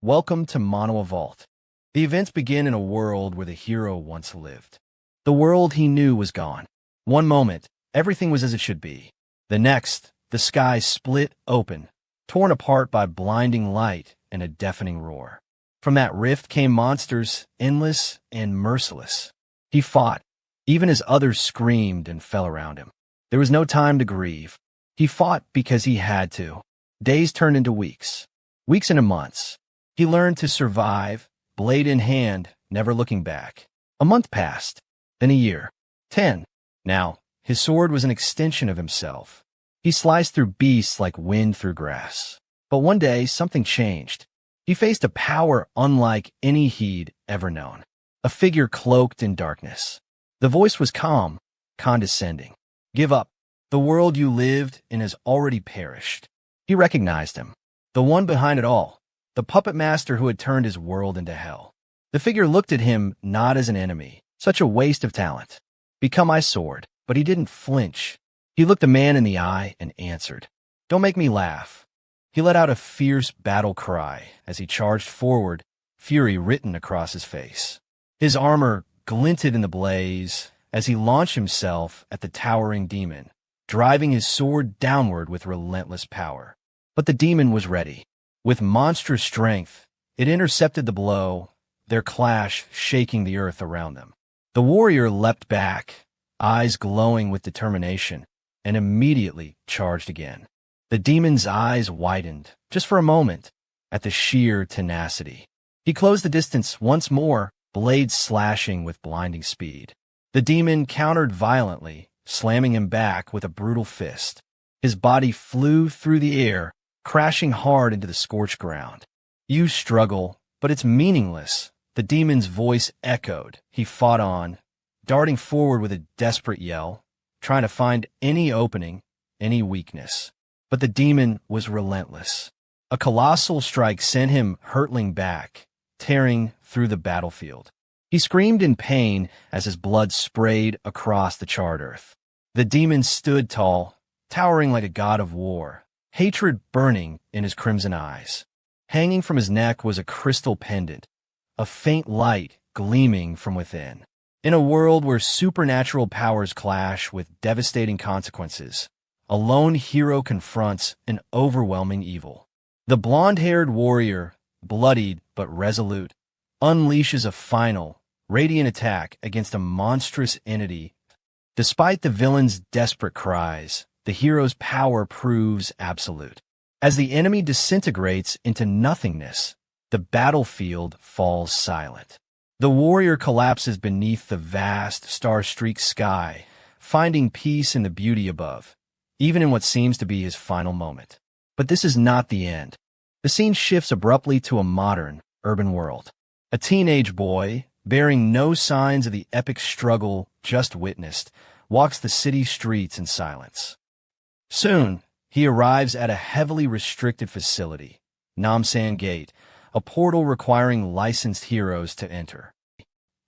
Welcome to Manhwa Vault. The events begin in a world where the hero once lived. The world he knew was gone. One moment, everything was as it should be. The next, the sky split open, torn apart by blinding light and a deafening roar. From that rift came monsters, endless and merciless. He fought, even as others screamed and fell around him. There was no time to grieve. He fought because he had to. Days turned into weeks, weeks into months. He learned to survive, blade in hand, never looking back. A month passed, then a year, 10. Now, his sword was an extension of himself. He sliced through beasts like wind through grass. But one day, something changed. He faced a power unlike any he'd ever known. A figure cloaked in darkness. The voice was calm, condescending. Give up. The world you lived in has already perished. He recognized him. The one behind it all. The puppet master who had turned his world into hell. The figure looked at him not as an enemy, such a waste of talent. Become my sword. But he didn't flinch. He looked the man in the eye and answered. Don't make me laugh. He let out a fierce battle cry as he charged forward, fury written across his face. His armor glinted in the blaze as he launched himself at the towering demon, driving his sword downward with relentless power. But the demon was ready. With monstrous strength, it intercepted the blow, their clash shaking the earth around them. The warrior leapt back, eyes glowing with determination, and immediately charged again. The demon's eyes widened, just for a moment, at the sheer tenacity. He closed the distance once more, blades slashing with blinding speed. The demon countered violently, slamming him back with a brutal fist. His body flew through the air, crashing hard into the scorched ground. You struggle, but it's meaningless. The demon's voice echoed. He fought on, darting forward with a desperate yell, trying to find any opening, any weakness. But the demon was relentless. A colossal strike sent him hurtling back, tearing through the battlefield. He screamed in pain as his blood sprayed across the charred earth. The demon stood tall, towering like a god of war, hatred burning in his crimson eyes. Hanging from his neck was a crystal pendant, a faint light gleaming from within. In a world where supernatural powers clash with devastating consequences, a lone hero confronts an overwhelming evil. The blonde-haired warrior, bloodied but resolute, unleashes a final, radiant attack against a monstrous entity. Despite the villain's desperate cries, the hero's power proves absolute. As the enemy disintegrates into nothingness, the battlefield falls silent. The warrior collapses beneath the vast, star-streaked sky, finding peace in the beauty above, even in what seems to be his final moment. But this is not the end. The scene shifts abruptly to a modern, urban world. A teenage boy, bearing no signs of the epic struggle just witnessed, walks the city streets in silence. Soon, he arrives at a heavily restricted facility, Namsan Gate, a portal requiring licensed heroes to enter.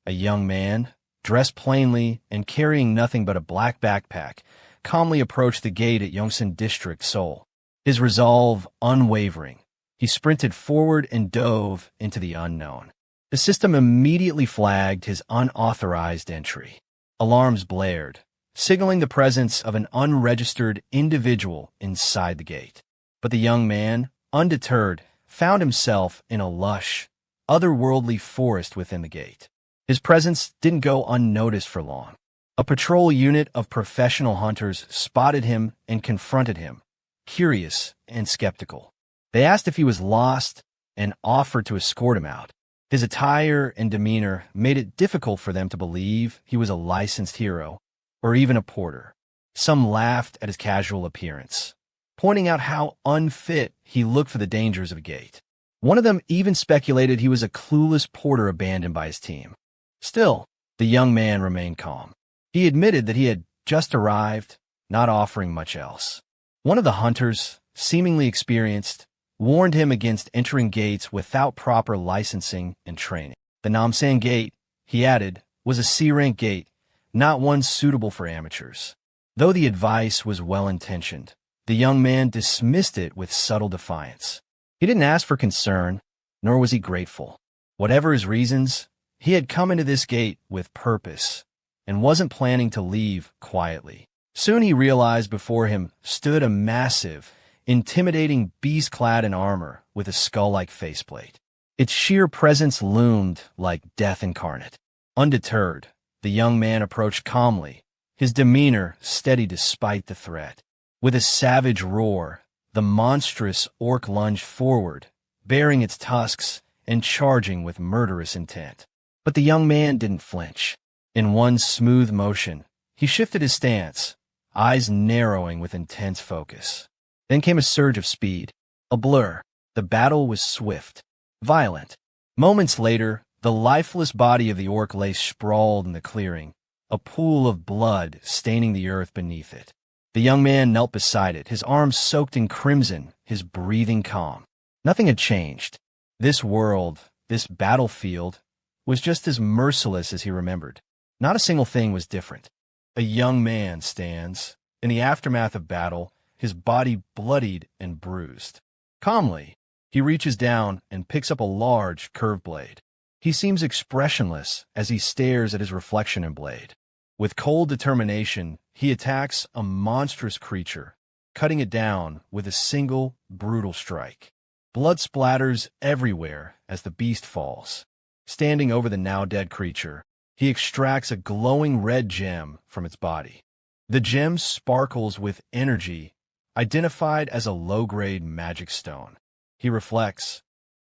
A young man, dressed plainly and carrying nothing but a black backpack, calmly approached the gate at Yongsan District, Seoul. His resolve unwavering, he sprinted forward and dove into the unknown. The system immediately flagged his unauthorized entry. Alarms blared, signaling the presence of an unregistered individual inside the gate. But the young man, undeterred, found himself in a lush, otherworldly forest within the gate. His presence didn't go unnoticed for long. A patrol unit of professional hunters spotted him and confronted him, curious and skeptical. They asked if he was lost and offered to escort him out. His attire and demeanor made it difficult for them to believe he was a licensed hero or even a porter. Some laughed at his casual appearance, pointing out how unfit he looked for the dangers of a gate. One of them even speculated he was a clueless porter abandoned by his team. Still, the young man remained calm. He admitted that he had just arrived, not offering much else. One of the hunters, seemingly experienced, warned him against entering gates without proper licensing and training. The Namsan Gate, he added, was a C-rank gate, not one suitable for amateurs. Though the advice was well-intentioned, the young man dismissed it with subtle defiance. He didn't ask for concern, nor was he grateful. Whatever his reasons, he had come into this gate with purpose and wasn't planning to leave quietly. Soon he realized before him stood a massive, intimidating beast clad in armor with a skull-like faceplate. Its sheer presence loomed like death incarnate. Undeterred, the young man approached calmly, his demeanor steady despite the threat. With a savage roar, the monstrous orc lunged forward, baring its tusks and charging with murderous intent. But the young man didn't flinch. In one smooth motion, he shifted his stance, eyes narrowing with intense focus. Then came a surge of speed, a blur. The battle was swift, violent. Moments later, the lifeless body of the orc lay sprawled in the clearing, a pool of blood staining the earth beneath it. The young man knelt beside it, his arms soaked in crimson, his breathing calm. Nothing had changed. This world, this battlefield, was just as merciless as he remembered. Not a single thing was different. A young man stands, in the aftermath of battle, his body bloodied and bruised. Calmly, he reaches down and picks up a large, curved blade. He seems expressionless as he stares at his reflection and blade. With cold determination, he attacks a monstrous creature, cutting it down with a single, brutal strike. Blood splatters everywhere as the beast falls. Standing over the now-dead creature, he extracts a glowing red gem from its body. The gem sparkles with energy, identified as a low-grade magic stone. He reflects,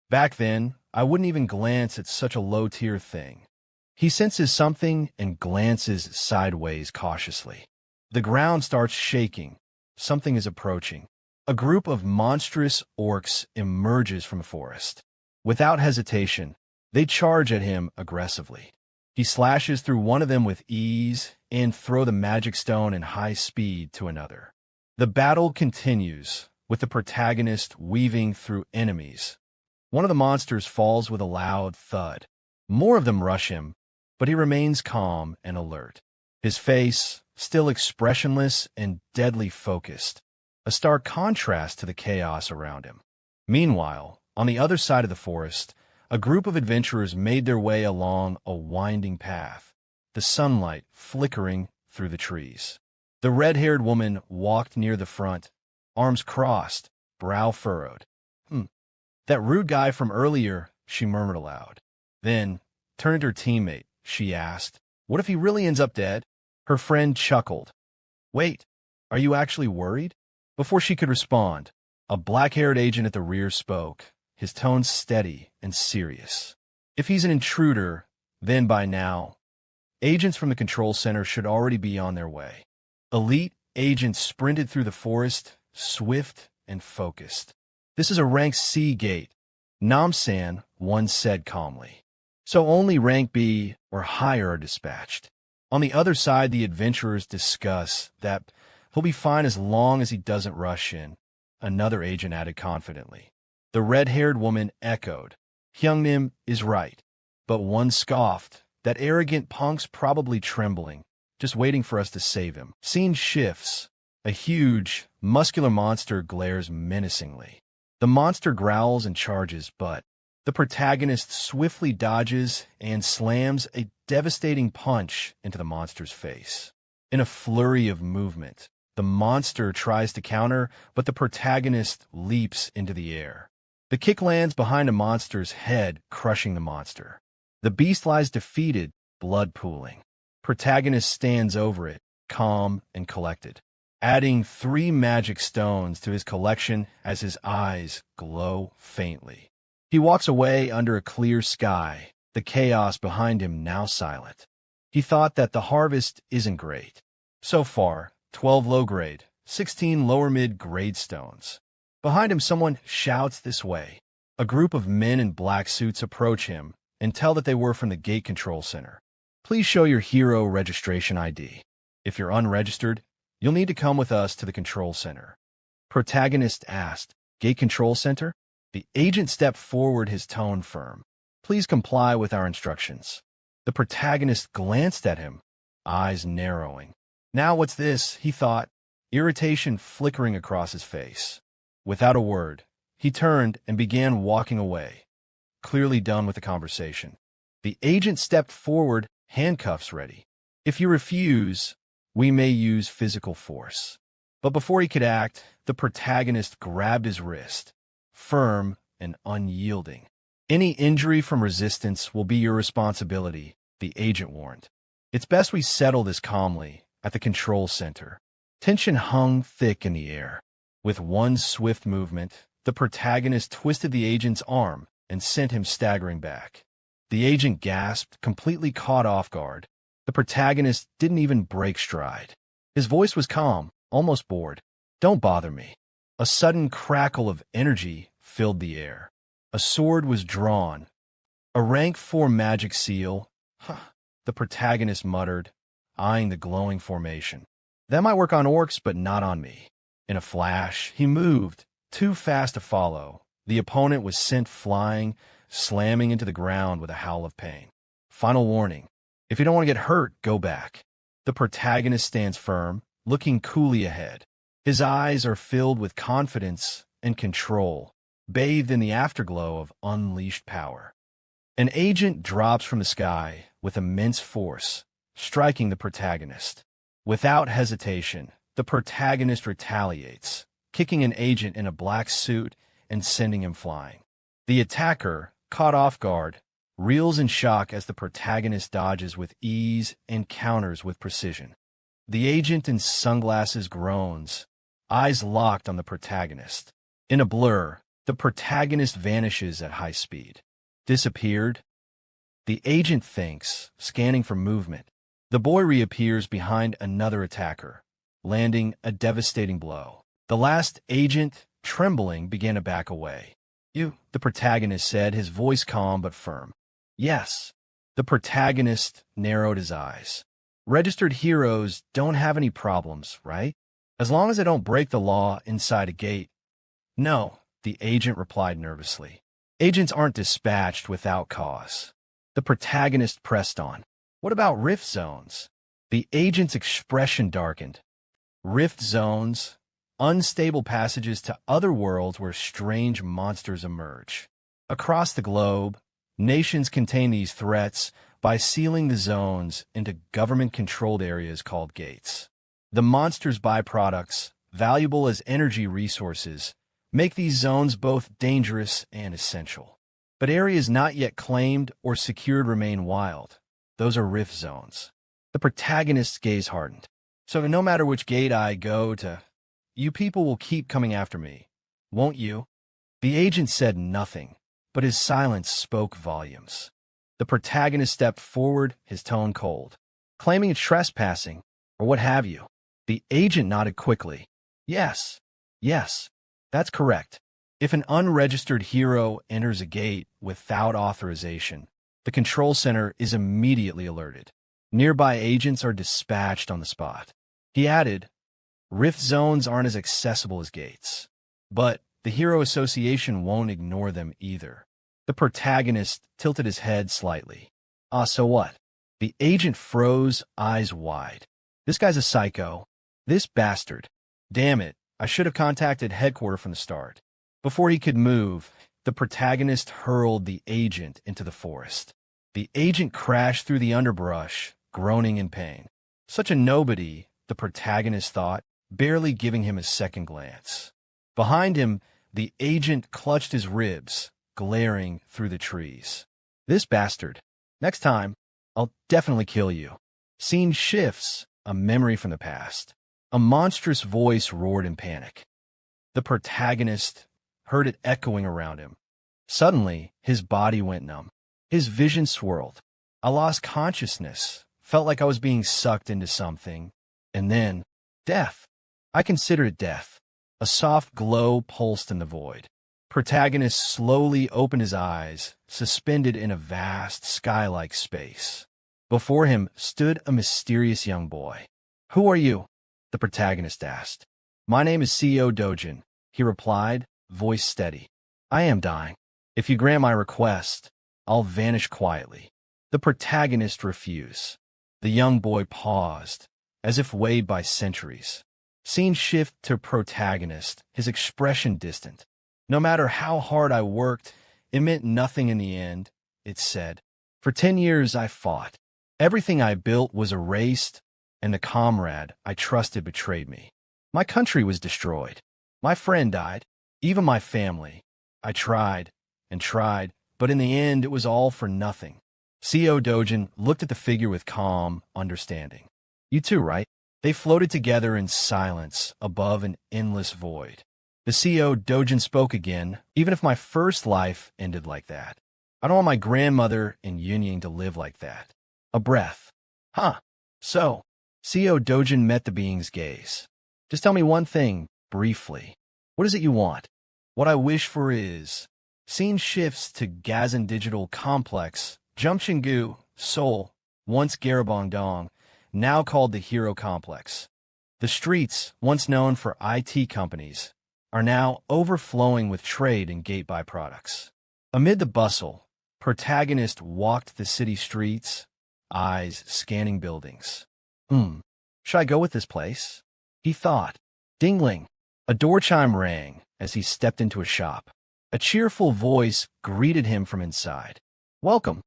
"Back then, I wouldn't even glance at such a low-tier thing." He senses something and glances sideways cautiously. The ground starts shaking. Something is approaching. A group of monstrous orcs emerges from the forest. Without hesitation, they charge at him aggressively. He slashes through one of them with ease and throws the magic stone in high speed to another. The battle continues, with the protagonist weaving through enemies. One of the monsters falls with a loud thud. More of them rush him, but he remains calm and alert. His face, still expressionless and deadly focused, a stark contrast to the chaos around him. Meanwhile, on the other side of the forest, a group of adventurers made their way along a winding path, the sunlight flickering through the trees. The red-haired woman walked near the front, arms crossed, brow furrowed. That rude guy from earlier," she murmured aloud. Then, turning to her teammate, she asked, "What if he really ends up dead?" Her friend chuckled. "Wait, are you actually worried?" Before she could respond, a black-haired agent at the rear spoke, his tone steady and serious. "If he's an intruder, then by now, agents from the control center should already be on their way." Elite agents sprinted through the forest, swift and focused. "This is a rank C gate," Namsan once said calmly. "So only rank B or higher are dispatched." On the other side, the adventurers discuss that he'll be fine as long as he doesn't rush in, another agent added confidently. The red-haired woman echoed, "Hyungnim is right." But one scoffed, "That arrogant punk's probably trembling, just waiting for us to save him." Scene shifts. A huge, muscular monster glares menacingly. The monster growls and charges, but the protagonist swiftly dodges and slams a devastating punch into the monster's face. In a flurry of movement, the monster tries to counter, but the protagonist leaps into the air. The kick lands behind a monster's head, crushing the monster. The beast lies defeated, blood pooling. Protagonist stands over it, calm and collected, adding 3 magic stones to his collection as his eyes glow faintly. He walks away under a clear sky, the chaos behind him now silent. He thought that the harvest isn't great. So far, 12 low-grade, 16 lower-mid-grade stones. Behind him, someone shouts this way. A group of men in black suits approach him and tell that they were from the gate control center. "Please show your hero registration ID. If you're unregistered, you'll need to come with us to the control center." Protagonist asked, "Gate control center?" The agent stepped forward, his tone firm. "Please comply with our instructions." The protagonist glanced at him, eyes narrowing. "Now what's this?" he thought, irritation flickering across his face. Without a word, he turned and began walking away, clearly done with the conversation. The agent stepped forward, handcuffs ready. If you refuse, we may use physical force. But before he could act, the protagonist grabbed his wrist, firm and unyielding. Any injury from resistance will be your responsibility, the agent warned. It's best we settle this calmly at the control center. Tension hung thick in the air. With one swift movement, the protagonist twisted the agent's arm and sent him staggering back. The agent gasped, completely caught off guard. The protagonist didn't even break stride. His voice was calm, almost bored. "Don't bother me." A sudden crackle of energy filled the air. A sword was drawn. A rank 4 magic seal. The protagonist muttered, eyeing the glowing formation. "That might work on orcs, but not on me." In a flash, he moved, too fast to follow. The opponent was sent flying, slamming into the ground with a howl of pain. Final warning. If you don't want to get hurt, go back. The protagonist stands firm, looking coolly ahead. His eyes are filled with confidence and control, bathed in the afterglow of unleashed power. An agent drops from the sky with immense force, striking the protagonist. Without hesitation, the protagonist retaliates, kicking an agent in a black suit and sending him flying. The attacker, caught off guard, reels in shock as the protagonist dodges with ease and counters with precision. The agent in sunglasses groans, eyes locked on the protagonist. In a blur, the protagonist vanishes at high speed. Disappeared? The agent thinks, scanning for movement. The boy reappears behind another attacker, landing a devastating blow. The last agent, trembling, began to back away. "You," the protagonist said, his voice calm but firm. "Yes." The protagonist narrowed his eyes. "Registered heroes don't have any problems, right? As long as they don't break the law inside a gate." "No," the agent replied nervously. "Agents aren't dispatched without cause." The protagonist pressed on. "What about rift zones?" The agent's expression darkened. Rift zones, unstable passages to other worlds where strange monsters emerge. Across the globe, nations contain these threats by sealing the zones into government-controlled areas called gates. The monsters' byproducts, valuable as energy resources, make these zones both dangerous and essential. But areas not yet claimed or secured remain wild. Those are rift zones. The protagonist's gaze hardened. "So no matter which gate I go to, you people will keep coming after me, won't you?" The agent said nothing, but his silence spoke volumes. The protagonist stepped forward, his tone cold. "Claiming it's trespassing, or what have you." The agent nodded quickly. Yes, that's correct. If an unregistered hero enters a gate without authorization, the control center is immediately alerted. Nearby agents are dispatched on the spot." He added, "Rift zones aren't as accessible as gates, but the Hero Association won't ignore them either." The protagonist tilted his head slightly. So what?" The agent froze, eyes wide. "This guy's a psycho. This bastard. Damn it, I should have contacted headquarters from the start." Before he could move, the protagonist hurled the agent into the forest. The agent crashed through the underbrush, groaning in pain. Such a nobody, the protagonist thought, barely giving him a second glance. Behind him, the agent clutched his ribs, glaring through the trees. "This bastard. Next time, I'll definitely kill you." Scene shifts, a memory from the past. A monstrous voice roared in panic. The protagonist heard it echoing around him. Suddenly, his body went numb. His vision swirled. "I lost consciousness, felt like I was being sucked into something. And then, death. I considered it death." A soft glow pulsed in the void. Protagonist slowly opened his eyes, suspended in a vast, sky-like space. Before him stood a mysterious young boy. "Who are you?" the protagonist asked. "My name is CEO Dojin," he replied, voice steady. "I am dying. If you grant my request, I'll vanish quietly." The protagonist refused. The young boy paused, as if weighed by centuries. Scene shift to protagonist, his expression distant. "No matter how hard I worked, It meant nothing in the end, it said. For 10 years I fought. Everything I built was erased, and the comrade I trusted betrayed me. My country was destroyed. My friend died. Even my family. I tried and tried, but in the end it was all for nothing. CEO Dojin looked at the figure with calm understanding. You too, right? They floated together in silence above an endless void. The CEO Dojin spoke again. Even if my first life ended like that, I don't want my grandmother and Yunying to live like that. A breath. Huh. So, CEO Dojin met the being's gaze. Just tell me one thing, briefly. What is it you want? What I wish for is... Scene shifts to Gazan Digital Complex, Jumchingu, Seoul, once Garabongdong, now called the Hero Complex. The streets, once known for IT companies, are now overflowing with trade and gate byproducts. Amid the bustle, protagonist walked the city streets, eyes scanning buildings. Should I go with this place? He thought. Dingling. A door chime rang as he stepped into a shop. A cheerful voice greeted him from inside. Welcome.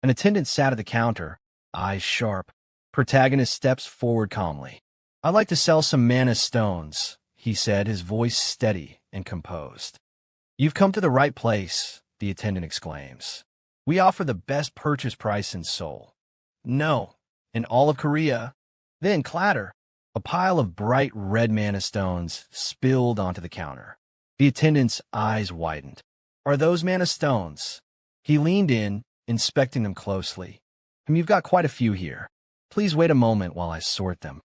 An attendant sat at the counter, eyes sharp. Protagonist steps forward calmly. I'd like to sell some mana stones, he said, his voice steady and composed. You've come to the right place, the attendant exclaims. We offer the best purchase price in Seoul. No, in all of Korea. Then clatter. A pile of bright red mana stones spilled onto the counter. The attendant's eyes widened. Are those mana stones? He leaned in, inspecting them closely. You've got quite a few here. Please wait a moment while I sort them.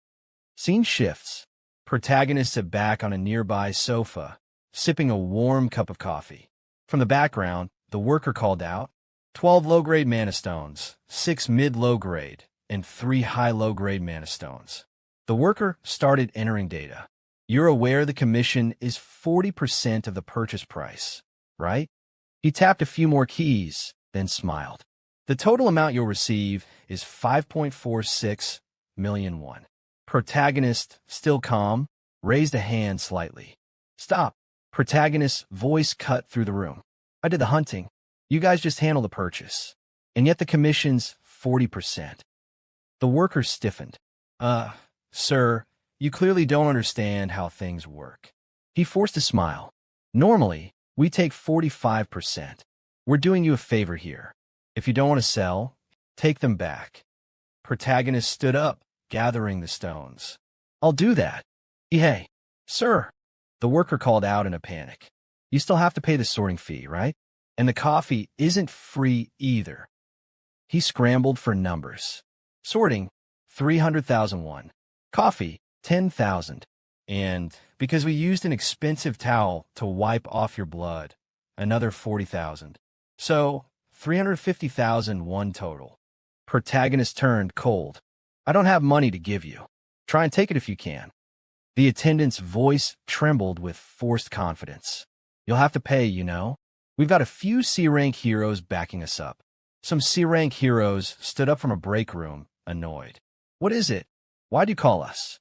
Scene shifts. Protagonist sat back on a nearby sofa, sipping a warm cup of coffee. From the background, the worker called out, 12 low-grade mana stones, 6 mid-low-grade, and 3 high-low-grade mana stones. The worker started entering data. You're aware the commission is 40% of the purchase price, right? He tapped a few more keys, then smiled. The total amount you'll receive is 5.46 million won. Protagonist, still calm, raised a hand slightly. Stop. Protagonist's voice cut through the room. I did the hunting. You guys just handle the purchase. And yet the commission's 40%. The worker stiffened. Sir, you clearly don't understand how things work. He forced a smile. Normally, we take 45%. We're doing you a favor here. If you don't want to sell, take them back. Protagonist stood up, gathering the stones. I'll do that. Hey, sir, the worker called out in a panic. You still have to pay the sorting fee, right? And the coffee isn't free either. He scrambled for numbers. Sorting, 300,000 won. Coffee, 10,000. And because we used an expensive towel to wipe off your blood, another 40,000. So, 350,000 won total. Protagonist turned cold. I don't have money to give you. Try and take it if you can. The attendant's voice trembled with forced confidence. You'll have to pay, you know. We've got a few C-rank heroes backing us up. Some C-rank heroes stood up from a break room, annoyed. What is it? Why'd you call us?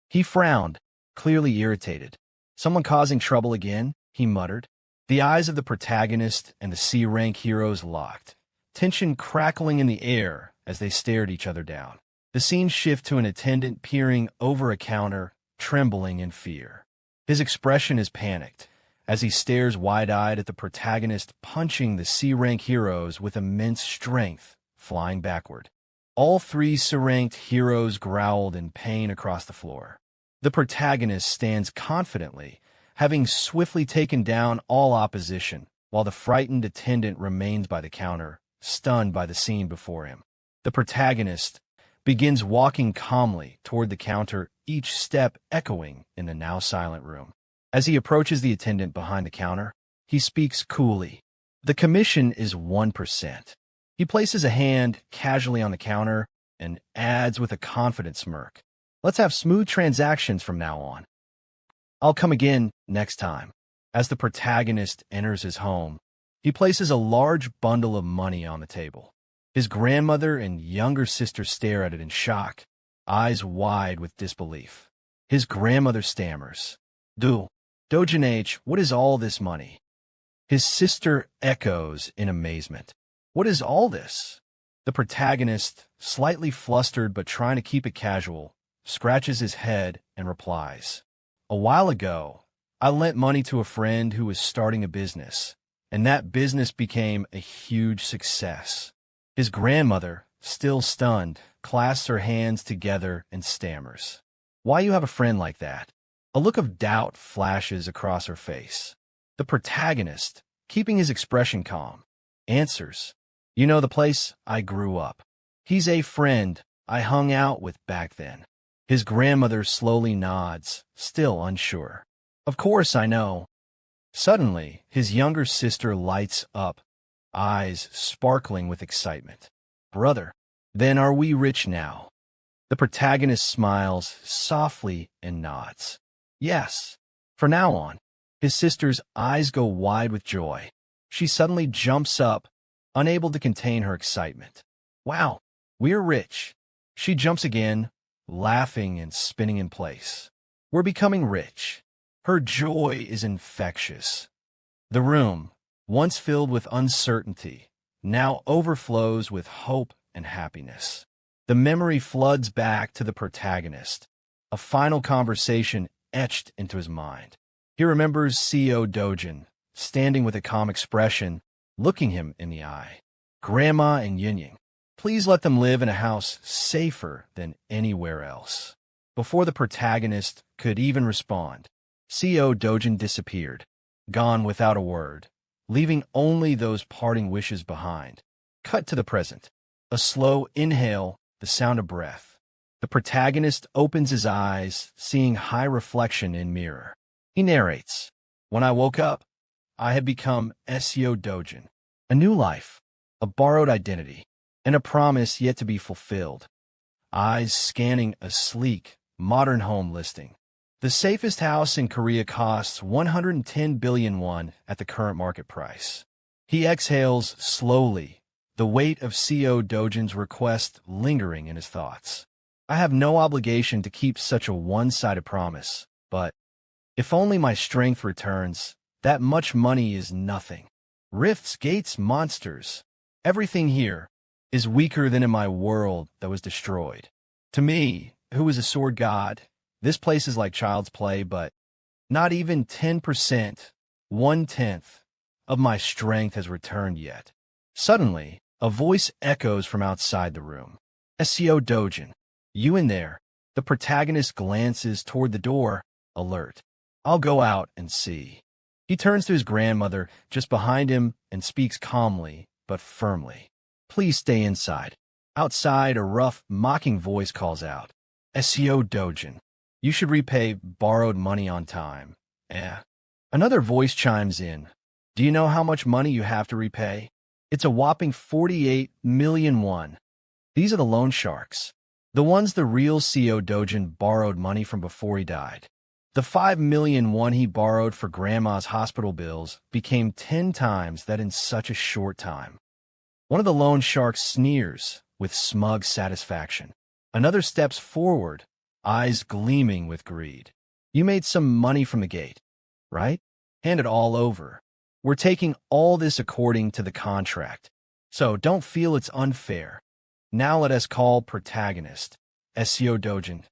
He frowned, clearly irritated. Someone causing trouble again, he muttered. The eyes of the protagonist and the C-rank heroes locked, tension crackling in the air as they stared each other down. The scene shifted to an attendant peering over a counter, trembling in fear. His expression is panicked, as he stares wide-eyed at the protagonist punching the C-rank heroes with immense strength, flying backward. All 3 C-ranked heroes growled in pain across the floor. The protagonist stands confidently, having swiftly taken down all opposition, while the frightened attendant remains by the counter, stunned by the scene before him. The protagonist begins walking calmly toward the counter, each step echoing in the now silent room. As he approaches the attendant behind the counter, he speaks coolly. The commission is 1%. He places a hand casually on the counter and adds with a confident smirk. Let's have smooth transactions from now on. I'll come again next time. As the protagonist enters his home, he places a large bundle of money on the table. His grandmother and younger sister stare at it in shock, eyes wide with disbelief. His grandmother stammers. Dojin H, what is all this money? His sister echoes in amazement. What is all this? The protagonist, slightly flustered but trying to keep it casual, scratches his head and replies, "A while ago, I lent money to a friend who was starting a business, and that business became a huge success." His grandmother, still stunned, clasps her hands together and stammers, "Why you have a friend like that?" A look of doubt flashes across her face. The protagonist, keeping his expression calm, answers, "You know the place I grew up. He's a friend I hung out with back then." His grandmother slowly nods, still unsure. "Of course I know." Suddenly, his younger sister lights up, eyes sparkling with excitement. "Brother, then are we rich now?" The protagonist smiles softly and nods. "Yes, for now on." His sister's eyes go wide with joy. She suddenly jumps up, unable to contain her excitement. "Wow, we're rich." She jumps again, laughing and spinning in place. "We're becoming rich." Her joy is infectious. The room, once filled with uncertainty, now overflows with hope and happiness. The memory floods back to the protagonist, a final conversation etched into his mind. He remembers CEO Dojin, standing with a calm expression, looking him in the eye. "Grandma and Yunying, please let them live in a house safer than anywhere else." Before the protagonist could even respond, CEO Dojin disappeared, gone without a word, leaving only those parting wishes behind. Cut to the present. A slow inhale, the sound of breath. The protagonist opens his eyes, seeing high reflection in mirror. He narrates, "When I woke up, I had become SEO Dojin. A new life, a borrowed identity, and a promise yet to be fulfilled." Eyes scanning a sleek, modern home listing. The safest house in Korea costs 110 billion won at the current market price. He exhales slowly, the weight of CEO Dojin's request lingering in his thoughts. "I have no obligation to keep such a one-sided promise, but if only my strength returns, that much money is nothing. Rifts, gates, monsters. Everything here is weaker than in my world that was destroyed. To me, who is a sword god, this place is like child's play, but not even 10%, 1/10, of my strength has returned yet." Suddenly, a voice echoes from outside the room. "SEO Dojin, you in there?" The protagonist glances toward the door, alert. "I'll go out and see." He turns to his grandmother just behind him and speaks calmly but firmly. "Please stay inside." Outside, a rough, mocking voice calls out, "SEO Dojin, you should repay borrowed money on time." Another voice chimes in. "Do you know how much money you have to repay? It's a whopping 48 million won. These are the loan sharks. The ones the real CEO Dojin borrowed money from before he died. The 5 million won he borrowed for grandma's hospital bills became 10 times that in such a short time." One of the loan sharks sneers with smug satisfaction. Another steps forward, eyes gleaming with greed. "You made some money from the gate, right? Hand it all over. We're taking all this according to the contract, so don't feel it's unfair." Now let us call protagonist, SEO Dojin.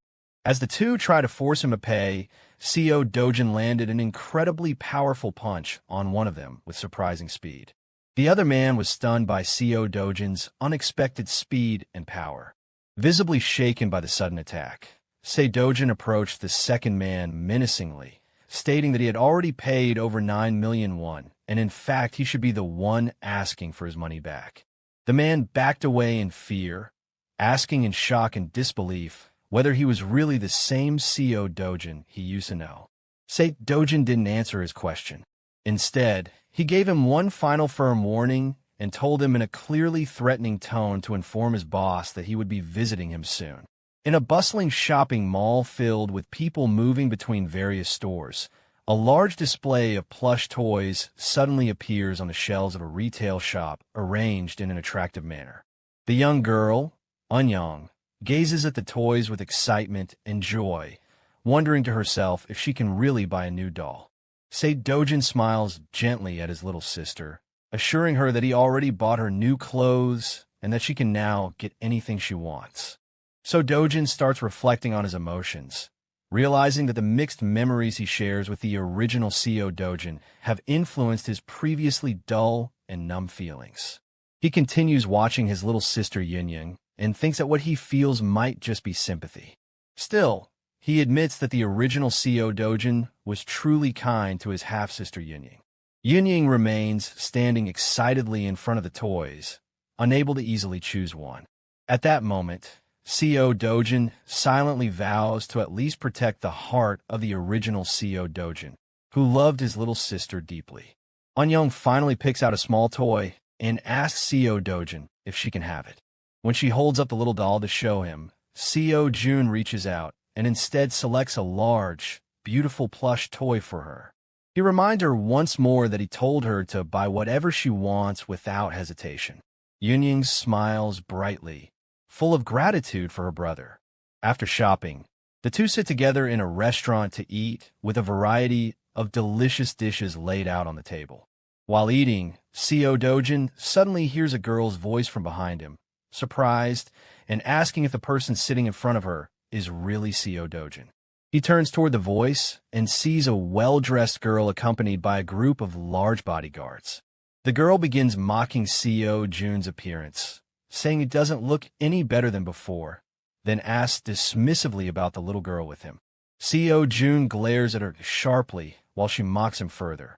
As the two try to force him to pay, CEO Dojin landed an incredibly powerful punch on one of them with surprising speed. The other man was stunned by CEO Dojin's unexpected speed and power. Visibly shaken by the sudden attack, Sei Dojin approached the second man menacingly, stating that he had already paid over 9 million won, and in fact he should be the one asking for his money back. The man backed away in fear, asking in shock and disbelief whether he was really the same CEO Dojin he used to know. Sei Dojin didn't answer his question. Instead, he gave him one final firm warning and told him in a clearly threatening tone to inform his boss that he would be visiting him soon. In a bustling shopping mall filled with people moving between various stores, a large display of plush toys suddenly appears on the shelves of a retail shop arranged in an attractive manner. The young girl, Eunyoung, gazes at the toys with excitement and joy, wondering to herself if she can really buy a new doll. Dojin smiles gently at his little sister, assuring her that he already bought her new clothes and that she can now get anything she wants. Dojin starts reflecting on his emotions, realizing that the mixed memories he shares with the original Dojin have influenced his previously dull and numb feelings. He continues watching his little sister Yunying and thinks that what he feels might just be sympathy. Still, he admits that the original Dojin was truly kind to his half-sister Yunying. Yunying remains standing excitedly in front of the toys, unable to easily choose one. At that moment, Dojin silently vows to at least protect the heart of the original Dojin, who loved his little sister deeply. Anyong finally picks out a small toy and asks Dojin if she can have it. When she holds up the little doll to show him, Jun reaches out and instead selects a large, beautiful plush toy for her. He reminds her once more that he told her to buy whatever she wants without hesitation. Yunying smiles brightly, full of gratitude for her brother. After shopping, the two sit together in a restaurant to eat with a variety of delicious dishes laid out on the table. While eating, Dojin suddenly hears a girl's voice from behind him, surprised and asking if the person sitting in front of her is really Dojin. He turns toward the voice and sees a well-dressed girl accompanied by a group of large bodyguards. The girl begins mocking Jun's appearance, saying he doesn't look any better than before, then asks dismissively about the little girl with him. Jun glares at her sharply while she mocks him further,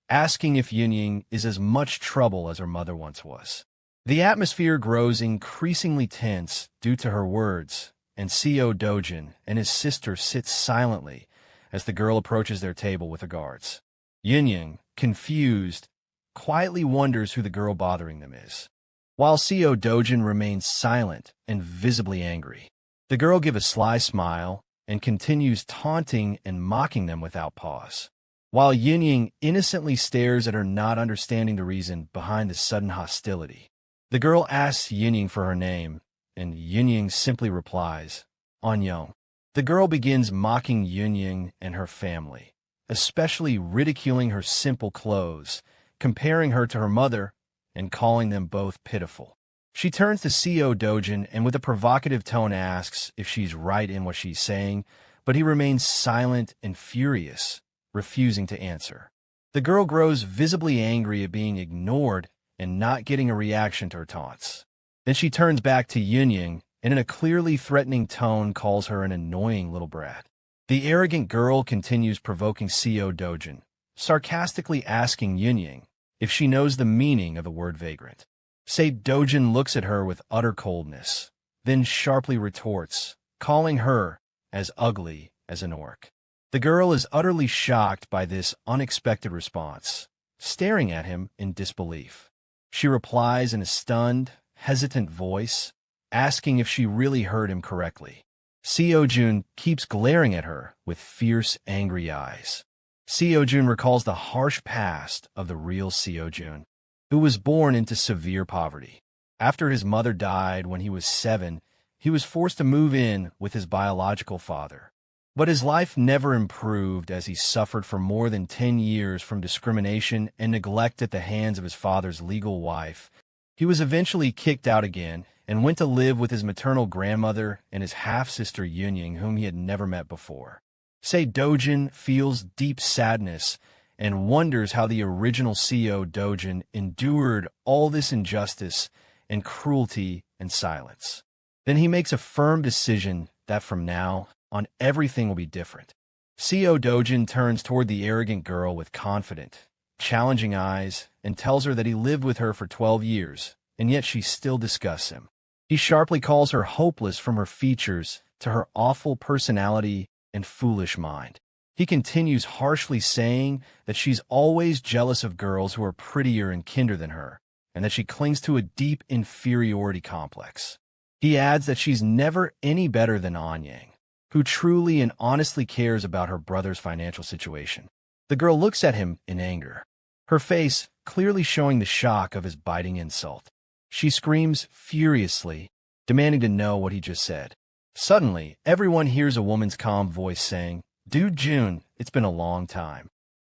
asking if Yunying is as much trouble as her mother once was. The atmosphere grows increasingly tense due to her words, and Dojin and his sister sit silently as the girl approaches their table with the guards. Yunying, confused, quietly wonders who the girl bothering them is, while Dojin remains silent and visibly angry. The girl gives a sly smile and continues taunting and mocking them without pause, while Yunying innocently stares at her, not understanding the reason behind the sudden hostility. The girl asks Yunying for her name, and Yunying simply replies, Anyong. The girl begins mocking Yunying and her family, especially ridiculing her simple clothes, comparing her to her mother, and calling them both pitiful. She turns to Dojin and with a provocative tone asks if she's right in what she's saying, but he remains silent and furious, refusing to answer. The girl grows visibly angry at being ignored and not getting a reaction to her taunts. Then she turns back to Yunying and in a clearly threatening tone calls her an annoying little brat. The arrogant girl continues provoking Dojin, sarcastically asking Yunying if she knows the meaning of the word vagrant. Dojin looks at her with utter coldness, then sharply retorts, calling her as ugly as an orc. The girl is utterly shocked by this unexpected response, staring at him in disbelief. She replies in a stunned, hesitant voice, asking if she really heard him correctly. Jun keeps glaring at her with fierce, angry eyes. Jun recalls the harsh past of the real Jun, who was born into severe poverty. After his mother died when he was 7, he was forced to move in with his biological father. But his life never improved as he suffered for more than 10 years from discrimination and neglect at the hands of his father's legal wife. He was eventually kicked out again and went to live with his maternal grandmother and his half-sister Yunying, whom he had never met before. Dojin feels deep sadness and wonders how the original Dojin endured all this injustice and cruelty in silence. Then he makes a firm decision that from now on everything will be different. Dojin turns toward the arrogant girl with confident, challenging eyes and tells her that he lived with her for 12 years, and yet she still disgusts him. He sharply calls her hopeless from her features to her awful personality and foolish mind. He continues harshly saying that she's always jealous of girls who are prettier and kinder than her, and that she clings to a deep inferiority complex. He adds that she's never any better than Anyang, who truly and honestly cares about her brother's financial situation. The girl looks at him in anger, her face clearly showing the shock of his biting insult. She screams furiously, demanding to know what he just said. Suddenly, everyone hears a woman's calm voice saying, "Dude Jun, it's been a long time."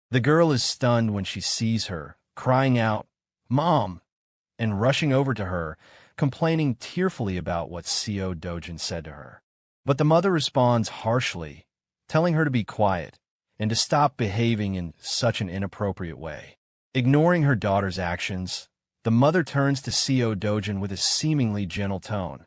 The girl is stunned when she sees her, crying out, "Mom!" and rushing over to her, complaining tearfully about what Seo Dojin said to her. But the mother responds harshly, telling her to be quiet and to stop behaving in such an inappropriate way. Ignoring her daughter's actions, the mother turns to Seo Dojin with a seemingly gentle tone,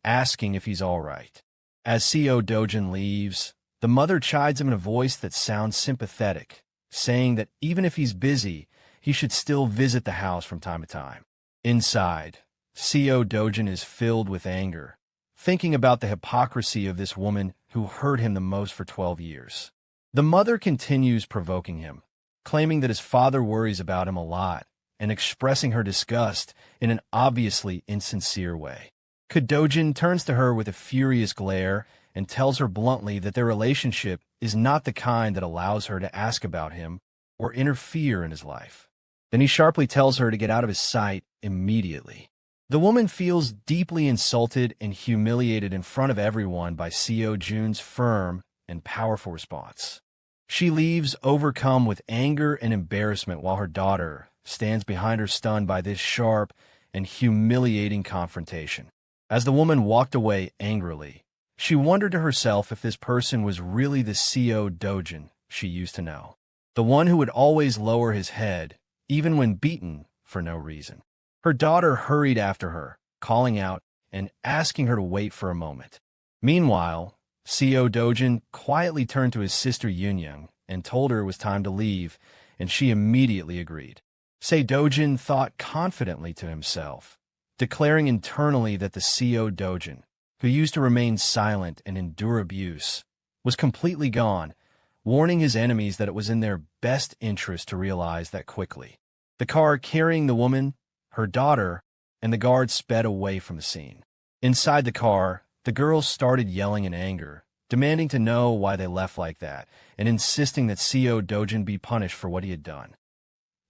asking if he's all right. As Seo Dojin leaves, the mother chides him in a voice that sounds sympathetic, saying that even if he's busy, he should still visit the house from time to time. Inside, Seo Dojin is filled with anger, thinking about the hypocrisy of this woman who hurt him the most for 12 years. The mother continues provoking him, claiming that his father worries about him a lot and expressing her disgust in an obviously insincere way. Dojin turns to her with a furious glare and tells her bluntly that their relationship is not the kind that allows her to ask about him or interfere in his life. Then he sharply tells her to get out of his sight immediately. The woman feels deeply insulted and humiliated in front of everyone by Seo Jun's firm and powerful response. She leaves overcome with anger and embarrassment while her daughter stands behind her stunned by this sharp and humiliating confrontation. As the woman walked away angrily, she wondered to herself if this person was really the Seo Dojin she used to know, the one who would always lower his head, even when beaten for no reason. Her daughter hurried after her, calling out and asking her to wait for a moment. Meanwhile, Seo Dojin quietly turned to his sister Yunyang and told her it was time to leave, and she immediately agreed. Seo Dojin thought confidently to himself, declaring internally that the Seo Dojin, who used to remain silent and endure abuse, was completely gone, warning his enemies that it was in their best interest to realize that quickly. The car carrying the woman, her daughter, and the guard sped away from the scene. Inside the car, the girls started yelling in anger, demanding to know why they left like that, and insisting that Seo Dojin be punished for what he had done.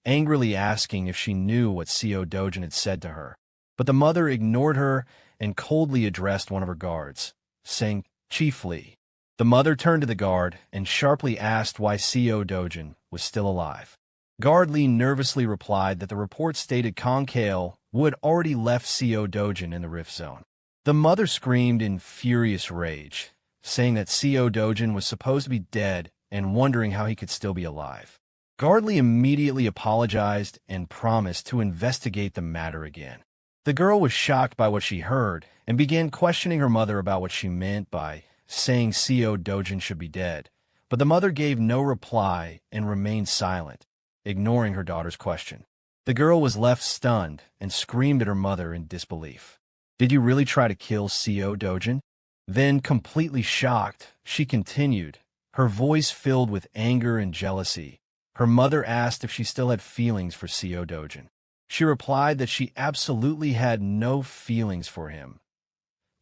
Angrily asking if she knew what Seo Dojin had said to her, but the mother ignored her and coldly addressed one of her guards, saying, "Chief Lee." The mother turned to the guard and sharply asked why Seo Dojin was still alive. Guard Lee nervously replied that the report stated Kong Kale would already left Seo Dojin in the Rift Zone. The mother screamed in furious rage, saying that Seo Dojin was supposed to be dead and wondering how he could still be alive. Guard Lee immediately apologized and promised to investigate the matter again. The girl was shocked by what she heard and began questioning her mother about what she meant by saying Seo Dojin should be dead, but the mother gave no reply and remained silent, ignoring her daughter's question. The girl was left stunned and screamed at her mother in disbelief. "Did you really try to kill Seo Dojin?" Then, completely shocked, she continued, her voice filled with anger and jealousy. Her mother asked if she still had feelings for Seo Dojin. She replied that she absolutely had no feelings for him.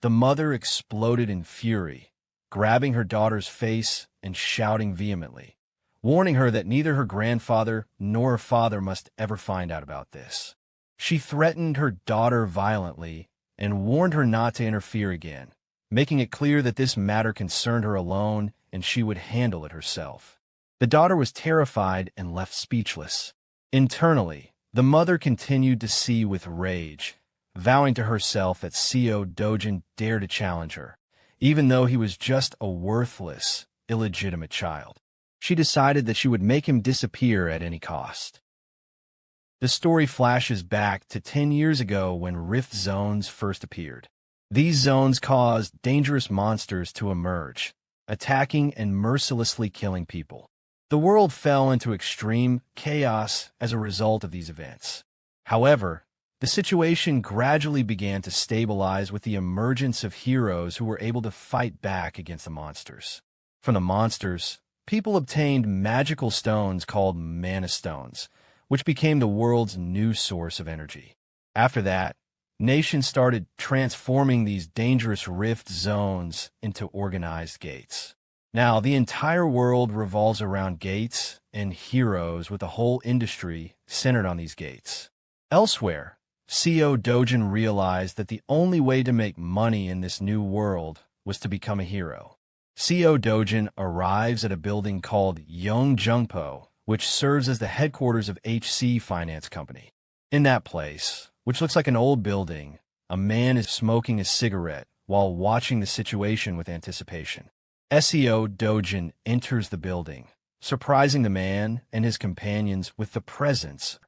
The mother exploded in fury, grabbing her daughter's face and shouting vehemently, warning her that neither her grandfather nor her father must ever find out about this. She threatened her daughter violently and warned her not to interfere again, making it clear that this matter concerned her alone and she would handle it herself. The daughter was terrified and left speechless. Internally, the mother continued to see with rage, vowing to herself that Seo Dojin dared to challenge her, even though he was just a worthless, illegitimate child. She decided that she would make him disappear at any cost. The story flashes back to 10 years ago when rift zones first appeared. These zones caused dangerous monsters to emerge, attacking and mercilessly killing people. The world fell into extreme chaos as a result of these events. However, the situation gradually began to stabilize with the emergence of heroes who were able to fight back against the monsters. From the monsters, people obtained magical stones called mana stones, which became the world's new source of energy. After that, nations started transforming these dangerous rift zones into organized gates. Now, the entire world revolves around gates and heroes, with the whole industry centered on these gates. Elsewhere, Seo Dojin realized that the only way to make money in this new world was to become a hero. Seo Dojin arrives at a building called Yongjungpo, which serves as the headquarters of HC Finance Company. In that place, which looks like an old building, a man is smoking a cigarette while watching the situation with anticipation. SEO Dojin enters the building, surprising the man and his companions with the presence.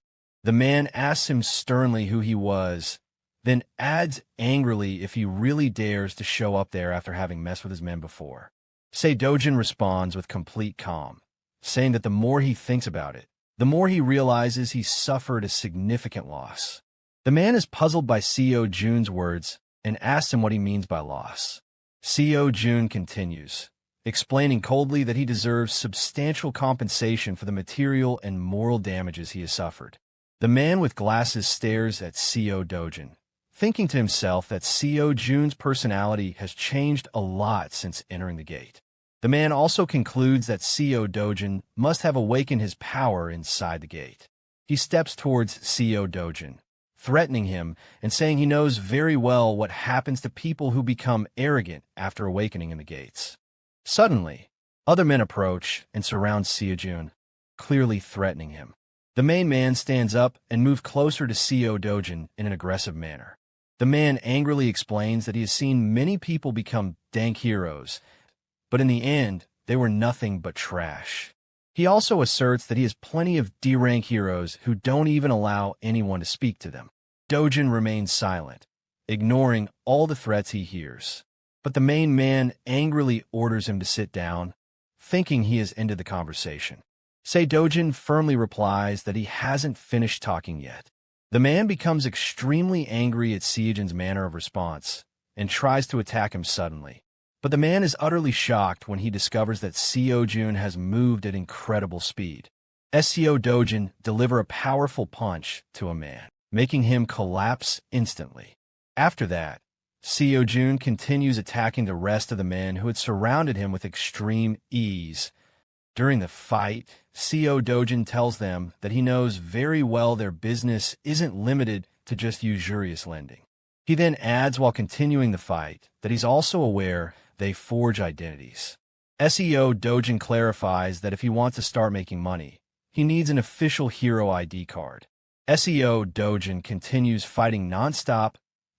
The man asks him sternly who he was, then adds angrily if he really dares to show up there after having messed with his men before. Dojin responds with complete calm, saying that the more he thinks about it, the more he realizes he suffered a significant loss. The man is puzzled by Seo Jun's words and asks him what he means by loss. Seo Jun continues, explaining coldly that he deserves substantial compensation for the material and moral damages he has suffered. The man with glasses stares at Seo Dojin, thinking to himself that Seo Jun's personality has changed a lot since entering the gate. The man also concludes that Seo Dojin must have awakened his power inside the gate. He steps towards Seo Dojin, threatening him and saying he knows very well what happens to people who become arrogant after awakening in the gates. Suddenly, other men approach and surround Seo Jun, clearly threatening him. The main man stands up and moves closer to Seo Dojin in an aggressive manner. The man angrily explains that he has seen many people become dank heroes, but in the end, they were nothing but trash. He also asserts that he has plenty of D-rank heroes who don't even allow anyone to speak to them. Dojin remains silent, ignoring all the threats he hears. But the main man angrily orders him to sit down, thinking he has ended the conversation. Dojin firmly replies that he hasn't finished talking yet. The man becomes extremely angry at Seojin's manner of response and tries to attack him suddenly. But the man is utterly shocked when he discovers that Seo Jun has moved at incredible speed. Seo Dojin delivers a powerful punch to a man, making him collapse instantly. After that, Seo Jun continues attacking the rest of the men who had surrounded him with extreme ease. During the fight, Seo Dojin tells them that he knows very well their business isn't limited to just usurious lending. He then adds while continuing the fight that he's also aware they forge identities. SEO Dojin clarifies that if he wants to start making money, he needs an official hero ID card. SEO Dojin continues fighting nonstop,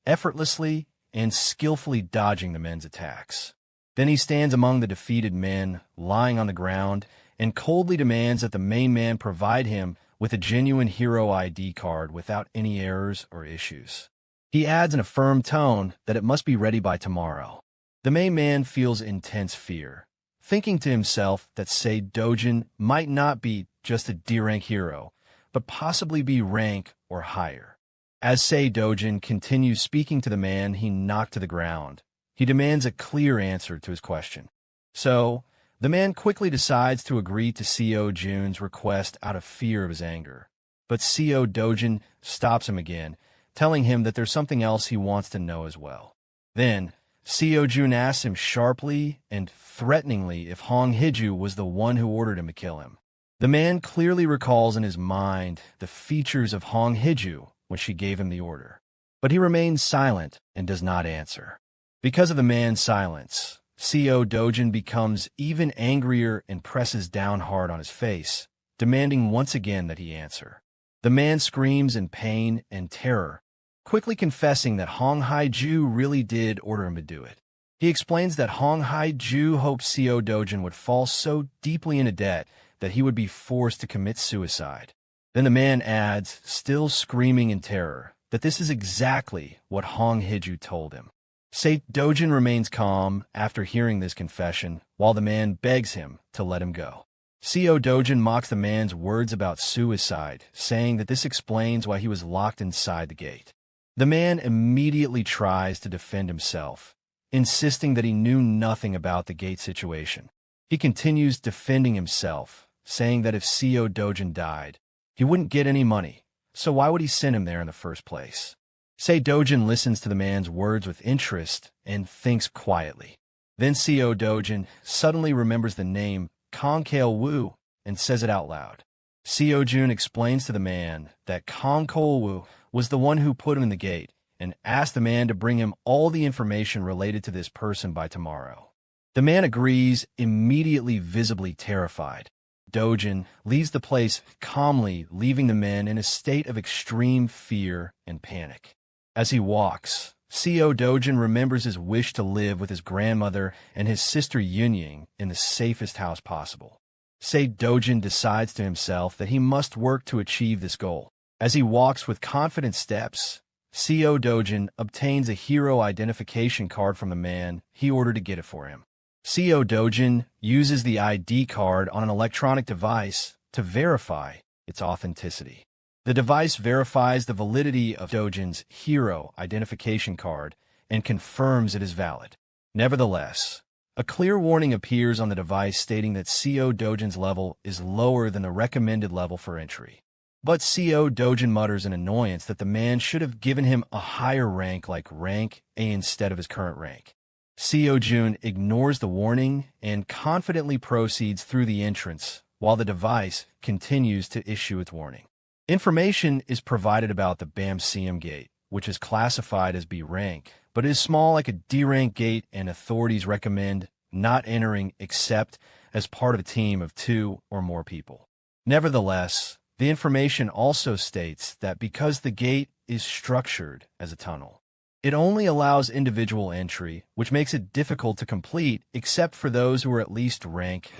effortlessly, and skillfully dodging the men's attacks. Then he stands among the defeated men, lying on the ground, and coldly demands that the main man provide him with a genuine hero ID card without any errors or issues. He adds in a firm tone that it must be ready by tomorrow. The main man feels intense fear, thinking to himself that Dojin might not be just a D-rank hero, but possibly be rank or higher. As Dojin continues speaking to the man he knocked to the ground, he demands a clear answer to his question. So, the man quickly decides to agree to Seo Jun's request out of fear of his anger. But Seo Dojin stops him again, telling him that there's something else he wants to know as well. Then, Seo Jun asks him sharply and threateningly if Hong Hiju was the one who ordered him to kill him. The man clearly recalls in his mind the features of Hong Hiju when she gave him the order. But he remains silent and does not answer. Because of the man's silence, Seo Dojin becomes even angrier and presses down hard on his face, demanding once again that he answer. The man screams in pain and terror, quickly confessing that Hong Haiju really did order him to do it. He explains that Hong Haiju hoped Seo Dojin would fall so deeply into debt that he would be forced to commit suicide. Then the man adds, still screaming in terror, that this is exactly what Hong Hiju told him. Dojin remains calm after hearing this confession, while the man begs him to let him go. Seo Dojin mocks the man's words about suicide, saying that this explains why he was locked inside the gate. The man immediately tries to defend himself, insisting that he knew nothing about the gate situation. He continues defending himself, saying that if Seo Dojin died, he wouldn't get any money, so why would he send him there in the first place? Dojin listens to the man's words with interest and thinks quietly. Then Seo Dojin suddenly remembers the name Kong Kail Wu and says it out loud. Seo Jun explains to the man that Kong Kail Wu was the one who put him in the gate and asked the man to bring him all the information related to this person by tomorrow. The man agrees, immediately visibly terrified. Dojin leaves the place calmly, leaving the men in a state of extreme fear and panic. As he walks, Co Dojin remembers his wish to live with his grandmother and his sister Yunying in the safest house possible. Sei Dojin decides to himself that he must work to achieve this goal. As he walks with confident steps, Co Dojin obtains a hero identification card from the man he ordered to get it for him. Co Dojin uses the ID card on an electronic device to verify its authenticity. The device verifies the validity of Dojin's hero identification card and confirms it is valid. Nevertheless, a clear warning appears on the device stating that Co Dojin's level is lower than the recommended level for entry. But Co Dojin mutters in annoyance that the man should have given him a higher rank like rank A instead of his current rank. Co Jun ignores the warning and confidently proceeds through the entrance while the device continues to issue its warning. Information is provided about the Bamseum gate, which is classified as B rank, but is small like a D rank gate, and authorities recommend not entering except as part of a team of 2 or more people. Nevertheless, the information also states that because the gate is structured as a tunnel, it only allows individual entry, which makes it difficult to complete except for those who are at least rank.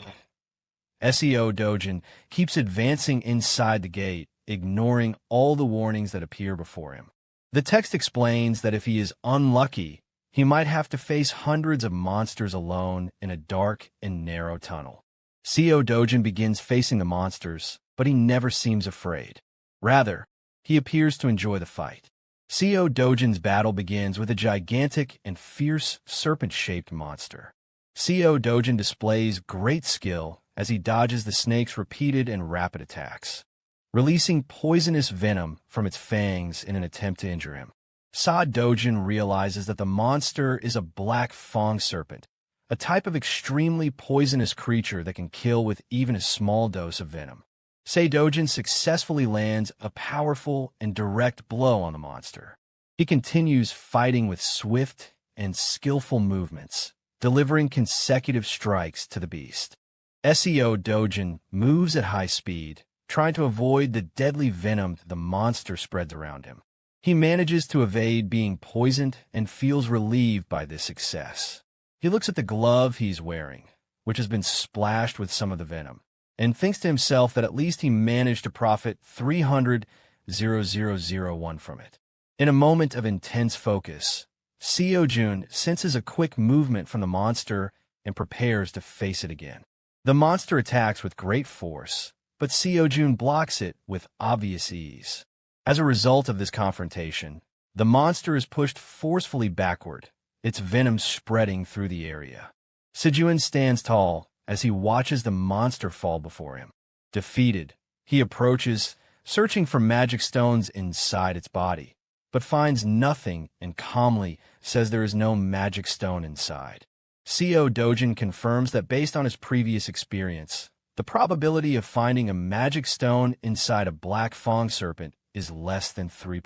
SEO Dojin keeps advancing inside the gate, ignoring all the warnings that appear before him. The text explains that if he is unlucky, he might have to face hundreds of monsters alone in a dark and narrow tunnel. Co Dojin begins facing the monsters, but he never seems afraid. Rather, he appears to enjoy the fight. Co Dojin's battle begins with a gigantic and fierce serpent-shaped monster. Co Dojin displays great skill as he dodges the snake's repeated and rapid attacks, releasing poisonous venom from its fangs in an attempt to injure him. Sa Dojin realizes that the monster is a black fong serpent, a type of extremely poisonous creature that can kill with even a small dose of venom. Sei Dojin successfully lands a powerful and direct blow on the monster. He continues fighting with swift and skillful movements, delivering consecutive strikes to the beast. SEO Dojin moves at high speed, trying to avoid the deadly venom the monster spreads around him. He manages to evade being poisoned and feels relieved by this success. He looks at the glove he's wearing, which has been splashed with some of the venom, and thinks to himself that at least he managed to profit 300,001 from it. In a moment of intense focus, Co Jun senses a quick movement from the monster and prepares to face it again. The monster attacks with great force, but Co Jun blocks it with obvious ease. As a result of this confrontation, the monster is pushed forcefully backward, its venom spreading through the area. Sejun stands tall as he watches the monster fall before him. Defeated, he approaches, searching for magic stones inside its body, but finds nothing and calmly says there is no magic stone inside. Co Dojin confirms that based on his previous experience, the probability of finding a magic stone inside a black fong serpent is less than 3%.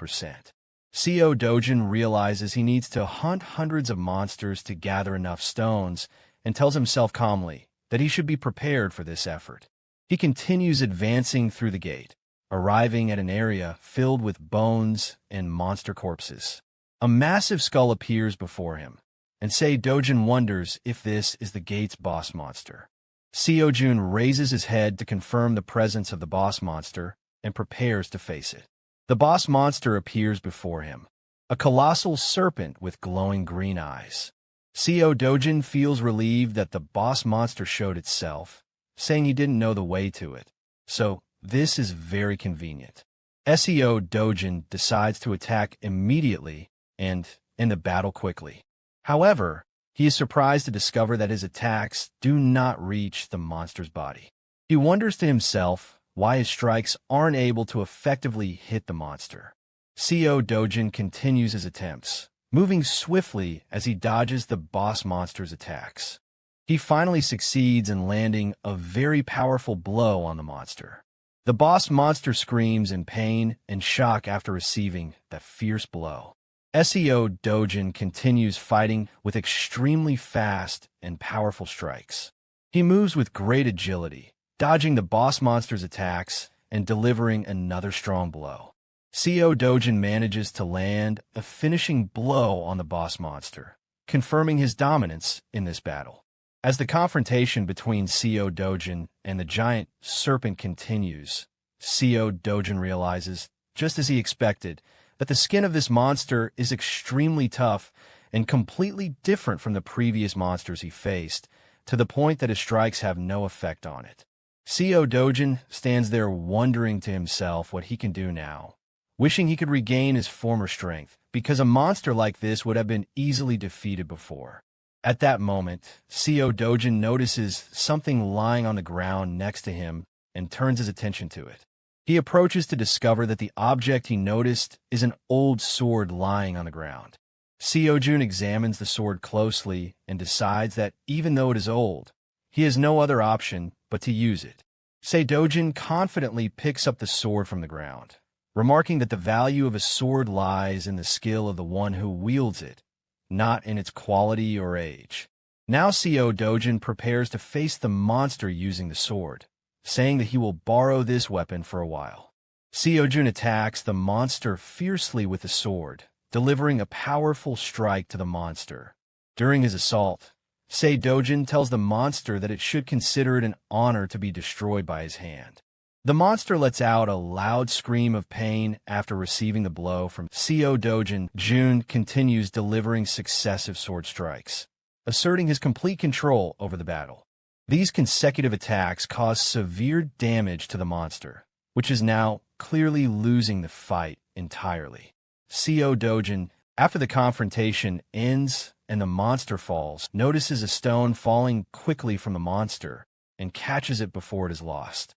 Co Dojin realizes he needs to hunt hundreds of monsters to gather enough stones and tells himself calmly that he should be prepared for this effort. He continues advancing through the gate, arriving at an area filled with bones and monster corpses. A massive skull appears before him, and Sei Dojin wonders if this is the gate's boss monster. Co Jun raises his head to confirm the presence of the boss monster and prepares to face it. The boss monster appears before him, a colossal serpent with glowing green eyes. Co Dojin feels relieved that the boss monster showed itself, saying he didn't know the way to it. So, this is very convenient. SEO Dojin decides to attack immediately and end the battle quickly. However, he is surprised to discover that his attacks do not reach the monster's body. He wonders to himself why his strikes aren't able to effectively hit the monster. Co Dojin continues his attempts, moving swiftly as he dodges the boss monster's attacks. He finally succeeds in landing a very powerful blow on the monster. The boss monster screams in pain and shock after receiving that fierce blow. SEO Dojin continues fighting with extremely fast and powerful strikes. He moves with great agility, dodging the boss monster's attacks and delivering another strong blow. Seo Dojin manages to land a finishing blow on the boss monster, confirming his dominance in this battle. As the confrontation between Seo Dojin and the giant serpent continues, Seo Dojin realizes, just as he expected, that the skin of this monster is extremely tough and completely different from the previous monsters he faced, to the point that his strikes have no effect on it. Seo Dojin stands there wondering to himself what he can do now, wishing he could regain his former strength, because a monster like this would have been easily defeated before. At that moment, Seo Dojin notices something lying on the ground next to him and turns his attention to it. He approaches to discover that the object he noticed is an old sword lying on the ground. Seo Jun examines the sword closely and decides that even though it is old, he has no other option but to use it. Seo Dojin confidently picks up the sword from the ground, remarking that the value of a sword lies in the skill of the one who wields it, not in its quality or age. Now Seo Dojin prepares to face the monster using the sword, saying that he will borrow this weapon for a while. Seo Jun attacks the monster fiercely with the sword, delivering a powerful strike to the monster. During his assault, Seo Dojin tells the monster that it should consider it an honor to be destroyed by his hand. The monster lets out a loud scream of pain after receiving the blow from Seo Dojin. Jun continues delivering successive sword strikes, asserting his complete control over the battle. These consecutive attacks cause severe damage to the monster, which is now clearly losing the fight entirely. Seo Dojin, after the confrontation ends and the monster falls, notices a stone falling quickly from the monster and catches it before it is lost.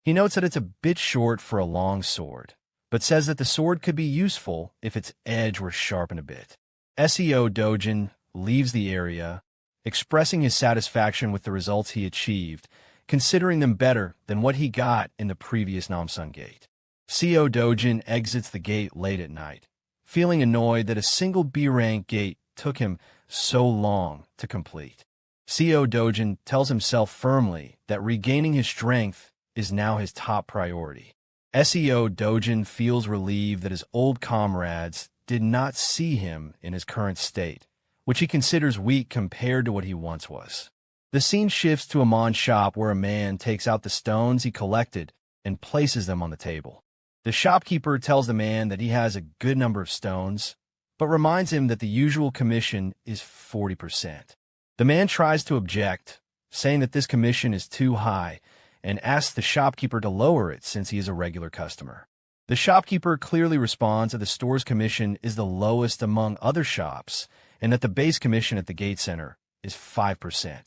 He notes that it's a bit short for a long sword, but says that the sword could be useful if its edge were sharpened a bit. Seo Dojin leaves the area, expressing his satisfaction with the results he achieved, considering them better than what he got in the previous Namsun Gate. Seo Dojin exits the gate late at night, feeling annoyed that a single B-rank gate took him so long to complete. Seo Dojin tells himself firmly that regaining his strength is now his top priority. Seo Dojin feels relieved that his old comrades did not see him in his current state, which he considers weak compared to what he once was. The scene shifts to a mon shop where a man takes out the stones he collected and places them on the table. The shopkeeper tells the man that he has a good number of stones, but reminds him that the usual commission is 40%. The man tries to object, saying that this commission is too high, and asks the shopkeeper to lower it since he is a regular customer. The shopkeeper clearly responds that the store's commission is the lowest among other shops, and that the base commission at the gate center is 5%.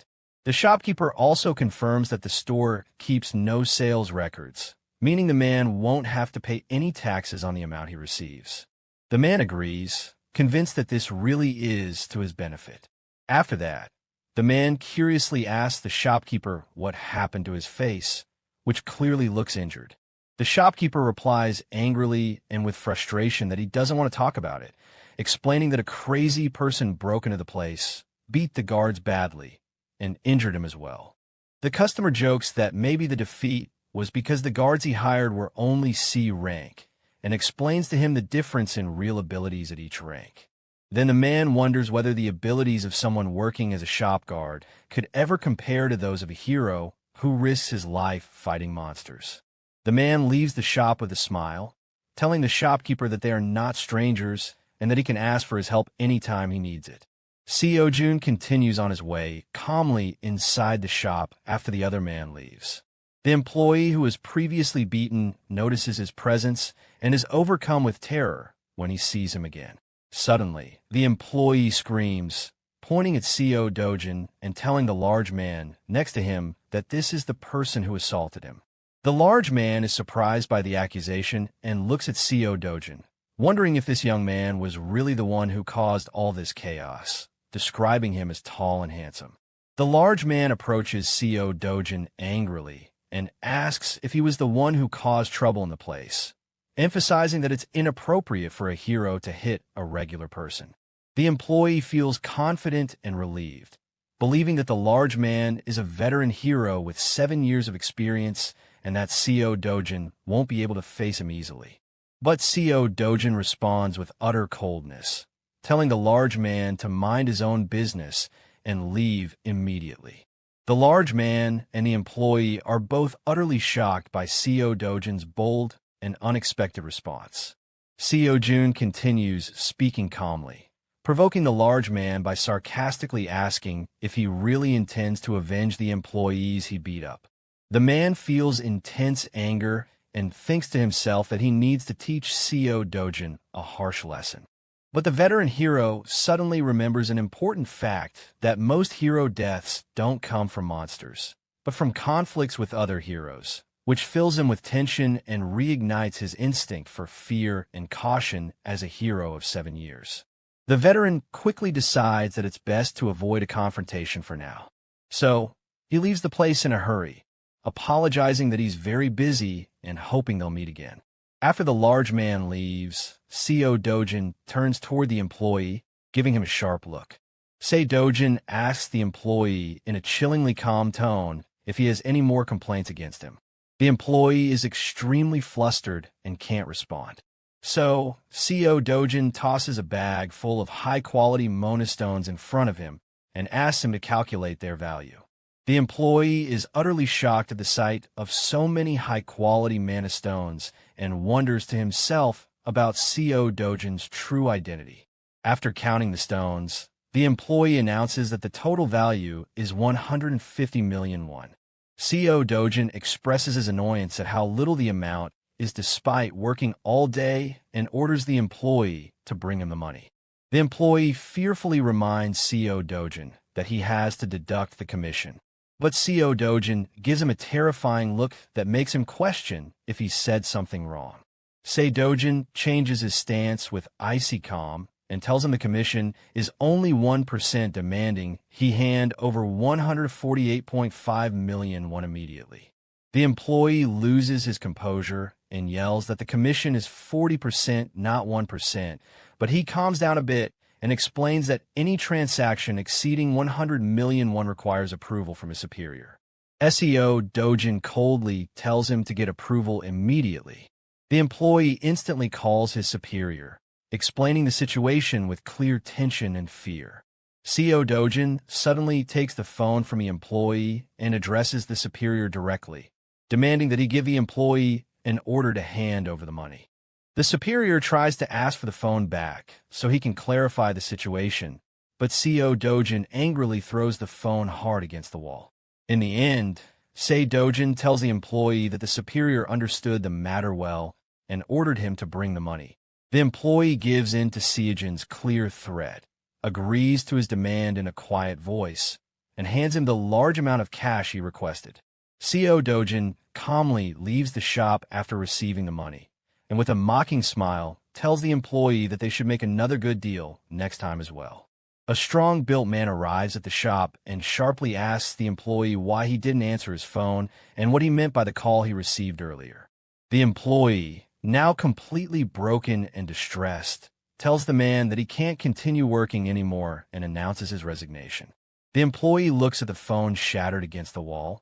The shopkeeper also confirms that the store keeps no sales records, meaning the man won't have to pay any taxes on the amount he receives. The man agrees, convinced that this really is to his benefit. After that, the man curiously asks the shopkeeper what happened to his face, which clearly looks injured. The shopkeeper replies angrily and with frustration that he doesn't want to talk about it, explaining that a crazy person broke into the place, beat the guards badly, and injured him as well. The customer jokes that maybe the defeat was because the guards he hired were only C rank, and explains to him the difference in real abilities at each rank. Then the man wonders whether the abilities of someone working as a shop guard could ever compare to those of a hero who risks his life fighting monsters. The man leaves the shop with a smile, telling the shopkeeper that they are not strangers and that he can ask for his help anytime he needs it. Seo Jun continues on his way, calmly inside the shop after the other man leaves. The employee who was previously beaten notices his presence and is overcome with terror when he sees him again. Suddenly, the employee screams, pointing at Seo Dojin and telling the large man next to him that this is the person who assaulted him. The large man is surprised by the accusation and looks at Seo Dojin, wondering if this young man was really the one who caused all this chaos, describing him as tall and handsome. The large man approaches Seo Dojin angrily and asks if he was the one who caused trouble in the place, emphasizing that it's inappropriate for a hero to hit a regular person. The employee feels confident and relieved, believing that the large man is a veteran hero with 7 years of experience and that Co Dojin won't be able to face him easily. But Co Dojin responds with utter coldness, telling the large man to mind his own business and leave immediately. The large man and the employee are both utterly shocked by Co Dojin's bold and unexpected response. Co Jun continues, speaking calmly, provoking the large man by sarcastically asking if he really intends to avenge the employees he beat up. The man feels intense anger and thinks to himself that he needs to teach Co Dojin a harsh lesson. But the veteran hero suddenly remembers an important fact, that most hero deaths don't come from monsters, but from conflicts with other heroes, which fills him with tension and reignites his instinct for fear and caution as a hero of 7 years. The veteran quickly decides that it's best to avoid a confrontation for now. So, he leaves the place in a hurry, apologizing that he's very busy and hoping they'll meet again. After the large man leaves, Co Dojin turns toward the employee, giving him a sharp look. Co Dojin asks the employee in a chillingly calm tone if he has any more complaints against him. The employee is extremely flustered and can't respond. So, Co Dojin tosses a bag full of high-quality Mona stones in front of him and asks him to calculate their value. The employee is utterly shocked at the sight of so many high-quality mana stones and wonders to himself about Co Dojin's true identity. After counting the stones, the employee announces that the total value is 150 million won. Co Dojin expresses his annoyance at how little the amount is despite working all day and orders the employee to bring him the money. The employee fearfully reminds Co Dojin that he has to deduct the commission. But Co Dojin gives him a terrifying look that makes him question if he said something wrong. Co Dojin changes his stance with icy calm and tells him the commission is only 1%, demanding he hand over 148.5 million won immediately. The employee loses his composure and yells that the commission is 40%, not 1%, but he calms down a bit and explains that any transaction exceeding 100 million won requires approval from his superior. Co Dojin coldly tells him to get approval immediately. The employee instantly calls his superior, explaining the situation with clear tension and fear. Co Dojin suddenly takes the phone from the employee and addresses the superior directly, demanding that he give the employee an order to hand over the money. The superior tries to ask for the phone back so he can clarify the situation, but Co Dojin angrily throws the phone hard against the wall. In the end, Co Dojin tells the employee that the superior understood the matter well and ordered him to bring the money. The employee gives in to Seojin's clear threat, agrees to his demand in a quiet voice, and hands him the large amount of cash he requested. Co Dojin calmly leaves the shop after receiving the money, and with a mocking smile, tells the employee that they should make another good deal next time as well. A strong-built man arrives at the shop and sharply asks the employee why he didn't answer his phone and what he meant by the call he received earlier. The employee, now completely broken and distressed, tells the man that he can't continue working anymore and announces his resignation. The employee looks at the phone shattered against the wall,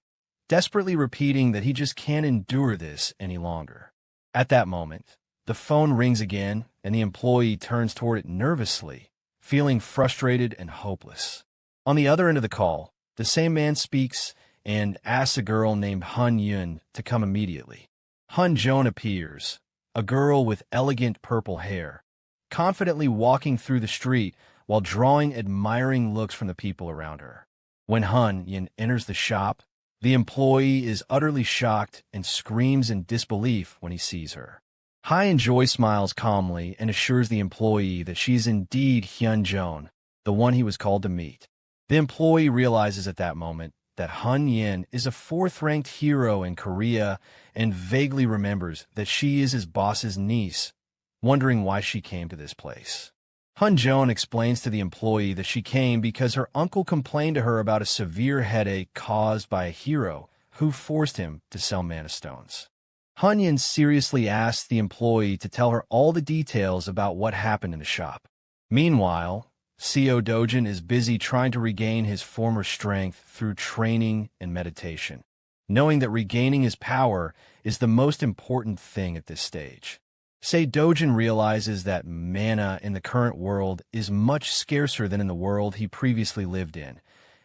desperately repeating that he just can't endure this any longer. At that moment, the phone rings again, and the employee turns toward it nervously, feeling frustrated and hopeless. On the other end of the call, the same man speaks and asks a girl named Han Yun to come immediately. Han Joan appears, a girl with elegant purple hair, confidently walking through the street while drawing admiring looks from the people around her. When Han Yun enters the shop, the employee is utterly shocked and screams in disbelief when he sees her. Han Joy smiles calmly and assures the employee that she is indeed Hyun Joan, the one he was called to meet. The employee realizes at that moment that Han Yin is a fourth-ranked hero in Korea and vaguely remembers that she is his boss's niece, wondering why she came to this place. Han Joan explains to the employee that she came because her uncle complained to her about a severe headache caused by a hero who forced him to sell mana stones. Han Yin seriously asks the employee to tell her all the details about what happened in the shop. Meanwhile, Seo Dojin is busy trying to regain his former strength through training and meditation, knowing that regaining his power is the most important thing at this stage. Seo Dojin realizes that mana in the current world is much scarcer than in the world he previously lived in,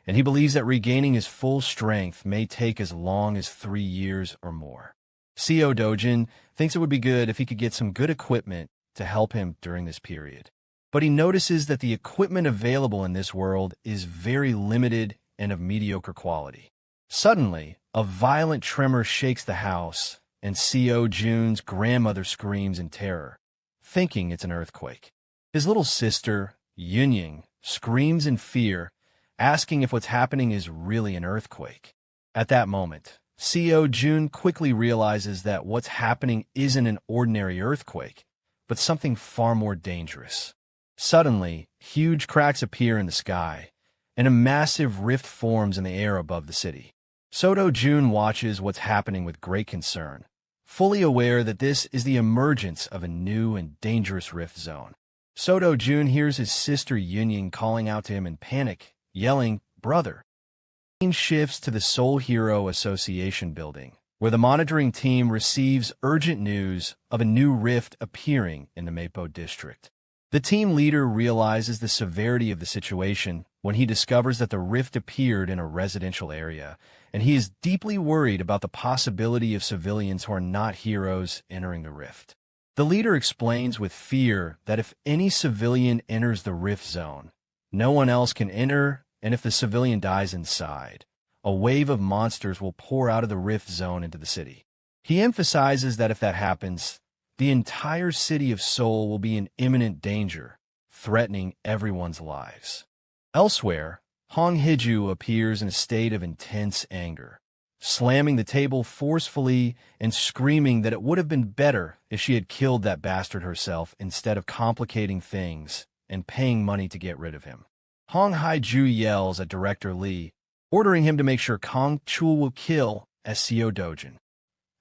and he believes that regaining his full strength may take as long as 3 years or more. Seo Dojin thinks it would be good if he could get some good equipment to help him during this period. But he notices that the equipment available in this world is very limited and of mediocre quality. Suddenly, a violent tremor shakes the house, and Seo Jun's grandmother screams in terror, thinking it's an earthquake. His little sister, Yunying, screams in fear, asking if what's happening is really an earthquake. At that moment, Seo Jun quickly realizes that what's happening isn't an ordinary earthquake, but something far more dangerous. Suddenly, huge cracks appear in the sky, and a massive rift forms in the air above the city. Seo Jun watches what's happening with great concern, fully aware that this is the emergence of a new and dangerous rift zone. Seo Jun hears his sister Yunying calling out to him in panic, yelling, "Brother!" The scene shifts to the Seoul Hero Association building, where the monitoring team receives urgent news of a new rift appearing in the Mapo district. The team leader realizes the severity of the situation when he discovers that the rift appeared in a residential area, and he is deeply worried about the possibility of civilians who are not heroes entering the rift. The leader explains with fear that if any civilian enters the rift zone, no one else can enter, and if the civilian dies inside, a wave of monsters will pour out of the rift zone into the city. He emphasizes that if that happens, the entire city of Seoul will be in imminent danger, threatening everyone's lives. Elsewhere, Hong Hiju appears in a state of intense anger, slamming the table forcefully and screaming that it would have been better if she had killed that bastard herself instead of complicating things and paying money to get rid of him. Hong Haiju yells at Director Lee, ordering him to make sure Kong Chul will kill Seo Dojin,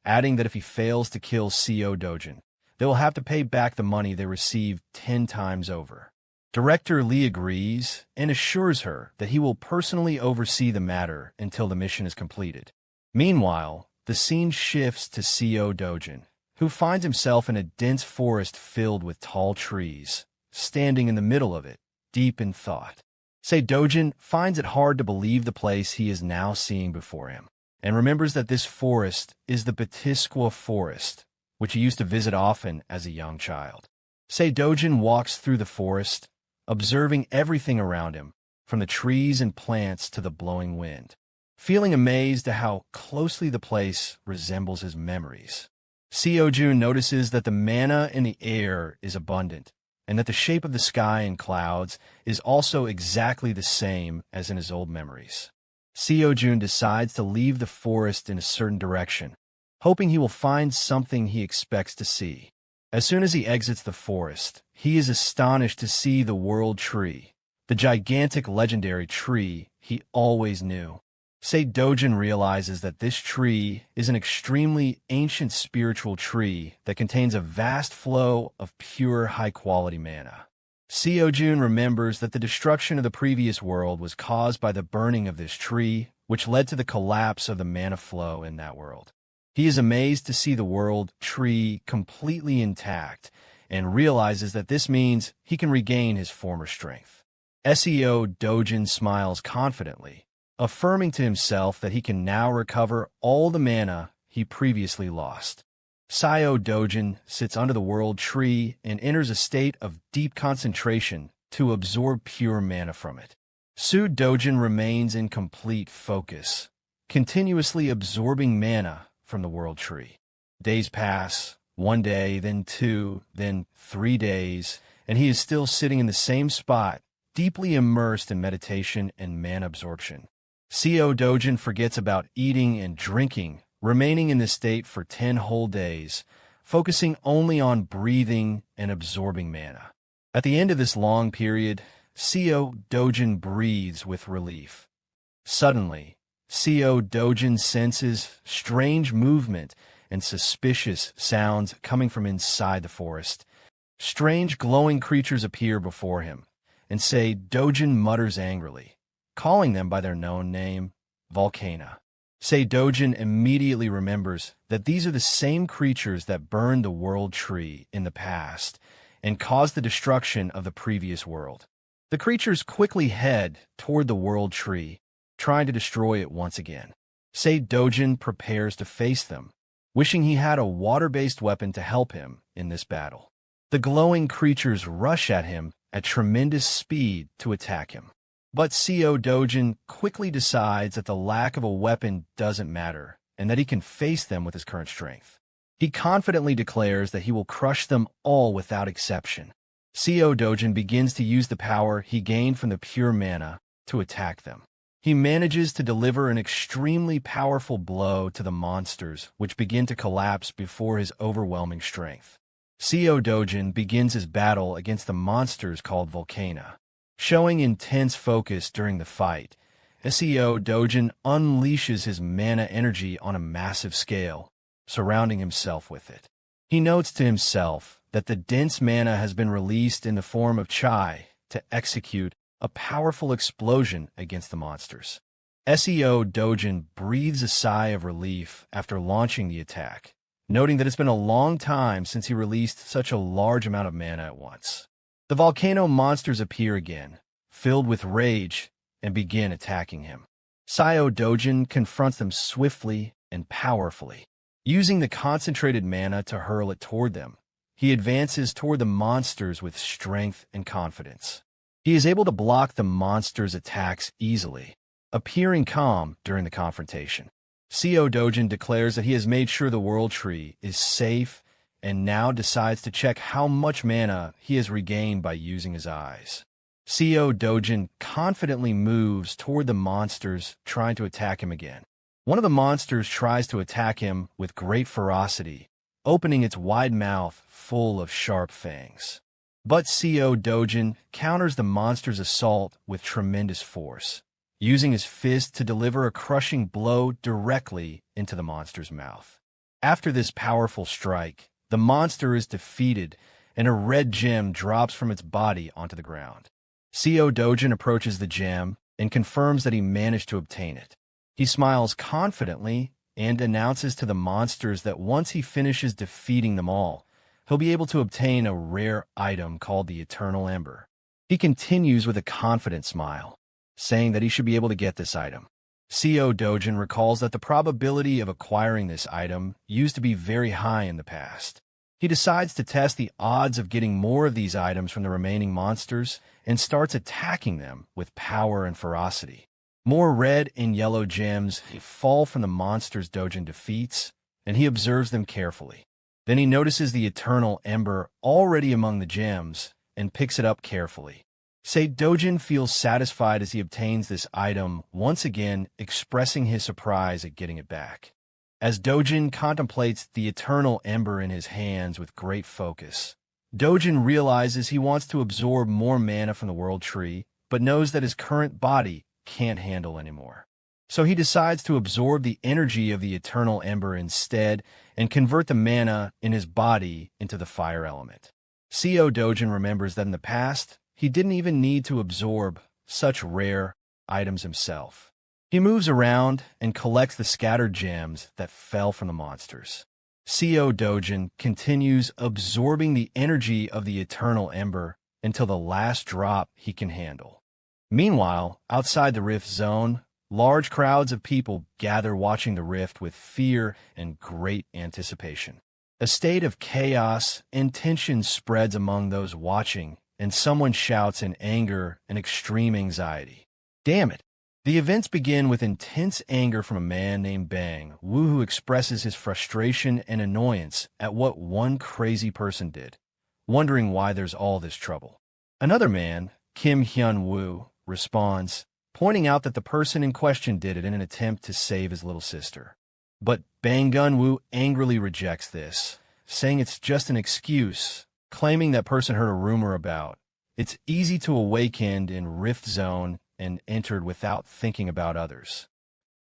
adding that if he fails to kill Seo Dojin, they will have to pay back the money they received 10 times over. Director Lee agrees and assures her that he will personally oversee the matter until the mission is completed. Meanwhile, the scene shifts to Seo Dojin, who finds himself in a dense forest filled with tall trees, standing in the middle of it, deep in thought. Seo Dojin finds it hard to believe the place he is now seeing before him, and remembers that this forest is the Batisqua Forest, which he used to visit often as a young child. Seo Dojin walks through the forest, observing everything around him, from the trees and plants to the blowing wind, feeling amazed at how closely the place resembles his memories. Seo Jun notices that the mana in the air is abundant, and that the shape of the sky and clouds is also exactly the same as in his old memories. Seo Jun decides to leave the forest in a certain direction, hoping he will find something he expects to see. As soon as he exits the forest, he is astonished to see the world tree, the gigantic legendary tree he always knew. Seo Dojin realizes that this tree is an extremely ancient spiritual tree that contains a vast flow of pure high-quality mana. Seo Jun remembers that the destruction of the previous world was caused by the burning of this tree, which led to the collapse of the mana flow in that world. He is amazed to see the world tree completely intact and realizes that this means he can regain his former strength. Seo Dojin smiles confidently, affirming to himself that he can now recover all the mana he previously lost. Seo Dojin sits under the world tree and enters a state of deep concentration to absorb pure mana from it. Seo Dojin remains in complete focus, continuously absorbing mana from the world tree. Days pass, 1 day, then 2, then 3 days, and he is still sitting in the same spot, deeply immersed in meditation and mana absorption. Seo Dojin forgets about eating and drinking, remaining in this state for 10 whole days, focusing only on breathing and absorbing mana. At the end of this long period, Seo Dojin breathes with relief. Suddenly, Seo Dojin senses strange movement and suspicious sounds coming from inside the forest. Strange glowing creatures appear before him, and Say Dojin mutters angrily, calling them by their known name, Volcana. Say Dojin immediately remembers that these are the same creatures that burned the world tree in the past and caused the destruction of the previous world. The creatures quickly head toward the world tree, trying to destroy it once again. Say Dojin prepares to face them, wishing he had a water-based weapon to help him in this battle. The glowing creatures rush at him at tremendous speed to attack him. But Seo Dojin quickly decides that the lack of a weapon doesn't matter and that he can face them with his current strength. He confidently declares that he will crush them all without exception. Seo Dojin begins to use the power he gained from the pure mana to attack them. He manages to deliver an extremely powerful blow to the monsters, which begin to collapse before his overwhelming strength. Seo Dojin begins his battle against the monsters called Volcana. Showing intense focus during the fight, Seo Dojin unleashes his mana energy on a massive scale, surrounding himself with it. He notes to himself that the dense mana has been released in the form of Chai to execute a powerful explosion against the monsters. Seo Dojin breathes a sigh of relief after launching the attack, noting that it's been a long time since he released such a large amount of mana at once. The volcano monsters appear again, filled with rage, and begin attacking him. Seo Dojin confronts them swiftly and powerfully. Using the concentrated mana to hurl it toward them, he advances toward the monsters with strength and confidence. He is able to block the monsters' attacks easily, appearing calm during the confrontation. Seo Dojin declares that he has made sure the world tree is safe and now decides to check how much mana he has regained by using his eyes. Seo Dojin confidently moves toward the monsters trying to attack him again. One of the monsters tries to attack him with great ferocity, opening its wide mouth full of sharp fangs. But Seo Dojin counters the monster's assault with tremendous force, using his fist to deliver a crushing blow directly into the monster's mouth. After this powerful strike, the monster is defeated, and a red gem drops from its body onto the ground. Seo Dojin approaches the gem and confirms that he managed to obtain it. He smiles confidently and announces to the monsters that once he finishes defeating them all, he'll be able to obtain a rare item called the Eternal Ember. He continues with a confident smile, saying that he should be able to get this item. Seo Dojin recalls that the probability of acquiring this item used to be very high in the past. He decides to test the odds of getting more of these items from the remaining monsters and starts attacking them with power and ferocity. More red and yellow gems fall from the monsters Dojin defeats, and he observes them carefully. Then he notices the Eternal Ember already among the gems and picks it up carefully. Say Dojin feels satisfied as he obtains this item, once again expressing his surprise at getting it back. As Dojin contemplates the Eternal Ember in his hands with great focus, Dojin realizes he wants to absorb more mana from the World Tree, but knows that his current body can't handle anymore. So he decides to absorb the energy of the Eternal Ember instead and convert the mana in his body into the fire element. Seo Dojin remembers that in the past, he didn't even need to absorb such rare items himself. He moves around and collects the scattered gems that fell from the monsters. Seo Dojin continues absorbing the energy of the Eternal Ember until the last drop he can handle. Meanwhile, outside the Rift Zone, large crowds of people gather watching the rift with fear and great anticipation. A state of chaos and tension spreads among those watching, and someone shouts in anger and extreme anxiety. Damn it! The events begin with intense anger from a man named Bang Woo who expresses his frustration and annoyance at what one crazy person did, wondering why there's all this trouble. Another man, Kim Hyun Woo, responds, pointing out that the person in question did it in an attempt to save his little sister. But Bang Gun Woo angrily rejects this, saying it's just an excuse, claiming that person heard a rumor about. It's easy to awaken in Rift Zone and entered without thinking about others.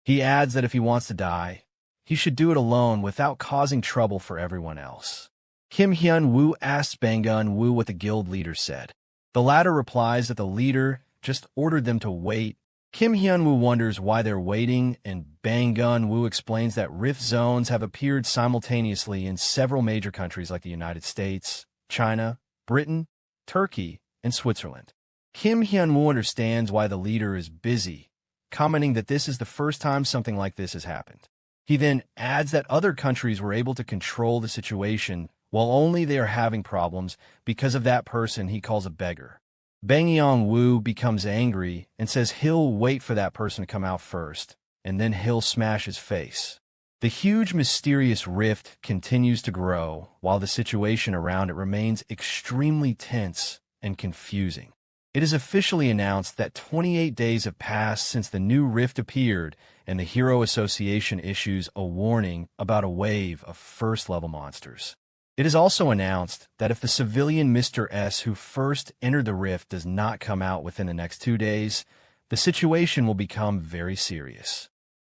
He adds that if he wants to die, he should do it alone without causing trouble for everyone else. Kim Hyun Woo asks Bang Gun Woo what the guild leader said. The latter replies that the leader just ordered them to wait. Kim Hyun-woo wonders why they're waiting, and Bang Gun-woo explains that rift zones have appeared simultaneously in several major countries like the United States, China, Britain, Turkey, and Switzerland. Kim Hyun-woo understands why the leader is busy, commenting that this is the first time something like this has happened. He then adds that other countries were able to control the situation while only they are having problems because of that person he calls a beggar. Bang Yong-woo becomes angry and says he'll wait for that person to come out first, and then he'll smash his face. The huge mysterious rift continues to grow while the situation around it remains extremely tense and confusing. It is officially announced that 28 days have passed since the new rift appeared, and the Hero Association issues a warning about a wave of first-level monsters. It is also announced that if the civilian Mr. S who first entered the rift does not come out within the next 2 days, the situation will become very serious.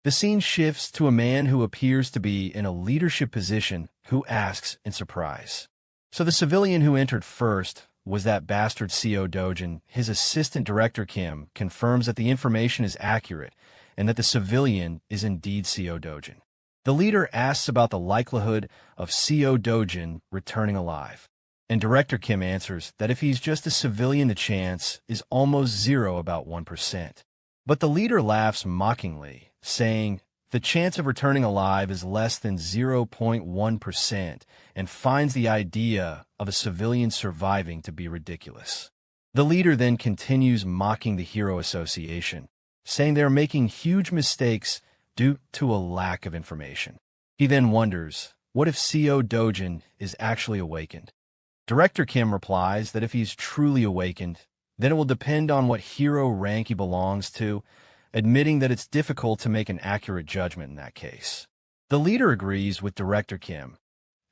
The scene shifts to a man who appears to be in a leadership position who asks in surprise. So the civilian who entered first was that bastard CO Dojin. His assistant director Kim confirms that the information is accurate and that the civilian is indeed CO Dojin. The leader asks about the likelihood of CO Dojin returning alive, and Director Kim answers that if he's just a civilian, the chance is almost zero, about 1%. But the leader laughs mockingly, saying the chance of returning alive is less than 0.1%, and finds the idea of a civilian surviving to be ridiculous. The leader then continues mocking the Hero Association, saying they are making huge mistakes due to a lack of information. He then wonders, what if CO Dojin is actually awakened? Director Kim replies that if he's truly awakened, then it will depend on what hero rank he belongs to, admitting that it's difficult to make an accurate judgment in that case. The leader agrees with Director Kim,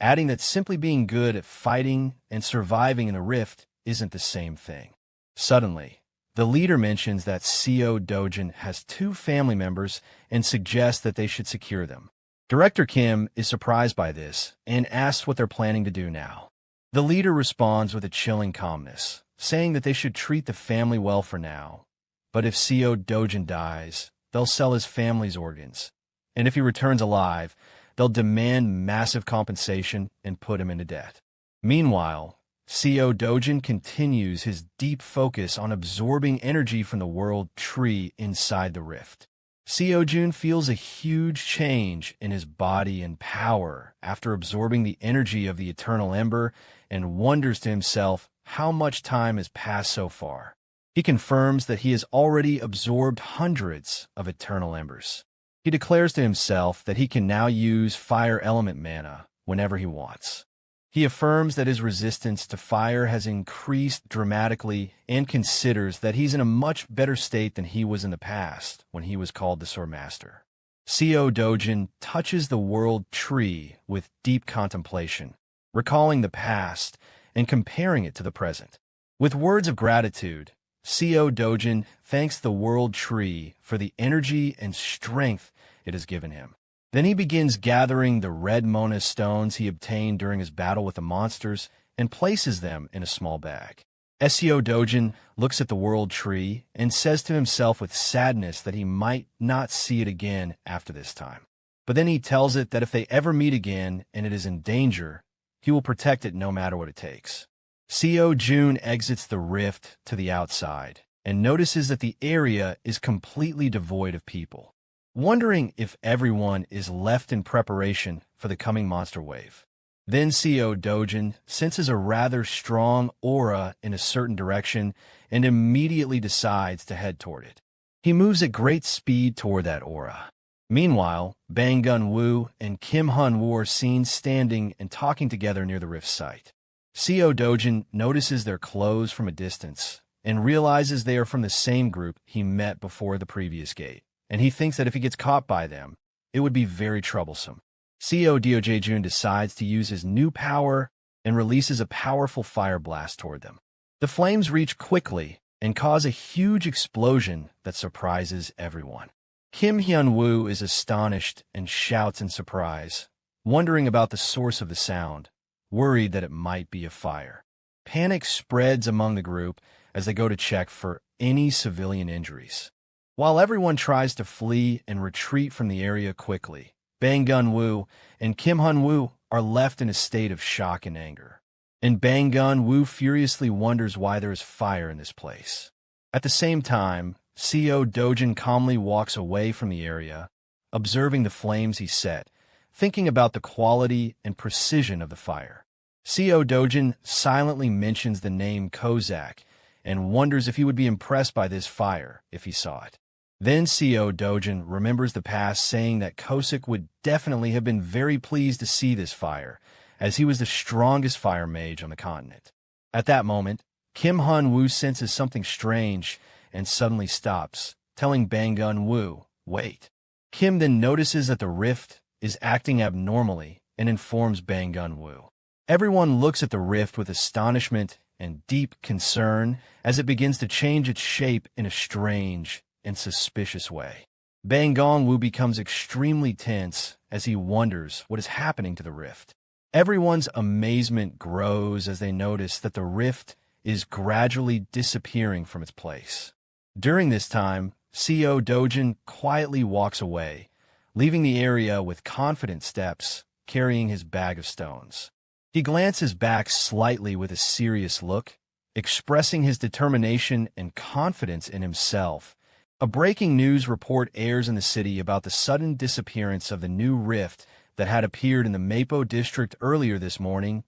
adding that simply being good at fighting and surviving in a rift isn't the same thing. Suddenly, the leader mentions that CO Dojin has 2 family members and suggests that they should secure them. Director Kim is surprised by this and asks what they're planning to do now. The leader responds with a chilling calmness, saying that they should treat the family well for now, but if CO Dojin dies, they'll sell his family's organs, and if he returns alive, they'll demand massive compensation and put him into debt. Meanwhile, CO Dojin continues his deep focus on absorbing energy from the world tree inside the rift. CO Jun feels a huge change in his body and power after absorbing the energy of the eternal ember and wonders to himself how much time has passed so far. He confirms that he has already absorbed hundreds of eternal embers. He declares to himself that he can now use fire element mana whenever he wants. He affirms that his resistance to fire has increased dramatically and considers that he's in a much better state than he was in the past when he was called the Sword Master. CO Dojin touches the world tree with deep contemplation, recalling the past and comparing it to the present. With words of gratitude, CO Dojin thanks the world tree for the energy and strength it has given him. Then he begins gathering the red Mona stones he obtained during his battle with the monsters and places them in a small bag. SEO Dojin looks at the world tree and says to himself with sadness that he might not see it again after this time. But then he tells it that if they ever meet again and it is in danger, he will protect it no matter what it takes. CO Jun exits the rift to the outside and notices that the area is completely devoid of people, wondering if everyone is left in preparation for the coming monster wave. Then CO Dojin senses a rather strong aura in a certain direction and immediately decides to head toward it. He moves at great speed toward that aura. Meanwhile, Bang Gun-woo and Kim Hun-woo are seen standing and talking together near the rift site. CO Dojin notices their clothes from a distance and realizes they are from the same group he met before the previous gate, and he thinks that if he gets caught by them, it would be very troublesome. CO Dojin decides to use his new power and releases a powerful fire blast toward them. The flames reach quickly and cause a huge explosion that surprises everyone. Kim Hyun-woo is astonished and shouts in surprise, wondering about the source of the sound, worried that it might be a fire. Panic spreads among the group as they go to check for any civilian injuries. While everyone tries to flee and retreat from the area quickly, Bang Gun-woo and Kim Hun-woo are left in a state of shock and anger. And Bang Gun-woo furiously wonders why there is fire in this place. At the same time, Seo Dojin calmly walks away from the area, observing the flames he set, thinking about the quality and precision of the fire. Seo Dojin silently mentions the name Kozak and wonders if he would be impressed by this fire if he saw it. Then Seo Dojin remembers the past, saying that Kosik would definitely have been very pleased to see this fire, as he was the strongest fire mage on the continent. At that moment, Kim Hun-woo senses something strange and suddenly stops, telling Bang Gun-woo, "Wait." Kim then notices that the rift is acting abnormally and informs Bang Gun-woo. Everyone looks at the rift with astonishment and deep concern as it begins to change its shape in a strange and suspicious way. Bang Gun-woo becomes extremely tense as he wonders what is happening to the rift. Everyone's amazement grows as they notice that the rift is gradually disappearing from its place. During this time, Seo Dojin quietly walks away, leaving the area with confident steps, carrying his bag of stones. He glances back slightly with a serious look, expressing his determination and confidence in himself. A breaking news report airs in the city about the sudden disappearance of the new rift that had appeared in the Mapo district earlier this morning.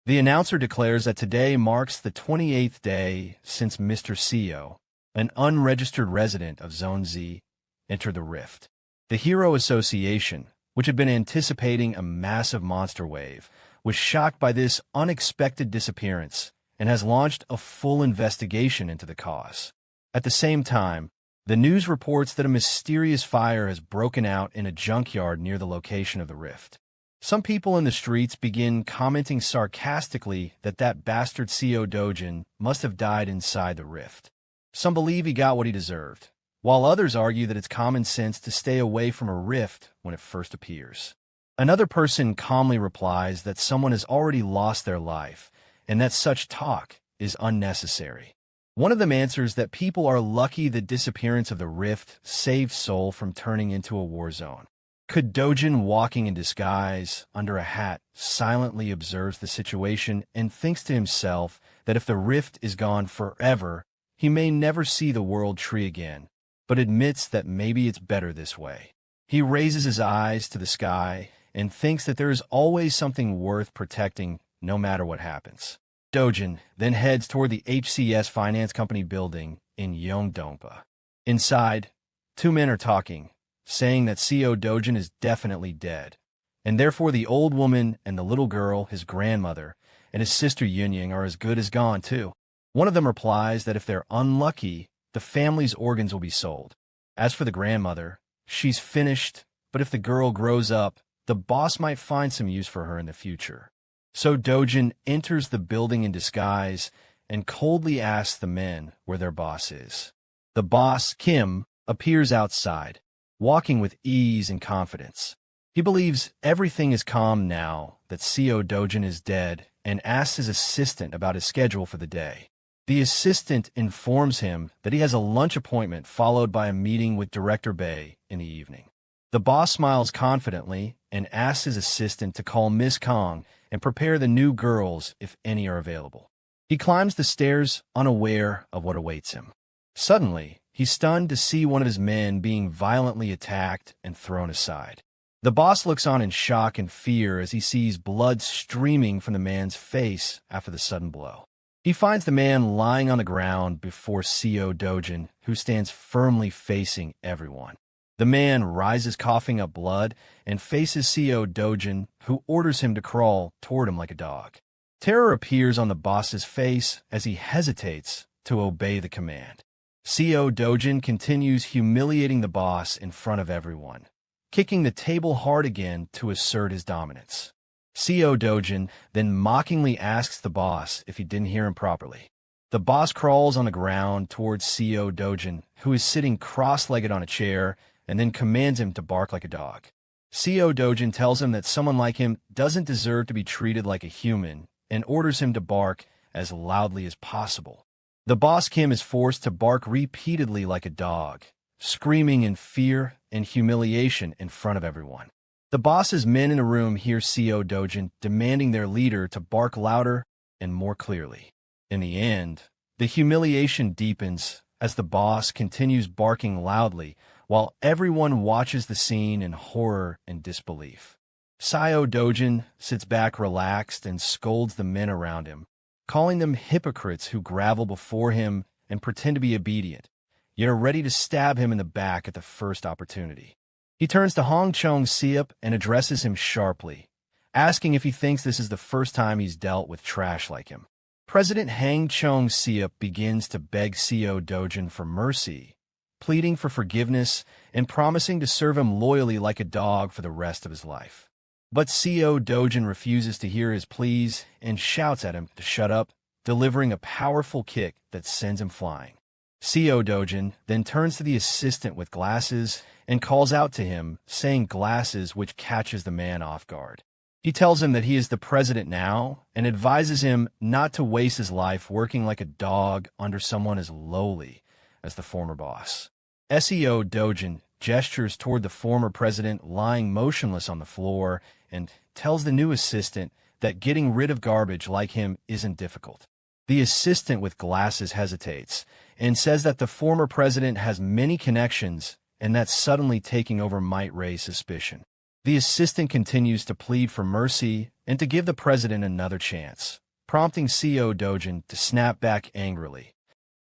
The announcer declares that today marks the 28th day since Mr. Seo, an unregistered resident of Zone Z, entered the rift. The Hero Association, which had been anticipating a massive monster wave, was shocked by this unexpected disappearance and has launched a full investigation into the cause. At the same time, the news reports that a mysterious fire has broken out in a junkyard near the location of the rift. Some people in the streets begin commenting sarcastically that bastard Seo Dojin must have died inside the rift. Some believe he got what he deserved, while others argue that it's common sense to stay away from a rift when it first appears. Another person calmly replies that someone has already lost their life and that such talk is unnecessary. One of them answers that people are lucky the disappearance of the rift saved Seoul from turning into a war zone. Could Dojin, walking in disguise under a hat, silently observes the situation and thinks to himself that if the rift is gone forever, he may never see the world tree again, but admits that maybe it's better this way. He raises his eyes to the sky and thinks that there is always something worth protecting no matter what happens. Dojin then heads toward the HCS Finance Company building in Yeongdongpa. Inside, two men are talking, saying that Seo Dojin is definitely dead, and therefore the old woman and the little girl, his grandmother, and his sister Yunying are as good as gone too. One of them replies that if they're unlucky, the family's organs will be sold. As for the grandmother, she's finished, but if the girl grows up, the boss might find some use for her in the future. So Dojin enters the building in disguise and coldly asks the men where their boss is. The boss, Kim, appears outside, walking with ease and confidence. He believes everything is calm now that Seo Dojin is dead and asks his assistant about his schedule for the day. The assistant informs him that he has a lunch appointment followed by a meeting with Director Bae in the evening. The boss smiles confidently and asks his assistant to call Miss Kong and prepare the new girls if any are available. He climbs the stairs unaware of what awaits him. Suddenly, he's stunned to see one of his men being violently attacked and thrown aside. The boss looks on in shock and fear as he sees blood streaming from the man's face after the sudden blow. He finds the man lying on the ground before Seo Dojin, who stands firmly facing everyone. The man rises coughing up blood and faces Seo Dojin, who orders him to crawl toward him like a dog. Terror appears on the boss's face as he hesitates to obey the command. Seo Dojin continues humiliating the boss in front of everyone, kicking the table hard again to assert his dominance. Seo Dojin then mockingly asks the boss if he didn't hear him properly. The boss crawls on the ground towards Seo Dojin, who is sitting cross-legged on a chair, and then commands him to bark like a dog. Seo Dojin tells him that someone like him doesn't deserve to be treated like a human and orders him to bark as loudly as possible. The boss Kim is forced to bark repeatedly like a dog, screaming in fear and humiliation in front of everyone. The boss's men in a room hear Seo Dojin demanding their leader to bark louder and more clearly. In the end, the humiliation deepens as the boss continues barking loudly while everyone watches the scene in horror and disbelief. Seo Dojin sits back relaxed and scolds the men around him, calling them hypocrites who grovel before him and pretend to be obedient, yet are ready to stab him in the back at the first opportunity. He turns to Hong Chong-seop and addresses him sharply, asking if he thinks this is the first time he's dealt with trash like him. President Hang Chong-seop begins to beg Seo Dojin for mercy, pleading for forgiveness and promising to serve him loyally like a dog for the rest of his life. But Seo Dojin refuses to hear his pleas and shouts at him to shut up, delivering a powerful kick that sends him flying. Seo Dojin then turns to the assistant with glasses and calls out to him, saying glasses, which catches the man off guard. He tells him that he is the president now and advises him not to waste his life working like a dog under someone as lowly as the former boss. Seo Dojin gestures toward the former president lying motionless on the floor and tells the new assistant that getting rid of garbage like him isn't difficult. The assistant with glasses hesitates and says that the former president has many connections and that suddenly taking over might raise suspicion. The assistant continues to plead for mercy and to give the president another chance, prompting Seo Dojin to snap back angrily.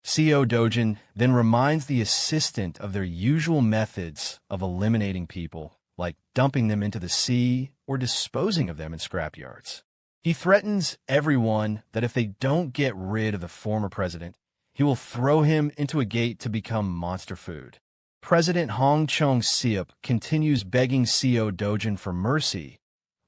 Seo Dojin then reminds the assistant of their usual methods of eliminating people, like dumping them into the sea or disposing of them in scrapyards. He threatens everyone that if they don't get rid of the former president, he will throw him into a gate to become monster food. President Hong Chong-seop continues begging Seo Dojin for mercy,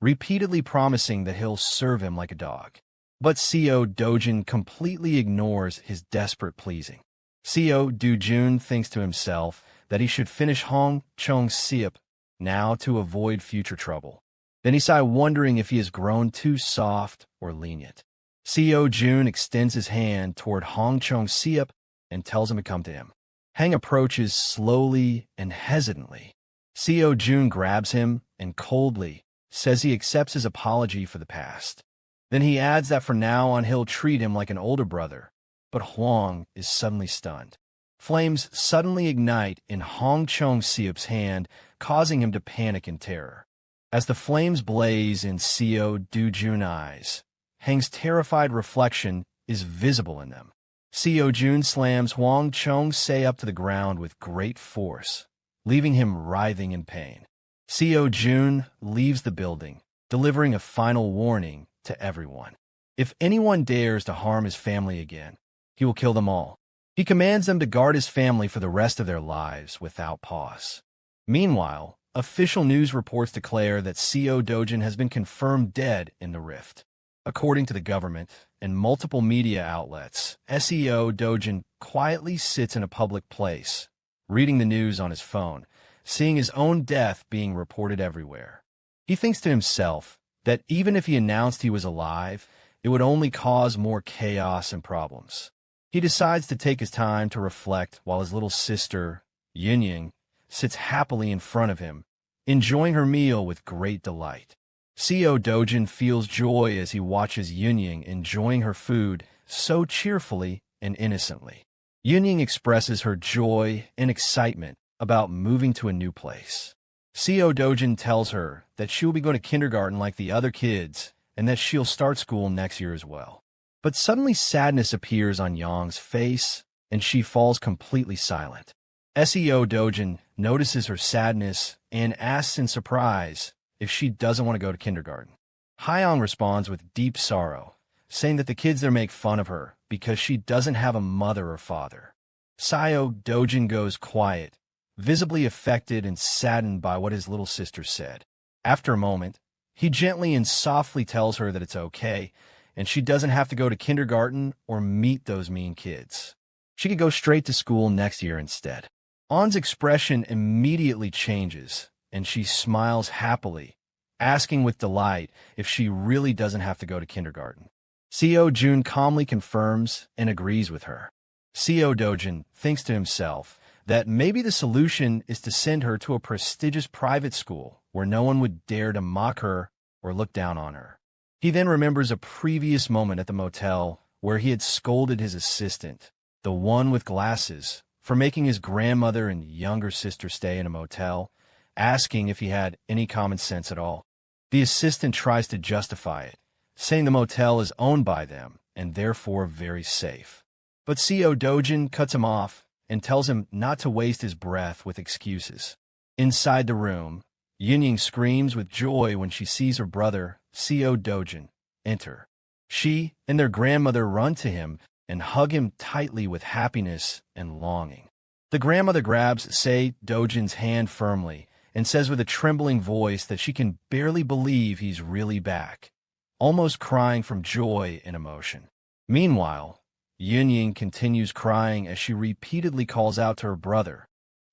repeatedly promising that he'll serve him like a dog. But Seo Dojin completely ignores his desperate pleasing. Seo Dojin thinks to himself that he should finish Hong Chong-seop now to avoid future trouble. Then he sighs, wondering if he has grown too soft or lenient. Seo Dojin extends his hand toward Hong Chong-seop and tells him to come to him. Hang approaches slowly and hesitantly. Seo Dojin grabs him and coldly says he accepts his apology for the past. Then he adds that from now on he'll treat him like an older brother, but Huang is suddenly stunned. Flames suddenly ignite in Hong Chong-seop's hand, causing him to panic in terror. As the flames blaze in Seo Dojin's eyes, Hang's terrified reflection is visible in them. Seo Dojin slams Huang Chong-seop to the ground with great force, leaving him writhing in pain. Seo Dojin leaves the building, delivering a final warning to everyone. If anyone dares to harm his family again, he will kill them all. He commands them to guard his family for the rest of their lives without pause. Meanwhile, official news reports declare that Seo Dojin has been confirmed dead in the rift. According to the government and multiple media outlets, Seo Dojin quietly sits in a public place, reading the news on his phone, seeing his own death being reported everywhere. He thinks to himself that even if he announced he was alive, it would only cause more chaos and problems. He decides to take his time to reflect while his little sister, Yunying, sits happily in front of him, enjoying her meal with great delight. Seo Dojin feels joy as he watches Yunying enjoying her food so cheerfully and innocently. Yunying expresses her joy and excitement about moving to a new place. Seo Dojin tells her that she will be going to kindergarten like the other kids and that she'll start school next year as well. But suddenly sadness appears on Yang's face and she falls completely silent. Seo Dojin notices her sadness and asks in surprise if she doesn't want to go to kindergarten. Hyang responds with deep sorrow, saying that the kids there make fun of her because she doesn't have a mother or father. Seo Dojin goes quiet, visibly affected and saddened by what his little sister said. After a moment, he gently and softly tells her that it's okay, and she doesn't have to go to kindergarten or meet those mean kids. She could go straight to school next year instead. On's expression immediately changes, and she smiles happily, asking with delight if she really doesn't have to go to kindergarten. Seo Jun calmly confirms and agrees with her. Seo Dojin thinks to himself that maybe the solution is to send her to a prestigious private school where no one would dare to mock her or look down on her. He then remembers a previous moment at the motel where he had scolded his assistant, the one with glasses, for making his grandmother and younger sister stay in a motel, asking if he had any common sense at all. The assistant tries to justify it, saying the motel is owned by them and therefore very safe. But Seo Dojin cuts him off and tells him not to waste his breath with excuses. Inside the room, Yunying screams with joy when she sees her brother, Seo Dojin, enter. She and their grandmother run to him and hug him tightly with happiness and longing. The grandmother grabs Seo Dojin's hand firmly and says with a trembling voice that she can barely believe he's really back, almost crying from joy and emotion. Meanwhile, Yunying continues crying as she repeatedly calls out to her brother,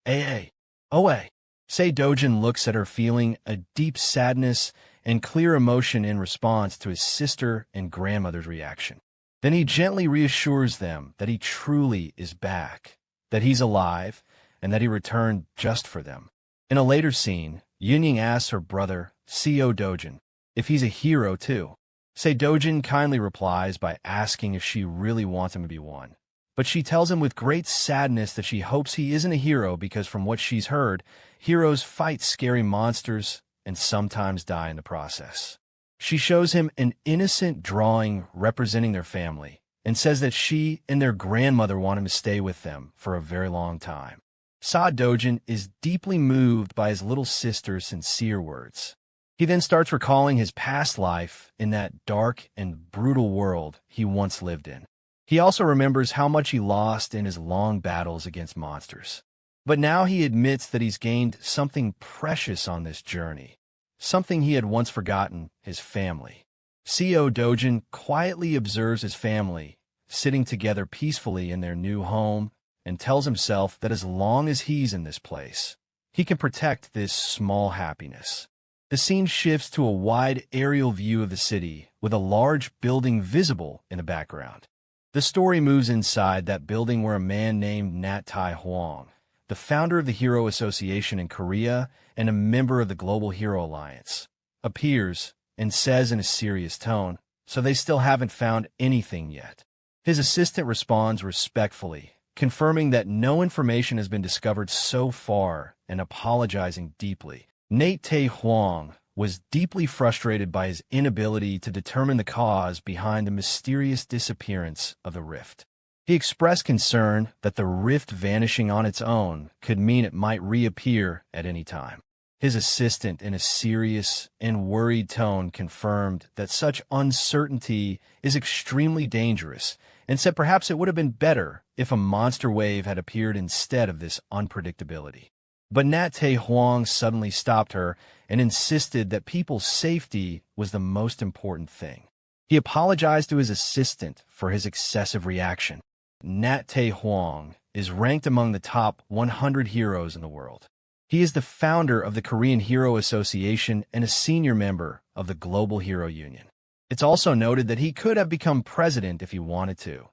"Ay, Oe." Seo Dojin looks at her feeling a deep sadness and clear emotion in response to his sister and grandmother's reaction. Then he gently reassures them that he truly is back, that he's alive, and that he returned just for them. In a later scene, Yunying asks her brother, Seo Dojin, if he's a hero too. Seo Dojin kindly replies by asking if she really wants him to be one. But she tells him with great sadness that she hopes he isn't a hero because from what she's heard, heroes fight scary monsters and sometimes die in the process. She shows him an innocent drawing representing their family and says that she and their grandmother want him to stay with them for a very long time. Seo Dojin is deeply moved by his little sister's sincere words. He then starts recalling his past life in that dark and brutal world he once lived in. He also remembers how much he lost in his long battles against monsters. But now he admits that he's gained something precious on this journey, something he had once forgotten, his family. Seo Dojin quietly observes his family, sitting together peacefully in their new home, and tells himself that as long as he's in this place, he can protect this small happiness. The scene shifts to a wide aerial view of the city, with a large building visible in the background. The story moves inside that building where a man named Nat Tai Hwang, the founder of the Hero Association in Korea and a member of the Global Hero Alliance, appears and says in a serious tone, "So they still haven't found anything yet." His assistant responds respectfully, confirming that no information has been discovered so far and apologizing deeply. Nate Tai Hwang was deeply frustrated by his inability to determine the cause behind the mysterious disappearance of the rift. He expressed concern that the rift vanishing on its own could mean it might reappear at any time. His assistant, in a serious and worried tone, confirmed that such uncertainty is extremely dangerous and said perhaps it would have been better if a monster wave had appeared instead of this unpredictability. But Nat Tai Hwang suddenly stopped her and insisted that people's safety was the most important thing. He apologized to his assistant for his excessive reaction. Nat Tai Hwang is ranked among the top 100 heroes in the world. He is the founder of the Korean Hero Association and a senior member of the Global Hero Union. It's also noted that he could have become president if he wanted to,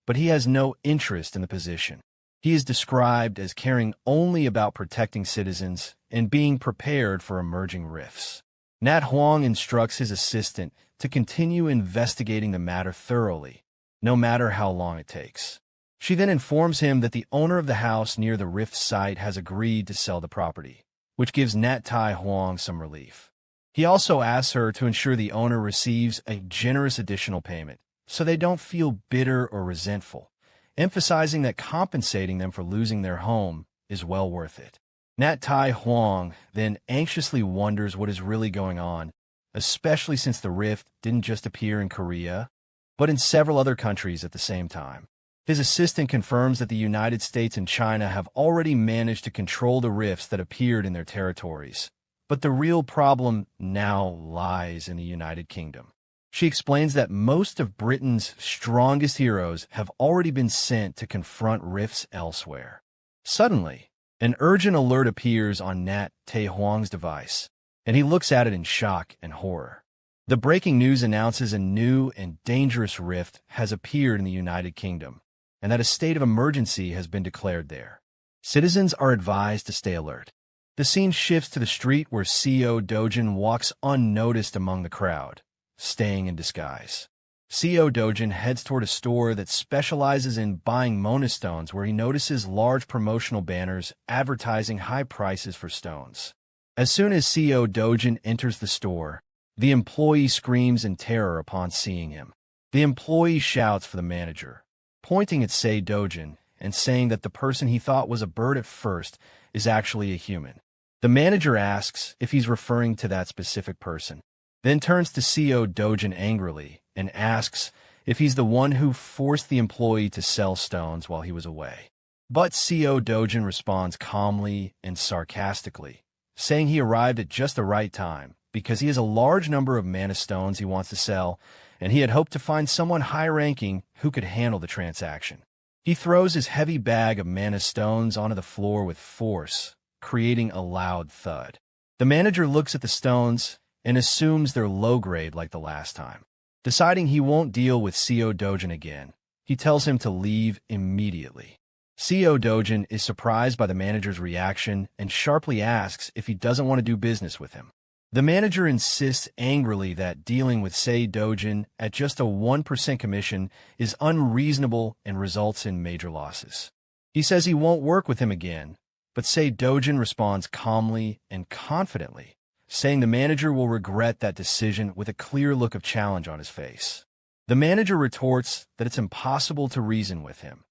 but he has no interest in the position. He is described as caring only about protecting citizens and being prepared for emerging rifts. Nat Hwang instructs his assistant to continue investigating the matter thoroughly, no matter how long it takes. She then informs him that the owner of the house near the rift site has agreed to sell the property, which gives Nat Tai Hwang some relief. He also asks her to ensure the owner receives a generous additional payment, so they don't feel bitter or resentful, emphasizing that compensating them for losing their home is well worth it. Nat Tai Hwang then anxiously wonders what is really going on, especially since the rift didn't just appear in Korea, but in several other countries at the same time. His assistant confirms that the United States and China have already managed to control the rifts that appeared in their territories, but the real problem now lies in the United Kingdom. She explains that most of Britain's strongest heroes have already been sent to confront rifts elsewhere. Suddenly, an urgent alert appears on Nat Tai Hwang's device, and he looks at it in shock and horror. The breaking news announces a new and dangerous rift has appeared in the United Kingdom, and that a state of emergency has been declared there. Citizens are advised to stay alert. The scene shifts to the street where CEO Dojin walks unnoticed among the crowd, staying in disguise. CEO Dojin heads toward a store that specializes in buying Mona stones, where he notices large promotional banners advertising high prices for stones. As soon as CEO Dojin enters the store, the employee screams in terror upon seeing him. The employee shouts for the manager, pointing at Sei Dojin and saying that the person he thought was a bird at first is actually a human. The manager asks if he's referring to that specific person, then turns to CEO Dojin angrily and asks if he's the one who forced the employee to sell stones while he was away. But CEO Dojin responds calmly and sarcastically, saying he arrived at just the right time because he has a large number of mana stones he wants to sell, and he had hoped to find someone high-ranking who could handle the transaction. He throws his heavy bag of mana stones onto the floor with force, creating a loud thud. The manager looks at the stones and assumes they're low-grade like the last time. Deciding he won't deal with CEO Dojin again, he tells him to leave immediately. CEO Dojin is surprised by the manager's reaction and sharply asks if he doesn't want to do business with him. The manager insists angrily that dealing with Sei Dojin at just a 1% commission is unreasonable and results in major losses. He says he won't work with him again, but Sei Dojin responds calmly and confidently, saying the manager will regret that decision with a clear look of challenge on his face. The manager retorts that it's impossible to reason with him,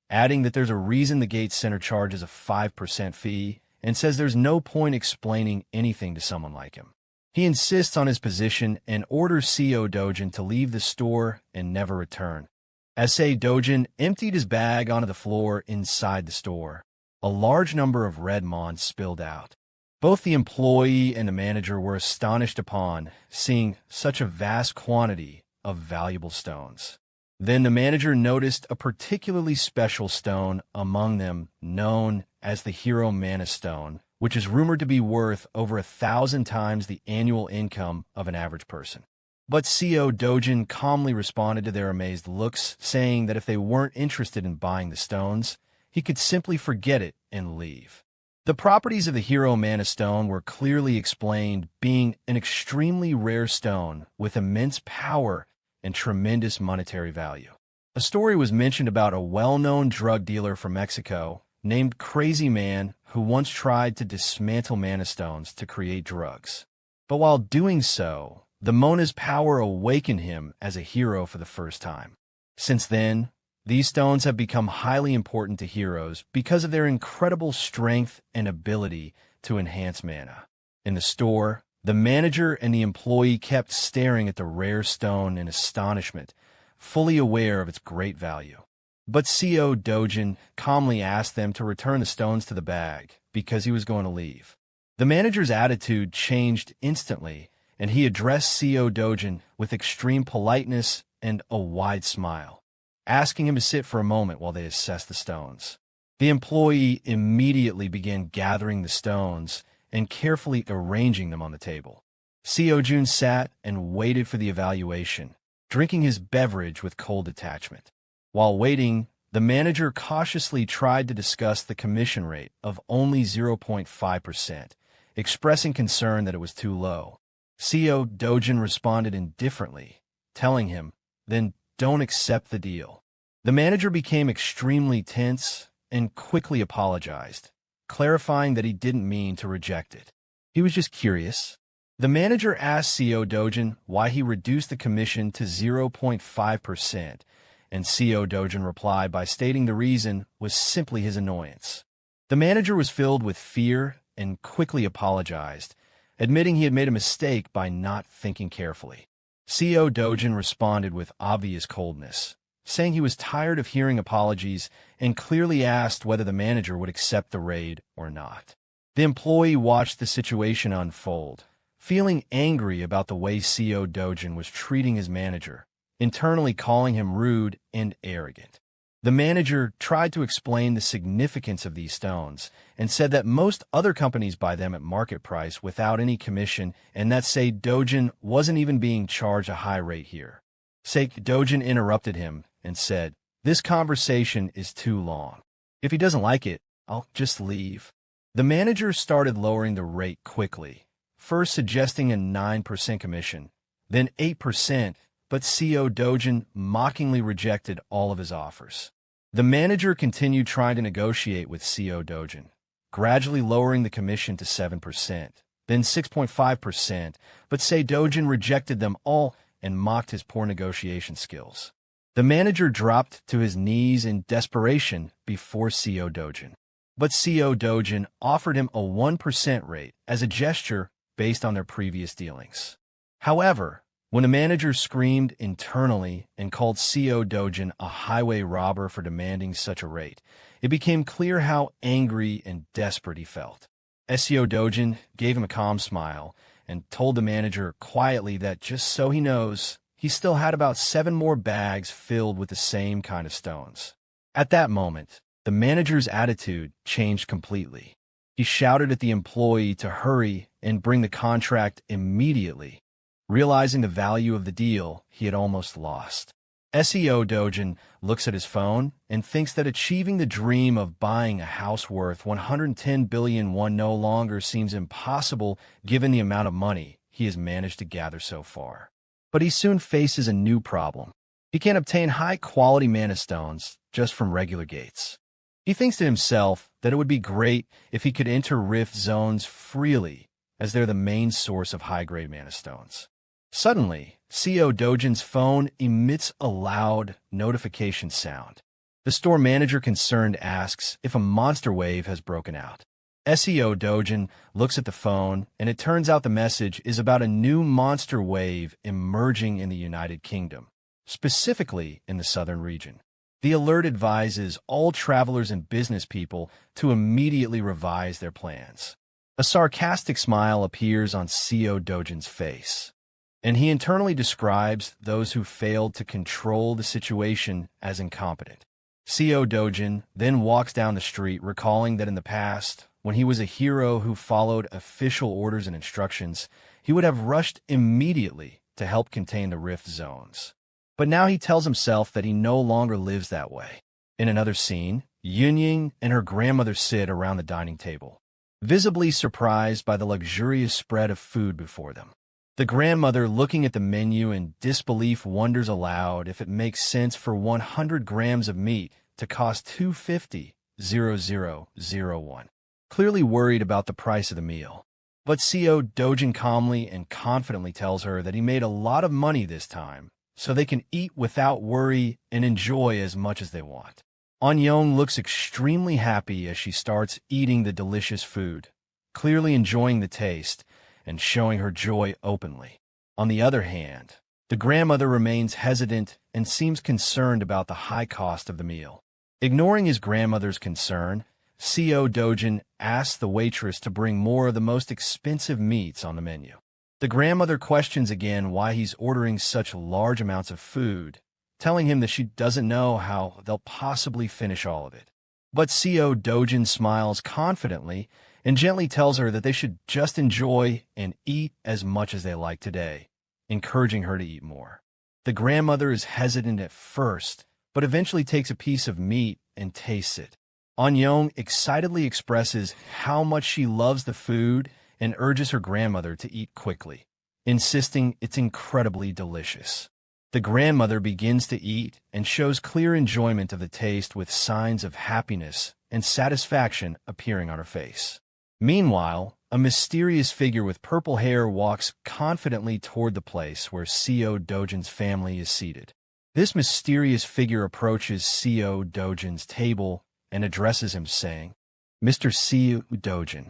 adding that there's a reason the Gates Center charges a 5% fee and says there's no point explaining anything to someone like him. He insists on his position and orders CEO Dojin to leave the store and never return. As Sei Dojin emptied his bag onto the floor inside the store, a large number of red mons spilled out. Both the employee and the manager were astonished upon seeing such a vast quantity of valuable stones. Then the manager noticed a particularly special stone among them known as the Hero Mana Stone, which is rumored to be worth over 1,000 times the annual income of an average person. But CEO Dojin calmly responded to their amazed looks, saying that if they weren't interested in buying the stones, he could simply forget it and leave. The properties of the Hero Mana Stone were clearly explained, being an extremely rare stone with immense power and tremendous monetary value. A story was mentioned about a well-known drug dealer from Mexico named Crazy Man who once tried to dismantle mana stones to create drugs. But while doing so, the Mona's power awakened him as a hero for the first time. Since then, these stones have become highly important to heroes because of their incredible strength and ability to enhance mana. In the store, the manager and the employee kept staring at the rare stone in astonishment, fully aware of its great value. But CEO Dojin calmly asked them to return the stones to the bag because he was going to leave. The manager's attitude changed instantly, and he addressed CEO Dojin with extreme politeness and a wide smile, asking him to sit for a moment while they assessed the stones. The employee immediately began gathering the stones and carefully arranging them on the table. CEO Jun sat and waited for the evaluation, drinking his beverage with cold detachment. While waiting, the manager cautiously tried to discuss the commission rate of only 0.5%, expressing concern that it was too low. CEO Dojin responded indifferently, telling him, "Then don't accept the deal." The manager became extremely tense and quickly apologized, clarifying that he didn't mean to reject it. He was just curious. The manager asked CEO Dojin why he reduced the commission to 0.5%, and CEO Dojin replied by stating the reason was simply his annoyance. The manager was filled with fear and quickly apologized, admitting he had made a mistake by not thinking carefully. CEO Dojin responded with obvious coldness, saying he was tired of hearing apologies and clearly asked whether the manager would accept the raid or not. The employee watched the situation unfold, feeling angry about the way CEO Dojin was treating his manager, internally calling him rude and arrogant. The manager tried to explain the significance of these stones and said that most other companies buy them at market price without any commission and that Sei Dojin wasn't even being charged a high rate here. Sei Dojin interrupted him and said, "This conversation is too long. If he doesn't like it, I'll just leave." The manager started lowering the rate quickly, first suggesting a 9% commission, then 8%, but CEO Dojin mockingly rejected all of his offers. The manager continued trying to negotiate with CEO Dojin, gradually lowering the commission to 7%, then 6.5%, but CEO Dojin rejected them all and mocked his poor negotiation skills. The manager dropped to his knees in desperation before CEO Dojin, but CEO Dojin offered him a 1% rate as a gesture based on their previous dealings. However, when the manager screamed internally and called CEO Dojin a highway robber for demanding such a rate, it became clear how angry and desperate he felt. CEO Dojin gave him a calm smile and told the manager quietly that just so he knows, he still had about 7 more bags filled with the same kind of stones. At that moment, the manager's attitude changed completely. He shouted at the employee to hurry and bring the contract immediately. Realizing the value of the deal, he had almost lost. CEO Dojin looks at his phone and thinks that achieving the dream of buying a house worth 110 billion won no longer seems impossible given the amount of money he has managed to gather so far. But he soon faces a new problem. He can't obtain high-quality mana stones just from regular gates. He thinks to himself that it would be great if he could enter rift zones freely, as they're the main source of high-grade mana stones. Suddenly, CEO Dojin's phone emits a loud notification sound. The store manager concerned asks if a monster wave has broken out. SEO Dojin looks at the phone, and it turns out the message is about a new monster wave emerging in the United Kingdom, specifically in the southern region. The alert advises all travelers and business people to immediately revise their plans. A sarcastic smile appears on CEO Dojin's face, and he internally describes those who failed to control the situation as incompetent. CEO Dojin then walks down the street, recalling that in the past, when he was a hero who followed official orders and instructions, he would have rushed immediately to help contain the rift zones. But now he tells himself that he no longer lives that way. In another scene, Yunying and her grandmother sit around the dining table, visibly surprised by the luxurious spread of food before them. The grandmother, looking at the menu in disbelief, wonders aloud if it makes sense for 100 grams of meat to cost 250,001. Clearly worried about the price of the meal. But CEO Dojin calmly and confidently tells her that he made a lot of money this time, so they can eat without worry and enjoy as much as they want. Anyong looks extremely happy as she starts eating the delicious food, clearly enjoying the taste and showing her joy openly. On the other hand, the grandmother remains hesitant and seems concerned about the high cost of the meal. Ignoring his grandmother's concern, CEO Dojin asks the waitress to bring more of the most expensive meats on the menu. The grandmother questions again why he's ordering such large amounts of food, telling him that she doesn't know how they'll possibly finish all of it. But CEO Dojin smiles confidently and gently tells her that they should just enjoy and eat as much as they like today, encouraging her to eat more. The grandmother is hesitant at first, but eventually takes a piece of meat and tastes it. Anyong excitedly expresses how much she loves the food and urges her grandmother to eat quickly, insisting it's incredibly delicious. The grandmother begins to eat and shows clear enjoyment of the taste, with signs of happiness and satisfaction appearing on her face. Meanwhile, a mysterious figure with purple hair walks confidently toward the place where CEO Dojin's family is seated. This mysterious figure approaches CEO Dojin's table and addresses him, saying, "Mr. CEO Dojin."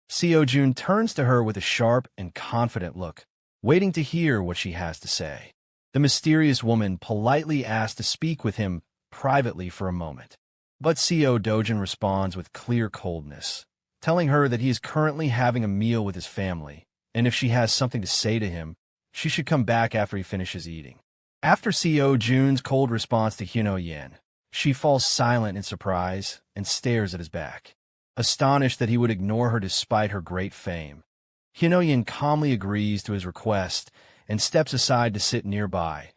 CEO Jun turns to her with a sharp and confident look, waiting to hear what she has to say. The mysterious woman politely asks to speak with him privately for a moment, but CEO Dojin responds with clear coldness, telling her that he is currently having a meal with his family, and if she has something to say to him, she should come back after he finishes eating. After CEO Jun's cold response to Hyuno Yen, She falls silent in surprise and stares at his back, astonished that he would ignore her despite her great fame. Hyunho calmly agrees to his request and steps aside to sit nearby,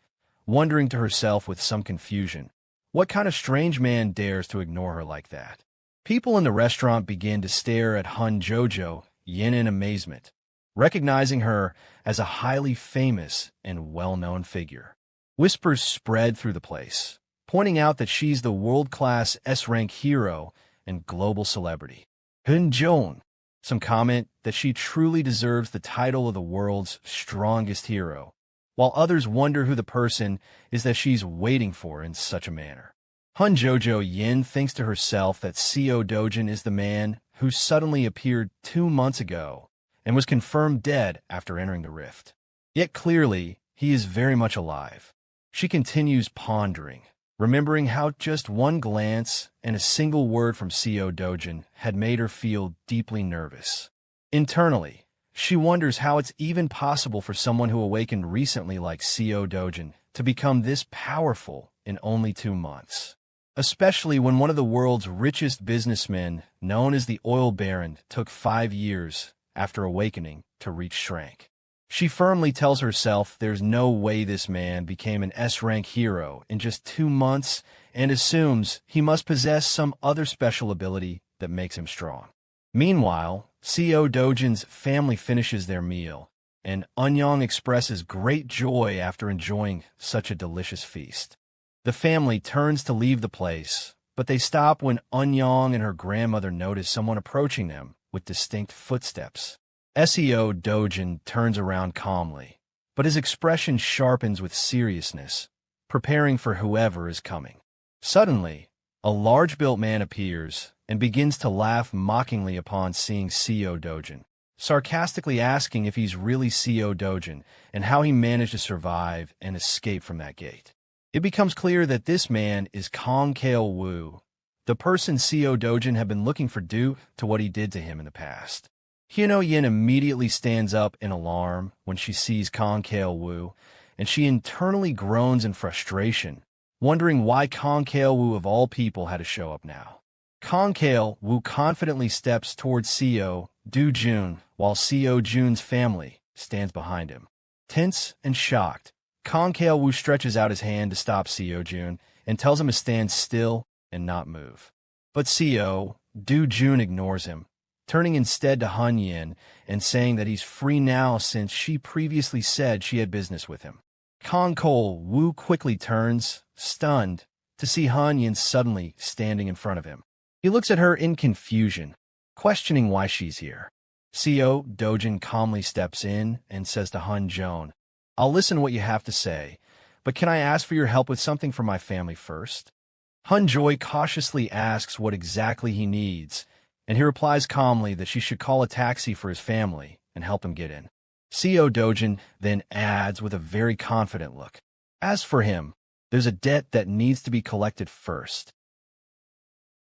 wondering to herself with some confusion, what kind of strange man dares to ignore her like that? People in the restaurant begin to stare at Hun Jojo Yin in amazement, recognizing her as a highly famous and well-known figure. Whispers spread through the place, pointing out that she's the world-class S-rank hero and global celebrity. Hun Joon. Some comment that she truly deserves the title of the world's strongest hero, while others wonder who the person is that she's waiting for in such a manner. Hun Jojo Yin thinks to herself that Seo Dojin is the man who suddenly appeared 2 months ago and was confirmed dead after entering the rift. Yet clearly, he is very much alive. She continues pondering, remembering how just one glance and a single word from Seo Dojin had made her feel deeply nervous. Internally, she wonders how it's even possible for someone who awakened recently like Seo Dojin to become this powerful in only 2 months. Especially when one of the world's richest businessmen, known as the Oil Baron, took 5 years after awakening to reach Shrank. She firmly tells herself there's no way this man became an S-rank hero in just 2 months and assumes he must possess some other special ability that makes him strong. Meanwhile, Seo Dojin's family finishes their meal, and Eunyoung expresses great joy after enjoying such a delicious feast. The family turns to leave the place, but they stop when Eunyoung and her grandmother notice someone approaching them with distinct footsteps. Seo Dojin turns around calmly, but his expression sharpens with seriousness, preparing for whoever is coming. Suddenly, a large-built man appears and begins to laugh mockingly upon seeing Seo Dojin, sarcastically asking if he's really Seo Dojin and how he managed to survive and escape from that gate. It becomes clear that this man is Kong Kail-woo, the person Seo Dojin had been looking for due to what he did to him in the past. Hyunho immediately stands up in alarm when she sees Kong Kail-woo, and she internally groans in frustration, wondering why Kong Kail-woo of all people had to show up now. Kong Kail-woo confidently steps towards Seo Do-jun, while Seo Jun's family stands behind him. Tense and shocked, Kong Kail-woo stretches out his hand to stop Seo Jun and tells him to stand still and not move. But Seo Do-jun ignores him, turning instead to Han Yin and saying that he's free now since she previously said she had business with him. Kong Kail-woo quickly turns, stunned, to see Han Yin suddenly standing in front of him. He looks at her in confusion, questioning why she's here. Seo Dojin calmly steps in and says to Han Joon, "I'll listen to what you have to say, but can I ask for your help with something for my family first?" Han Joy cautiously asks what exactly he needs, and he replies calmly that she should call a taxi for his family and help him get in. Seo Dojin then adds with a very confident look, "As for him, there's a debt that needs to be collected first."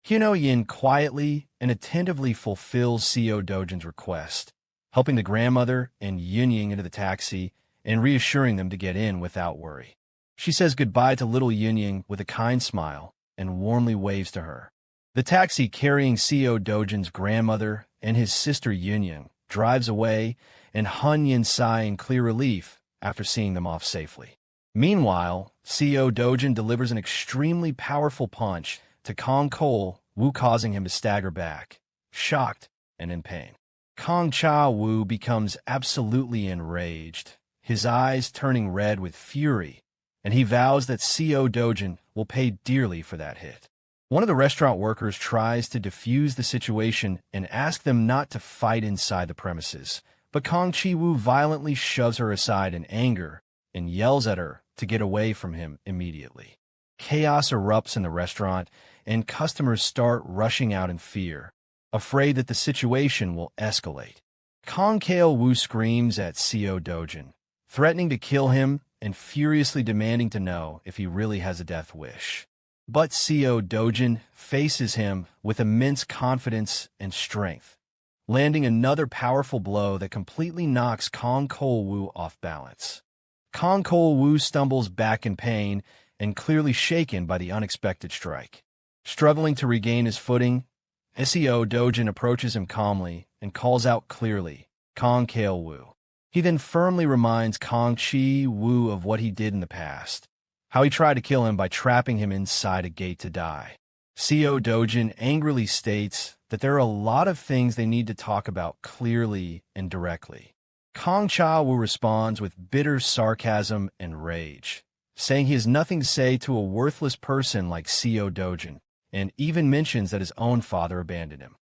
Hyunho quietly and attentively fulfills Seo Dojin's request, helping the grandmother and Yunying into the taxi and reassuring them to get in without worry. She says goodbye to little Yunying with a kind smile and warmly waves to her. The taxi carrying Seo Dojin's grandmother and his sister Yunying drives away, and Han Yin sigh in clear relief after seeing them off safely. Meanwhile, Seo Dojin delivers an extremely powerful punch to Kong Kail-woo, causing him to stagger back, shocked and in pain. Kong Cha-woo becomes absolutely enraged, his eyes turning red with fury, and he vows that Seo Dojin will pay dearly for that hit. One of the restaurant workers tries to defuse the situation and ask them not to fight inside the premises, but Kong Chi-woo violently shoves her aside in anger and yells at her to get away from him immediately. Chaos erupts in the restaurant, and customers start rushing out in fear, afraid that the situation will escalate. Kong Kail-woo screams at Seo Dojin, threatening to kill him and furiously demanding to know if he really has a death wish. But Seo Dojin faces him with immense confidence and strength, landing another powerful blow that completely knocks Kong Kail-woo off balance. Kong Kail-woo stumbles back in pain and clearly shaken by the unexpected strike. Struggling to regain his footing, Seo Dojin approaches him calmly and calls out clearly, Kong Kail Wu. He then firmly reminds Kong Chi Wu of what he did in the past, how he tried to kill him by trapping him inside a gate to die. Seo Dojin angrily states that there are a lot of things they need to talk about clearly and directly. Kong Cha Wu responds with bitter sarcasm and rage, saying he has nothing to say to a worthless person like Seo Dojin, and even mentions that his own father abandoned him.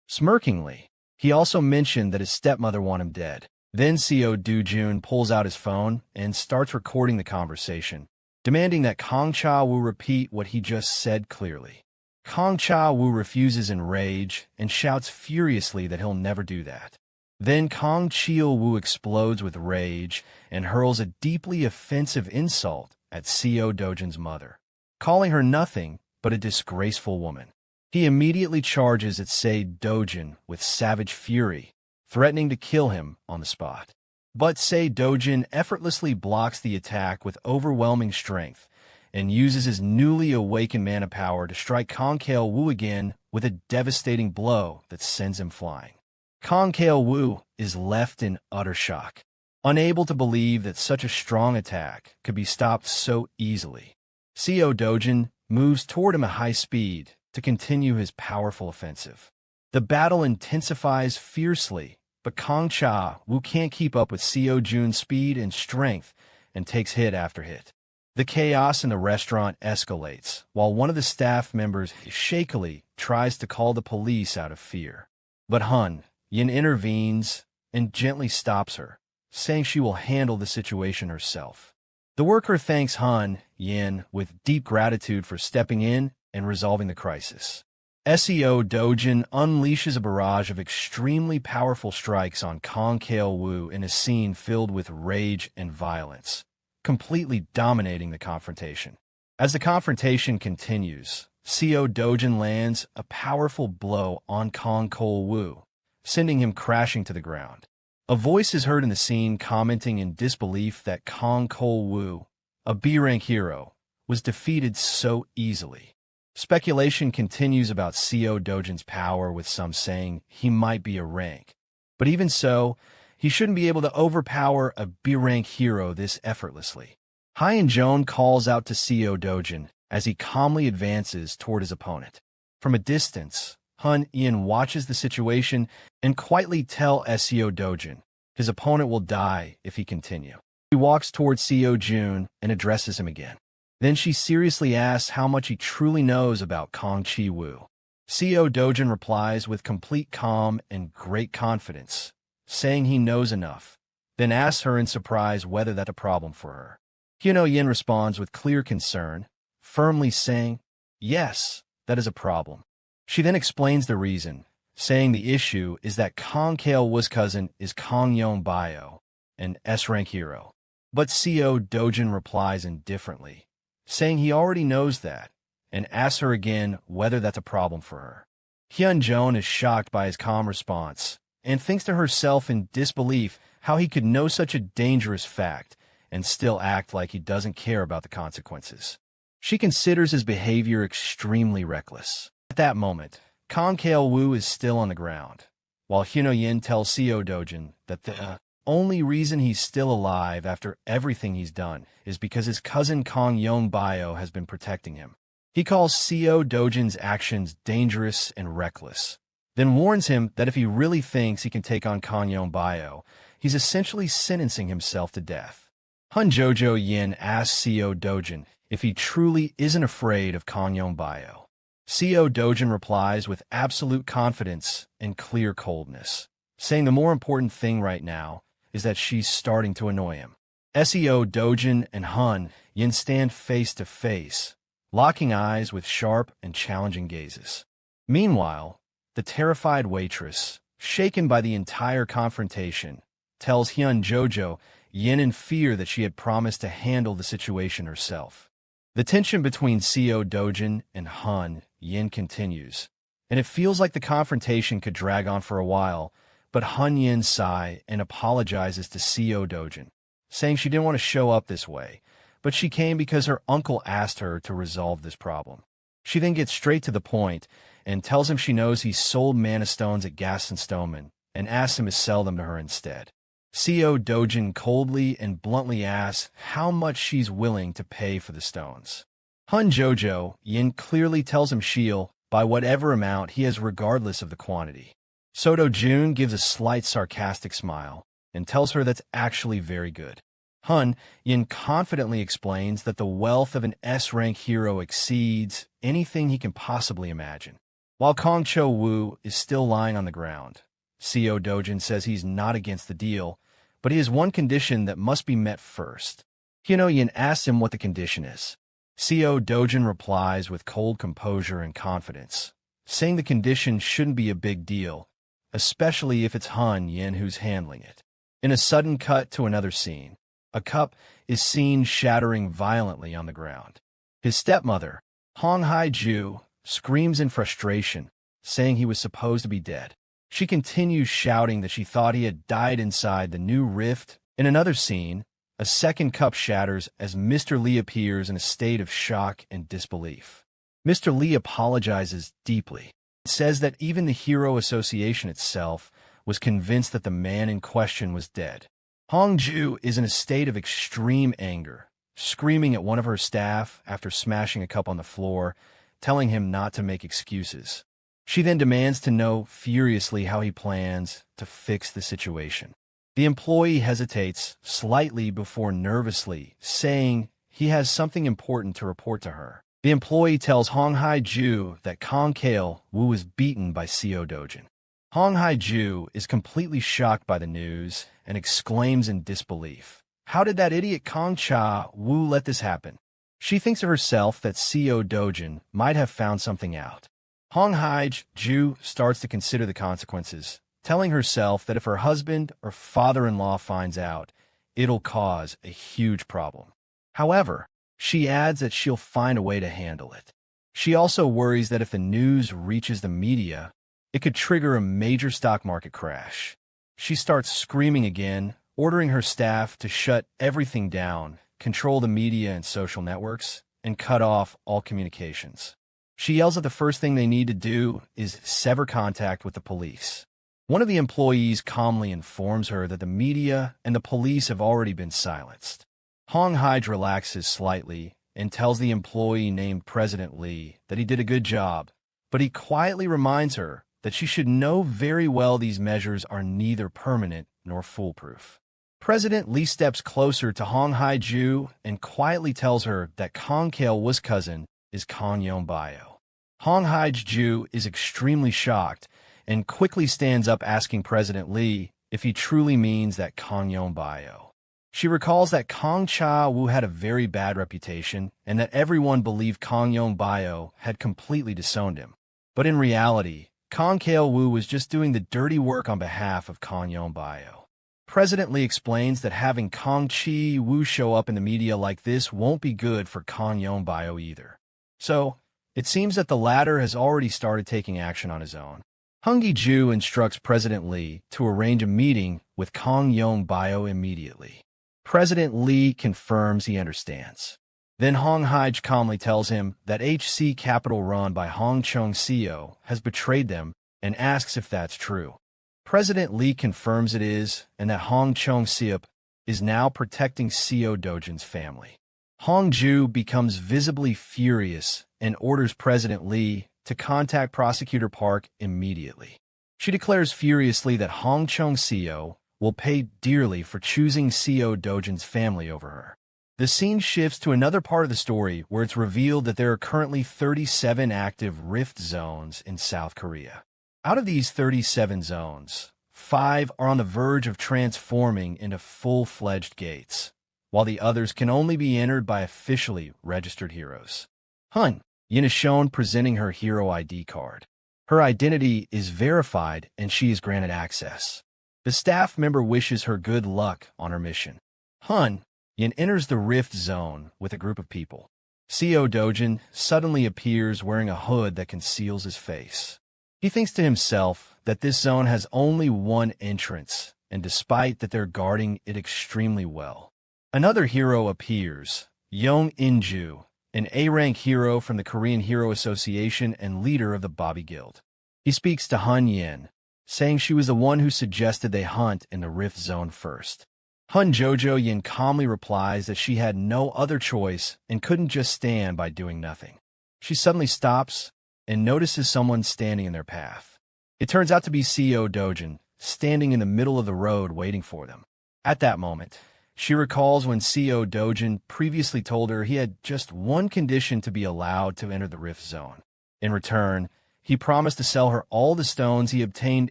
Smirkingly, he also mentioned that his stepmother wanted him dead. Then Seo Dojun pulls out his phone and starts recording the conversation, demanding that Kong Cha Wu repeat what he just said clearly. Kong Cha Wu refuses in rage and shouts furiously that he'll never do that. Then Kong Chil Wu explodes with rage and hurls a deeply offensive insult at Seo Dojin's mother, calling her nothing but a disgraceful woman. He immediately charges at Seo Dojin with savage fury, threatening to kill him on the spot. But Seo Dojin effortlessly blocks the attack with overwhelming strength and uses his newly awakened mana power to strike Kong Kail Wu again with a devastating blow that sends him flying. Kong Kail Wu is left in utter shock, unable to believe that such a strong attack could be stopped so easily. Seo Dojin moves toward him at high speed to continue his powerful offensive. The battle intensifies fiercely, but Kong Cha Wu can't keep up with Seo Jun's speed and strength and takes hit after hit. The chaos in the restaurant escalates, while one of the staff members shakily tries to call the police out of fear. But Hun Yin intervenes and gently stops her, saying she will handle the situation herself. The worker thanks Hun Yin with deep gratitude for stepping in and resolving the crisis. Seo Dojin unleashes a barrage of extremely powerful strikes on Kong Kail Wu in a scene filled with rage and violence, completely dominating the confrontation. As the confrontation continues, Seo Dojin lands a powerful blow on Kong Kail Wu, sending him crashing to the ground. A voice is heard in the scene commenting in disbelief that Kong Kail Wu, a B-rank hero, was defeated so easily. Speculation continues about Seo Dojin's power, with some saying he might be a rank. But even so, he shouldn't be able to overpower a B-rank hero this effortlessly. Hyen Joan calls out to Seo Dojin as he calmly advances toward his opponent. From a distance, Hun Yin watches the situation and quietly tells Seo Dojin his opponent will die if he continues. He walks towards Seo Jun and addresses him again. Then she seriously asks how much he truly knows about Kong Chi Wu. Seo Dojin replies with complete calm and great confidence, saying he knows enough, then asks her in surprise whether that's a problem for her. Hyuno Yin responds with clear concern, firmly saying, yes, that is a problem. She then explains the reason, saying the issue is that Kong Kail Wu's cousin is Kong Yong Bio, an S-rank hero. But Seo Dojin replies indifferently, saying he already knows that, and asks her again whether that's a problem for her. Hyun Joan is shocked by his calm response, and thinks to herself in disbelief how he could know such a dangerous fact and still act like he doesn't care about the consequences. She considers his behavior extremely reckless. At that moment, Kong Kail Wu is still on the ground, while Hyuno Yin tells Seo Dojin that the only reason he's still alive after everything he's done is because his cousin Kong Yong Bio has been protecting him. He calls Seo Dojin's actions dangerous and reckless, then warns him that if he really thinks he can take on Kong Yong Bio, he's essentially sentencing himself to death. Hun Jojo Yin asks Seo Dojin if he truly isn't afraid of Kong Yong Bio. Seo Dojin replies with absolute confidence and clear coldness, saying the more important thing right now is that she's starting to annoy him. Seo Dojin and Hun Yin stand face to face, locking eyes with sharp and challenging gazes. Meanwhile, the terrified waitress, shaken by the entire confrontation, tells Hyun Jojo Yin in fear that she had promised to handle the situation herself. The tension between Seo Dojin and Hun Yin continues, and it feels like the confrontation could drag on for a while, but Hun Yin sighs and apologizes to Seo Dojin, saying she didn't want to show up this way, but she came because her uncle asked her to resolve this problem. She then gets straight to the point and tells him she knows he sold mana stones at Gas and Stoneman and asks him to sell them to her instead. Seo Dojin coldly and bluntly asks how much she's willing to pay for the stones. Hun Jojo Yin clearly tells him she'll buy whatever amount he has regardless of the quantity. Soto Jun gives a slight sarcastic smile and tells her that's actually very good. Hun Yin confidently explains that the wealth of an S-rank hero exceeds anything he can possibly imagine. While Kong Cho Wu is still lying on the ground, Seo Dojin says he's not against the deal, but he has one condition that must be met first. Hyuno Yin asks him what the condition is. Seo Dojin replies with cold composure and confidence, saying the condition shouldn't be a big deal, especially if it's Hun Yin who's handling it. In a sudden cut to another scene, a cup is seen shattering violently on the ground. His stepmother, Hong Haiju, screams in frustration, saying he was supposed to be dead. She continues shouting that she thought he had died inside the new rift. In another scene, a second cup shatters as Mr. Lee appears in a state of shock and disbelief. Mr. Lee apologizes deeply. It says that even the Hero Association itself was convinced that the man in question was dead. Hong Ju is in a state of extreme anger, screaming at one of her staff after smashing a cup on the floor, telling him not to make excuses. She then demands to know furiously how he plans to fix the situation. The employee hesitates slightly before nervously saying he has something important to report to her. The employee tells Hong Haiju that Kong Kale Wu was beaten by Seo Dojin. Hong Haiju is completely shocked by the news and exclaims in disbelief, "How did that idiot Kong Cha Wu let this happen?" She thinks to herself that Seo Dojin might have found something out. Hong Haiju starts to consider the consequences, telling herself that if her husband or father-in-law finds out, it'll cause a huge problem. However, she adds that she'll find a way to handle it. She also worries that if the news reaches the media, it could trigger a major stock market crash. She starts screaming again, ordering her staff to shut everything down, control the media and social networks, and cut off all communications. She yells that the first thing they need to do is sever contact with the police. One of the employees calmly informs her that the media and the police have already been silenced. Hong Haij relaxes slightly and tells the employee named President Lee that he did a good job, but he quietly reminds her that she should know very well these measures are neither permanent nor foolproof. President Lee steps closer to Hong Haiju and quietly tells her that Kong Kale Wu's cousin is Kong Yongbyo. Hong Haiju is extremely shocked and quickly stands up asking President Lee if he truly means that Kong Yongbyo. She recalls that Kong Cha Wu had a very bad reputation and that everyone believed Kong Yongbyo had completely disowned him. But in reality, Kong Kale Wu was just doing the dirty work on behalf of Kong Yongbyo. President Lee explains that having Kong Chi Wu show up in the media like this won't be good for Kong Yongbyo either. So, it seems that the latter has already started taking action on his own. Hung Gi-ju instructs President Lee to arrange a meeting with Kong Yongbyo immediately. President Lee confirms he understands. Then Hong Haij calmly tells him that HC Capital run by Hong Chung-seo has betrayed them and asks if that's true. President Lee confirms it is and that Hong Chung-seo is now protecting Seo Dojin's family. Hong Ju becomes visibly furious and orders President Lee to contact Prosecutor Park immediately. She declares furiously that Hong Chung-seo will pay dearly for choosing Seo Dojin's family over her. The scene shifts to another part of the story where it's revealed that there are currently 37 active rift zones in South Korea. Out of these 37 zones, 5 are on the verge of transforming into full-fledged gates, while the others can only be entered by officially registered heroes. Hun Yin is shown presenting her hero ID card. Her identity is verified and she is granted access. The staff member wishes her good luck on her mission. Hun Yin enters the rift zone with a group of people. Seo Dojin suddenly appears wearing a hood that conceals his face. He thinks to himself that this zone has only one entrance, and despite that they're guarding it extremely well. Another hero appears, Young Inju, an A-rank hero from the Korean Hero Association and leader of the Bobby Guild. He speaks to Hun Yin, saying she was the one who suggested they hunt in the Rift Zone first. Hun Jojo Yin calmly replies that she had no other choice and couldn't just stand by doing nothing. She suddenly stops and notices someone standing in their path. It turns out to be CEO Dojin, standing in the middle of the road waiting for them. At that moment, she recalls when CEO Dojin previously told her he had just one condition to be allowed to enter the Rift Zone. In return, he promised to sell her all the stones he obtained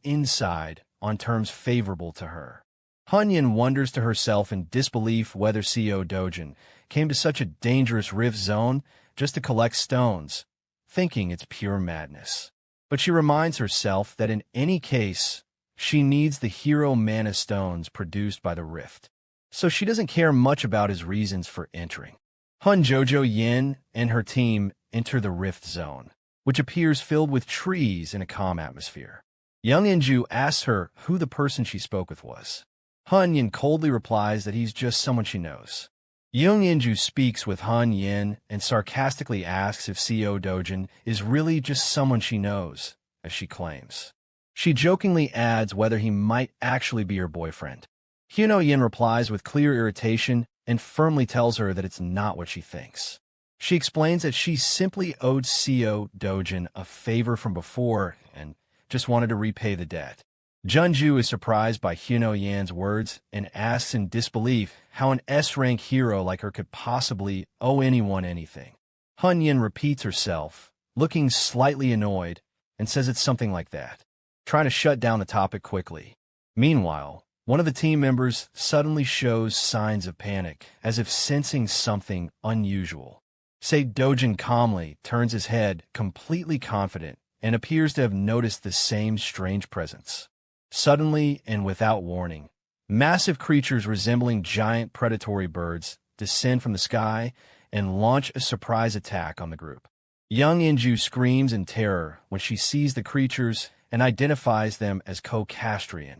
inside on terms favorable to her. Hun Yin wonders to herself in disbelief whether CEO Dojin came to such a dangerous Rift Zone just to collect stones, thinking it's pure madness. But she reminds herself that in any case, she needs the hero mana stones produced by the Rift, so she doesn't care much about his reasons for entering. Hun Jojo Yin and her team enter the Rift Zone, which appears filled with trees in a calm atmosphere. Young Inju asks her who the person she spoke with was. Hun Yin coldly replies that he's just someone she knows. Young Inju speaks with Hun Yin and sarcastically asks if CEO Dojin is really just someone she knows, as she claims. She jokingly adds whether he might actually be her boyfriend. Hyuno Yin replies with clear irritation and firmly tells her that it's not what she thinks. She explains that she simply owed CEO Dojin a favor from before and just wanted to repay the debt. Junju is surprised by Hyuno Yan's words and asks in disbelief how an S-rank hero like her could possibly owe anyone anything. Hun Yin repeats herself, looking slightly annoyed, and says it's something like that, trying to shut down the topic quickly. Meanwhile, one of the team members suddenly shows signs of panic, as if sensing something unusual. Sei Dojin calmly turns his head, completely confident, and appears to have noticed the same strange presence. Suddenly and without warning, massive creatures resembling giant predatory birds descend from the sky and launch a surprise attack on the group. Young Inju screams in terror when she sees the creatures and identifies them as Kocastrian,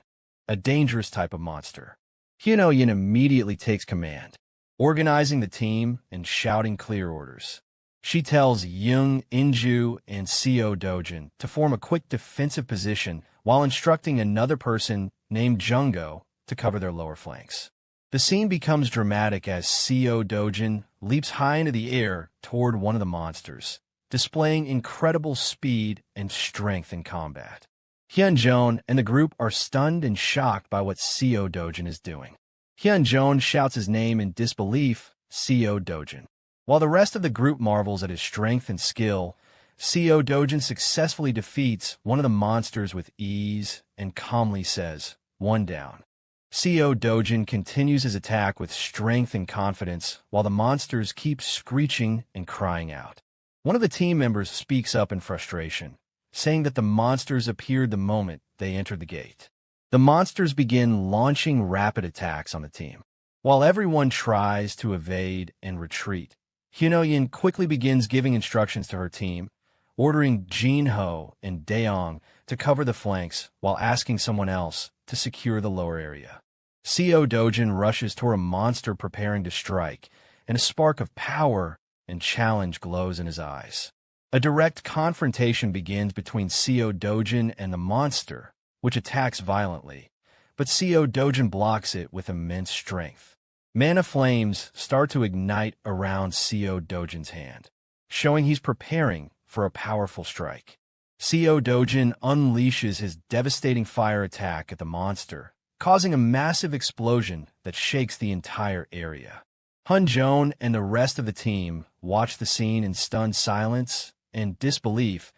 a dangerous type of monster. Hyuno Yin immediately takes command, organizing the team and shouting clear orders. She tells Young Inju and CEO Dojin to form a quick defensive position while instructing another person named Jungo to cover their lower flanks. The scene becomes dramatic as CEO Dojin leaps high into the air toward one of the monsters, displaying incredible speed and strength in combat. Hyunjone and the group are stunned and shocked by what CEO Dojin is doing. Hyunjone shouts his name in disbelief, CEO Dojin. While the rest of the group marvels at his strength and skill, CEO Dojin successfully defeats one of the monsters with ease and calmly says, "One down." CEO Dojin continues his attack with strength and confidence while the monsters keep screeching and crying out. One of the team members speaks up in frustration, saying that the monsters appeared the moment they entered the gate. The monsters begin launching rapid attacks on the team. While everyone tries to evade and retreat, Hyuno Yin quickly begins giving instructions to her team, ordering Jin Ho and Daeong to cover the flanks while asking someone else to secure the lower area. CEO Dojin rushes toward a monster preparing to strike, and a spark of power and challenge glows in his eyes. A direct confrontation begins between CEO Dojin and the monster, which attacks violently, but CEO Dojin blocks it with immense strength. Mana flames start to ignite around CEO Dojin's hand, showing he's preparing for a powerful strike. CEO Dojin unleashes his devastating fire attack at the monster, causing a massive explosion that shakes the entire area. Hunjone and the rest of the team watch the scene in stunned silence and disbelief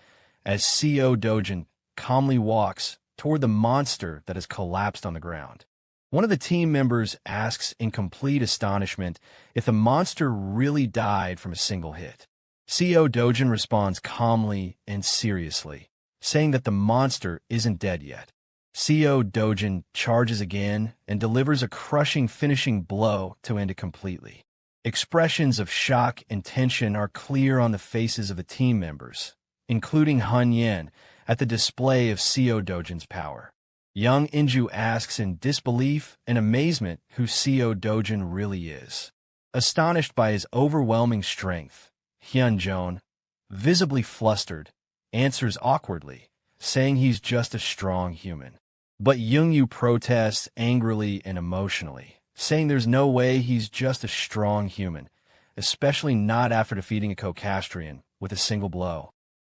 as CEO Dojin calmly walks toward the monster that has collapsed on the ground. One of the team members asks in complete astonishment if the monster really died from a single hit. CEO Dojin responds calmly and seriously, saying that the monster isn't dead yet. CEO Dojin charges again and delivers a crushing finishing blow to end it completely. Expressions of shock and tension are clear on the faces of the team members, including Han Yen, at the display of CEO Dojin's power. Young Inju asks in disbelief and amazement who CEO Dojin really is. Astonished by his overwhelming strength, Hyun-jong, visibly flustered, answers awkwardly, saying he's just a strong human. But Young-yu protests angrily and emotionally, saying there's no way he's just a strong human, especially not after defeating a Cocastrian with a single blow.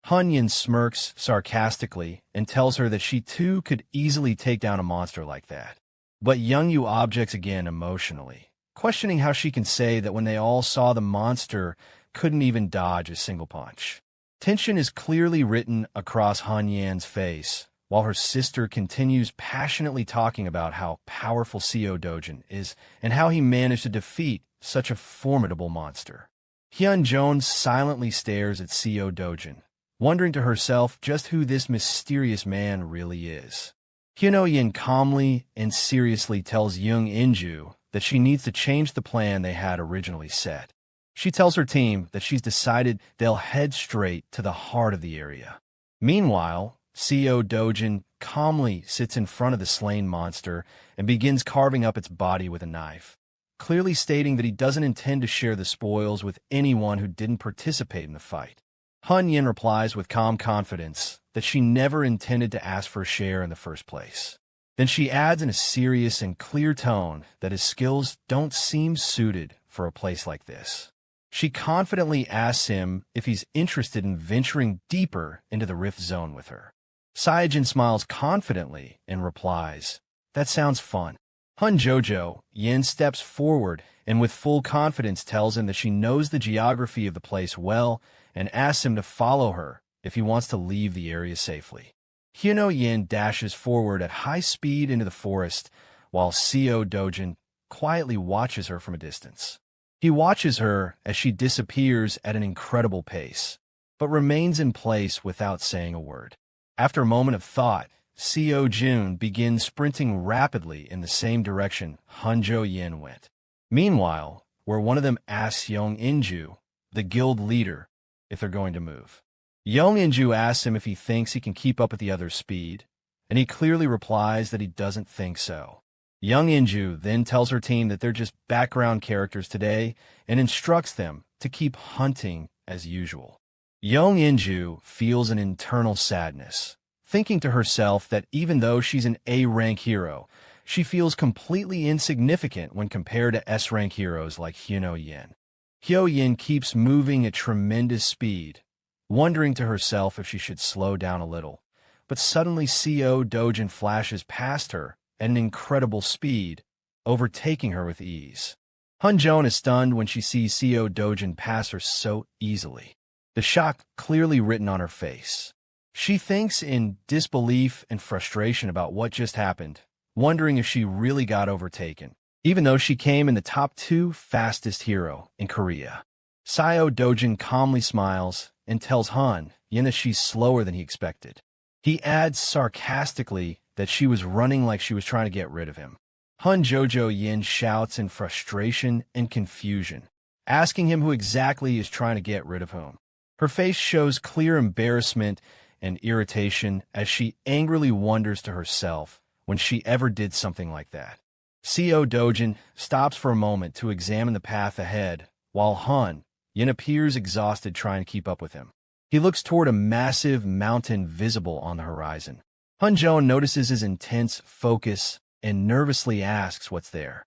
Hunyin smirks sarcastically and tells her that she too could easily take down a monster like that. But Young-yu objects again emotionally, questioning how she can say that when they all saw the monster couldn't even dodge a single punch. Tension is clearly written across Hanyan's face, while her sister continues passionately talking about how powerful Seo Dojin is and how he managed to defeat such a formidable monster. Hyun-jong silently stares at Seo Dojin, wondering to herself just who this mysterious man really is. Hyun-yin calmly and seriously tells Young In-ju that she needs to change the plan they had originally set. She tells her team that she's decided they'll head straight to the heart of the area. Meanwhile, Seo Dojin calmly sits in front of the slain monster and begins carving up its body with a knife, clearly stating that he doesn't intend to share the spoils with anyone who didn't participate in the fight. Hun-yin replies with calm confidence that she never intended to ask for a share in the first place. Then she adds in a serious and clear tone that his skills don't seem suited for a place like this. She confidently asks him if he's interested in venturing deeper into the Rift Zone with her. Saijin smiles confidently and replies, "That sounds fun." Hun Jojo Yin steps forward and with full confidence tells him that she knows the geography of the place well and asks him to follow her if he wants to leave the area safely. Hyuno Yin dashes forward at high speed into the forest while Seo Dojin quietly watches her from a distance. He watches her as she disappears at an incredible pace, but remains in place without saying a word. After a moment of thought, Seo Jun begins sprinting rapidly in the same direction Hunjo Yin went. Meanwhile, where one of them asks Young In-ju, the guild leader, if they're going to move. Young In-ju asks him if he thinks he can keep up with the other's speed, and he clearly replies that he doesn't think so. Young In-ju then tells her team that they're just background characters today and instructs them to keep hunting as usual. Young In-ju feels an internal sadness, thinking to herself that even though she's an A-rank hero, she feels completely insignificant when compared to S-rank heroes like Hyuno Yin. Hyo Yin keeps moving at tremendous speed, wondering to herself if she should slow down a little, but suddenly Seo Dojin flashes past her at an incredible speed, overtaking her with ease. Hun-jong is stunned when she sees Seo Dojin pass her so easily, the shock clearly written on her face. She thinks in disbelief and frustration about what just happened, wondering if she really got overtaken, even though she came in the top 2 fastest hero in Korea. Seo Dojin calmly smiles and tells Han Yin that she's slower than he expected. He adds sarcastically that she was running like she was trying to get rid of him. Hun Jojo Yin shouts in frustration and confusion, asking him who exactly is trying to get rid of whom. Her face shows clear embarrassment and irritation as she angrily wonders to herself when she ever did something like that. Seo Dojin stops for a moment to examine the path ahead, while Hun Yin appears exhausted trying to keep up with him. He looks toward a massive mountain visible on the horizon. Hun-jong notices his intense focus and nervously asks what's there.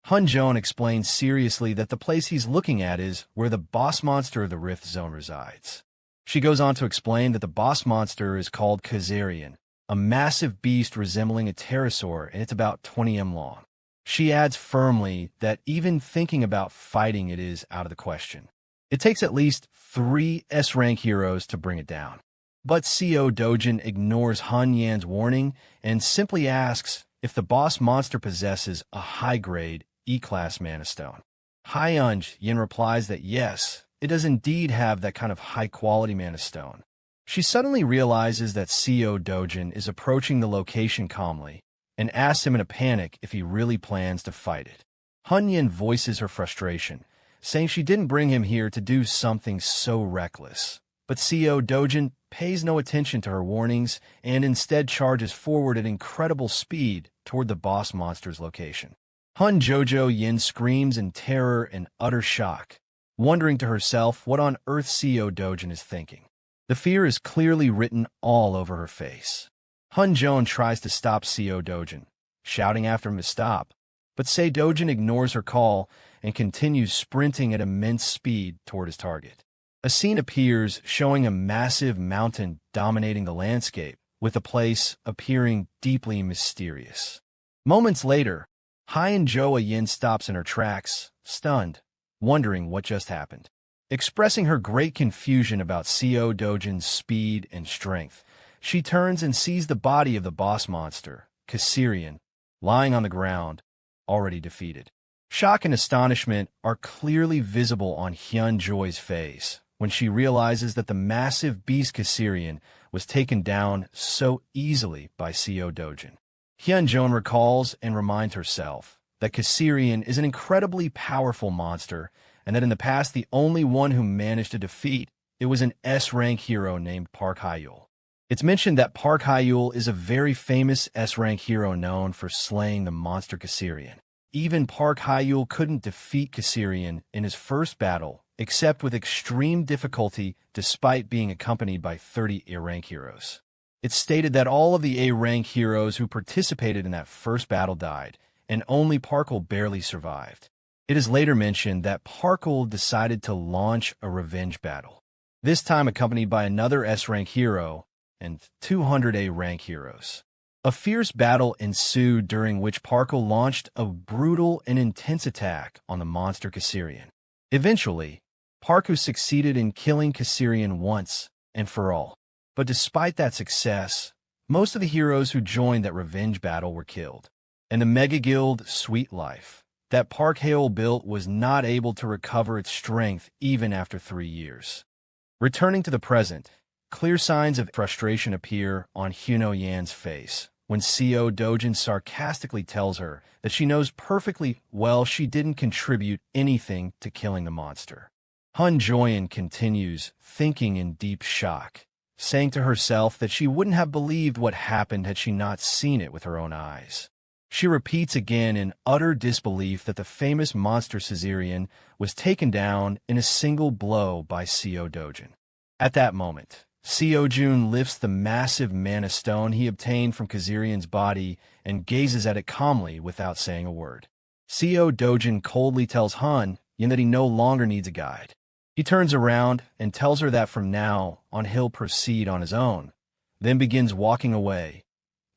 Hun-jong explains seriously that the place he's looking at is where the boss monster of the Rift Zone resides. She goes on to explain that the boss monster is called Kazarian, a massive beast resembling a pterosaur, and it's about 20 m long. She adds firmly that even thinking about fighting it is out of the question. It takes at least 3 S-rank heroes to bring it down. But Seo Dojin ignores Han Yan's warning and simply asks if the boss monster possesses a high-grade E-class Mana Stone. Hyunj Yin replies that yes, it does indeed have that kind of high-quality Mana Stone. She suddenly realizes that Seo Dojin is approaching the location calmly and asks him in a panic if he really plans to fight it. Hun Yin voices her frustration, saying she didn't bring him here to do something so reckless. But Seo Dojin pays no attention to her warnings and instead charges forward at incredible speed toward the boss monster's location. Hun Jojo Yin screams in terror and utter shock, wondering to herself what on earth Seo Dojin is thinking. The fear is clearly written all over her face. Hun Joan tries to stop Seo Dojin, shouting after him to stop, but Seo Dojin ignores her call and continues sprinting at immense speed toward his target. A scene appears showing a massive mountain dominating the landscape, with the place appearing deeply mysterious. Moments later, Hien Joa Yin stops in her tracks, stunned, wondering what just happened. Expressing her great confusion about Seo Dojin's speed and strength, she turns and sees the body of the boss monster, Caesarion, lying on the ground, already defeated. Shock and astonishment are clearly visible on Hyun Joy's face when she realizes that the massive beast Caesarion was taken down so easily by Seo Dojin. Hyun Joan recalls and reminds herself that Caesarion is an incredibly powerful monster and that in the past the only one who managed to defeat it was an S-rank hero named Park Hyul. It's mentioned that Park Hyul is a very famous S-rank hero known for slaying the monster Caesarion. Even Park Hyul couldn't defeat Caesarion in his first battle, except with extreme difficulty despite being accompanied by 30 A-rank heroes. It's stated that all of the A-rank heroes who participated in that first battle died, and only Parkle barely survived. It is later mentioned that Parkle decided to launch a revenge battle, this time accompanied by another S-rank hero and 200 A-rank heroes. A fierce battle ensued during which Parkle launched a brutal and intense attack on the monster Caesarion. Eventually, Parkle succeeded in killing Caesarion once and for all. But despite that success, most of the heroes who joined that revenge battle were killed, and the Mega Guild Sweet Life that Park Hyul built was not able to recover its strength even after 3 years. Returning to the present, clear signs of frustration appear on Hyun Yan's face when Seo Dojin sarcastically tells her that she knows perfectly well she didn't contribute anything to killing the monster. Hun Joyan continues, thinking in deep shock, saying to herself that she wouldn't have believed what happened had she not seen it with her own eyes. She repeats again in utter disbelief that the famous monster Caesarion was taken down in a single blow by Seo Dojin. At that moment, Seo Jun lifts the massive mana stone he obtained from Caesarion's body and gazes at it calmly without saying a word. Seo Dojin coldly tells Hun Yin that he no longer needs a guide. He turns around and tells her that from now on he'll proceed on his own, then begins walking away,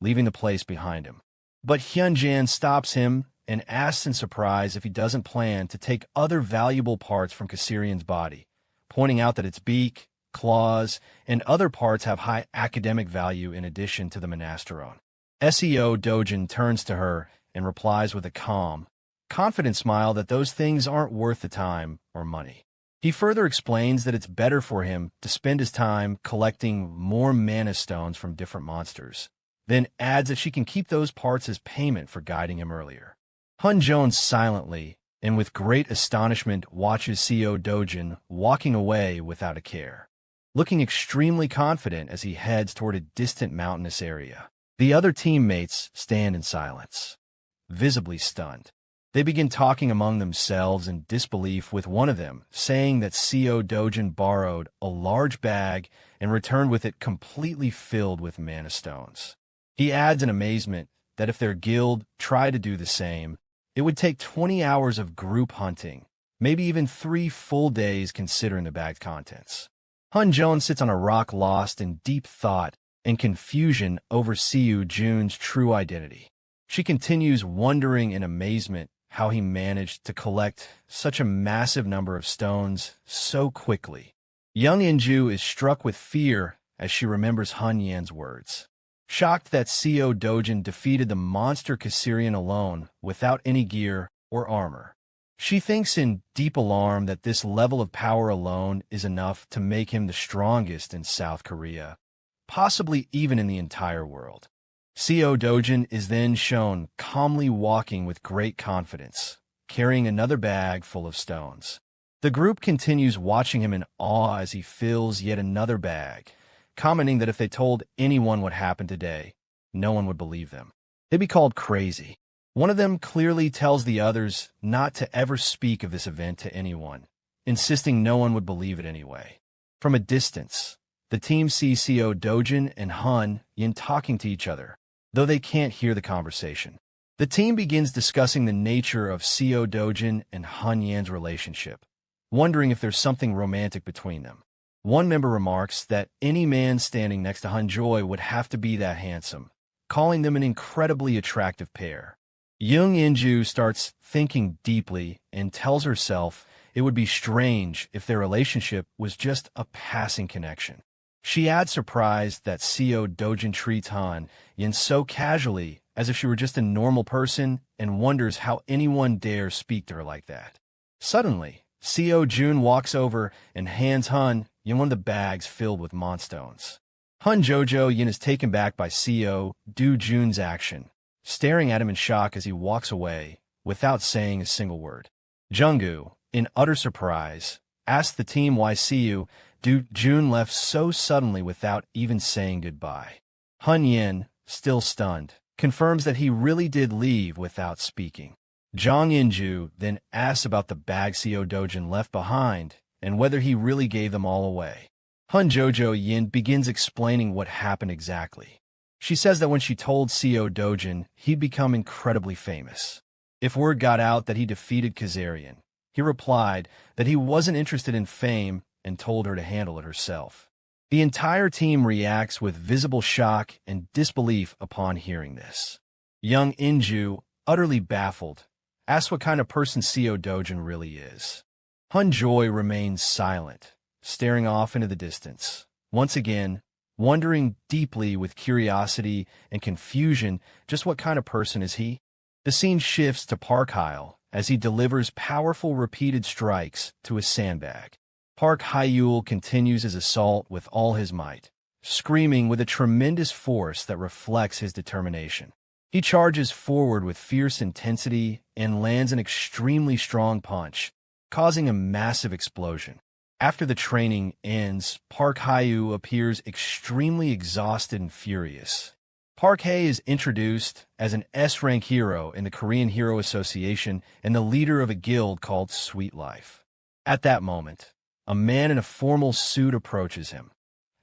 leaving the place behind him. But Hyunjan stops him and asks in surprise if he doesn't plan to take other valuable parts from Caesarion's body, pointing out that its beak, claws, and other parts have high academic value in addition to the Monasteron. Seo Dojin turns to her and replies with a calm, confident smile that those things aren't worth the time or money. He further explains that it's better for him to spend his time collecting more mana stones from different monsters, then adds that she can keep those parts as payment for guiding him earlier. Hun Jones silently and with great astonishment watches Seo Dojin walking away without a care, looking extremely confident as he heads toward a distant mountainous area. The other teammates stand in silence, visibly stunned. They begin talking among themselves in disbelief, with one of them saying that Seo Dojin borrowed a large bag and returned with it completely filled with mana stones. He adds in amazement that if their guild tried to do the same, it would take 20 hours of group hunting, maybe even 3 full days considering the bag's contents. Hun Joan sits on a rock lost in deep thought and confusion over Seo Jun's true identity. She continues wondering in amazement how he managed to collect such a massive number of stones so quickly. Young Inju is struck with fear as she remembers Hun Yan's words. Shocked that Seo Dojin defeated the monster Caesarion alone without any gear or armor, she thinks in deep alarm that this level of power alone is enough to make him the strongest in South Korea, possibly even in the entire world. Seo Dojin is then shown calmly walking with great confidence, carrying another bag full of stones. The group continues watching him in awe as he fills yet another bag, commenting that if they told anyone what happened today, no one would believe them. They'd be called crazy. One of them clearly tells the others not to ever speak of this event to anyone, insisting no one would believe it anyway. From a distance, the team sees Seo Dojin and Han Yin talking to each other, though they can't hear the conversation. The team begins discussing the nature of Seo Dojin and Han Yan's relationship, wondering if there's something romantic between them. One member remarks that any man standing next to Han Joy would have to be that handsome, calling them an incredibly attractive pair. Young Inju starts thinking deeply and tells herself it would be strange if their relationship was just a passing connection. She adds surprise that Seo Dojin treats Han Yin so casually as if she were just a normal person and wonders how anyone dares speak to her like that. Suddenly, Seo Jun walks over and hands Han Yin one of the bags filled with Monstones. Han Jojo Yin is taken back by Seo Do Jun's action, staring at him in shock as he walks away without saying a single word. Junggu, in utter surprise, asks the team why Seo Do Jun left so suddenly without even saying goodbye. Han Yin, still stunned, confirms that he really did leave without speaking. Jang Inju then asks about the bag Seo Dojin left behind and whether he really gave them all away. Han Jojo Yin begins explaining what happened exactly. She says that when she told Seo Dojin he'd become incredibly famous, if word got out that he defeated Kazarian, he replied that he wasn't interested in fame and told her to handle it herself. The entire team reacts with visible shock and disbelief upon hearing this. Young Inju, utterly baffled, asks what kind of person Seo Dojin really is. Han Joy remains silent, staring off into the distance, once again wondering deeply with curiosity and confusion just what kind of person is he. The scene shifts to Park Hyle as he delivers powerful repeated strikes to his sandbag. Park Hyul continues his assault with all his might, screaming with a tremendous force that reflects his determination. He charges forward with fierce intensity and lands an extremely strong punch, causing a massive explosion. After the training ends, Park Hyu appears extremely exhausted and furious. Park Hae is introduced as an S-rank hero in the Korean Hero Association and the leader of a guild called Sweet Life. At that moment, a man in a formal suit approaches him,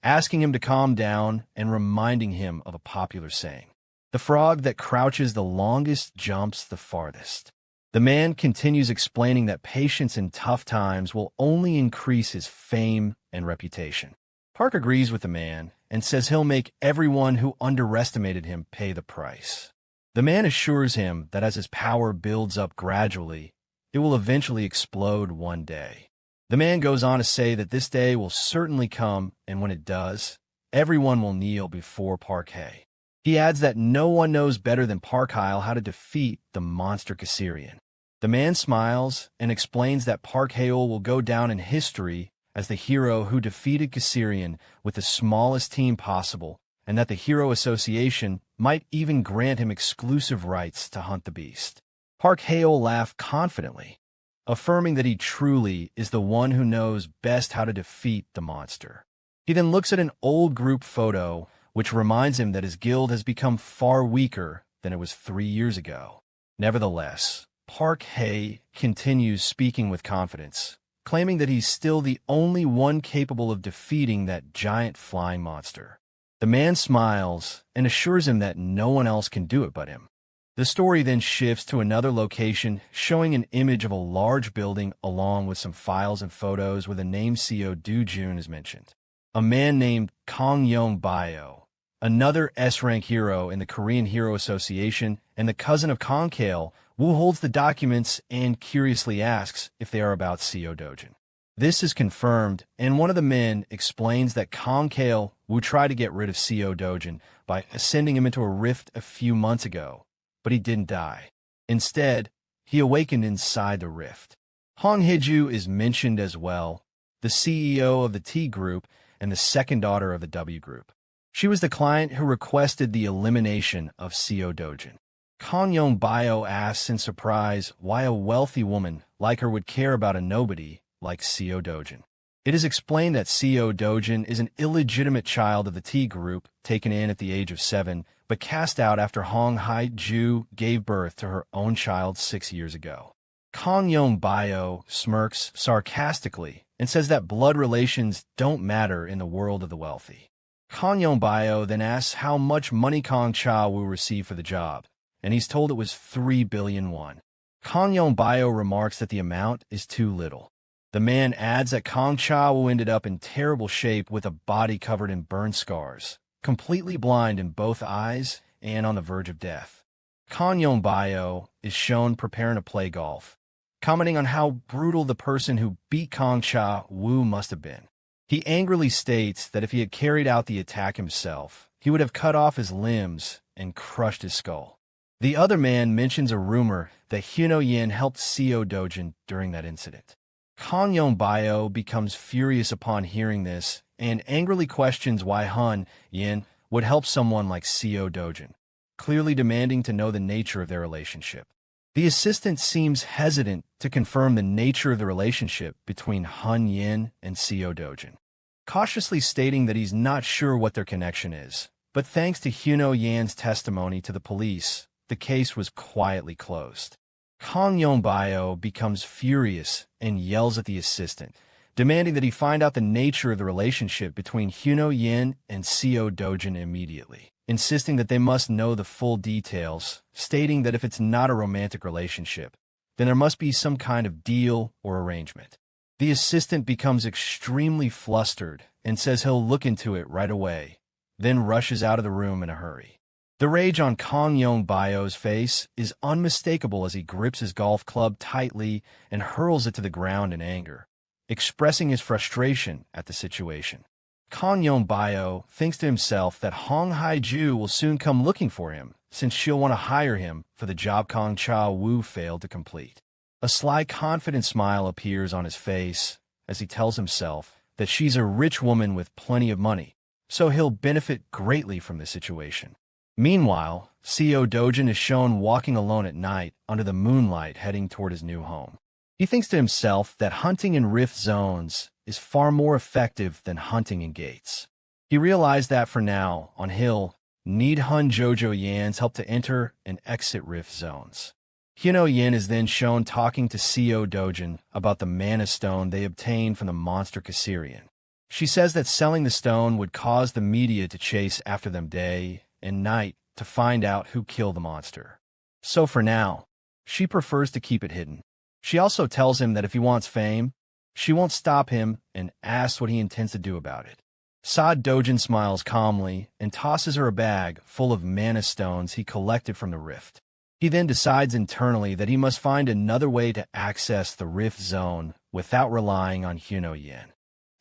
asking him to calm down and reminding him of a popular saying, "The frog that crouches the longest jumps the farthest." The man continues explaining that patience in tough times will only increase his fame and reputation. Park agrees with the man and says he'll make everyone who underestimated him pay the price. The man assures him that as his power builds up gradually, it will eventually explode one day. The man goes on to say that this day will certainly come, and when it does, everyone will kneel before Park Hae. He adds that no one knows better than Park Hyle how to defeat the monster Kazarian. The man smiles and explains that Park Hae-ul will go down in history as the hero who defeated Kazarian with the smallest team possible, and that the Hero Association might even grant him exclusive rights to hunt the beast. Park Hae-ul laughed confidently, affirming that he truly is the one who knows best how to defeat the monster. He then looks at an old group photo, which reminds him that his guild has become far weaker than it was 3 years ago. Nevertheless, Park Hae continues speaking with confidence, claiming that he's still the only one capable of defeating that giant flying monster. The man smiles and assures him that no one else can do it but him. The story then shifts to another location, showing an image of a large building along with some files and photos where the name Seo Do Jun is mentioned. A man named Kong Yong Bio, another S-rank hero in the Korean Hero Association and the cousin of Kong Kale, Wu holds the documents and curiously asks if they are about Seo Dojin. This is confirmed, and one of the men explains that Kong Kale Wu tried to get rid of Seo Dojin by sending him into a rift a few months ago, but he didn't die. Instead, he awakened inside the rift. Hong Hiju is mentioned as well, the CEO of the T Group and the second daughter of the W Group. She was the client who requested the elimination of Seo Dojin. Kong Yong Bio asks in surprise why a wealthy woman like her would care about a nobody like Seo Dojin. It is explained that Seo Dojin is an illegitimate child of the T Group, taken in at the age of 7, but cast out after Hong Hai-ju gave birth to her own child 6 years ago. Kang Yong-bio smirks sarcastically and says that blood relations don't matter in the world of the wealthy. Kang Yong-bio then asks how much money Kang Cha will receive for the job, and he's told it was 3 billion won. Kang Yong-bio remarks that the amount is too little. The man adds that Kang Cha will ended up in terrible shape with a body covered in burn scars, completely blind in both eyes and on the verge of death. Kang Yong-bio is shown preparing to play golf, commenting on how brutal the person who beat Kang Cha-woo must have been. He angrily states that if he had carried out the attack himself, he would have cut off his limbs and crushed his skull. The other man mentions a rumor that Hyuno-yin helped Seo Dojin during that incident. Kang Yong-bio becomes furious upon hearing this and angrily questions why Hyun-yin would help someone like Seo Dojin, clearly demanding to know the nature of their relationship. The assistant seems hesitant to confirm the nature of the relationship between Hyun-yin and Seo Dojin, cautiously stating that he's not sure what their connection is, but thanks to Hyuno-yin's testimony to the police, the case was quietly closed. Kang Yong-bio becomes furious and yells at the assistant, demanding that he find out the nature of the relationship between Hyuno-yin and Seo Dojin immediately, insisting that they must know the full details, stating that if it's not a romantic relationship, then there must be some kind of deal or arrangement. The assistant becomes extremely flustered and says he'll look into it right away, then rushes out of the room in a hurry. The rage on Kang Yong-bio's face is unmistakable as he grips his golf club tightly and hurls it to the ground in anger, expressing his frustration at the situation. Kang Yong-bio thinks to himself that Hong Hai-ju will soon come looking for him, since she'll want to hire him for the job Kang Cha-woo failed to complete. A sly, confident smile appears on his face as he tells himself that she's a rich woman with plenty of money, so he'll benefit greatly from the situation. Meanwhile, Seo Dojin is shown walking alone at night under the moonlight heading toward his new home. He thinks to himself that hunting in rift zones is far more effective than hunting in gates. He realized that for now, on Hill, Need Hun Jojo Yan's help to enter and exit rift zones. Hyuno-yin is then shown talking to Seo Dojin about the mana stone they obtained from the monster Kasserian. She says that selling the stone would cause the media to chase after them day and night to find out who killed the monster. So for now, she prefers to keep it hidden. She also tells him that if he wants fame, she won't stop him and asks what he intends to do about it. Seo Dojin smiles calmly and tosses her a bag full of mana stones he collected from the rift. He then decides internally that he must find another way to access the rift zone without relying on Hyuno-yin.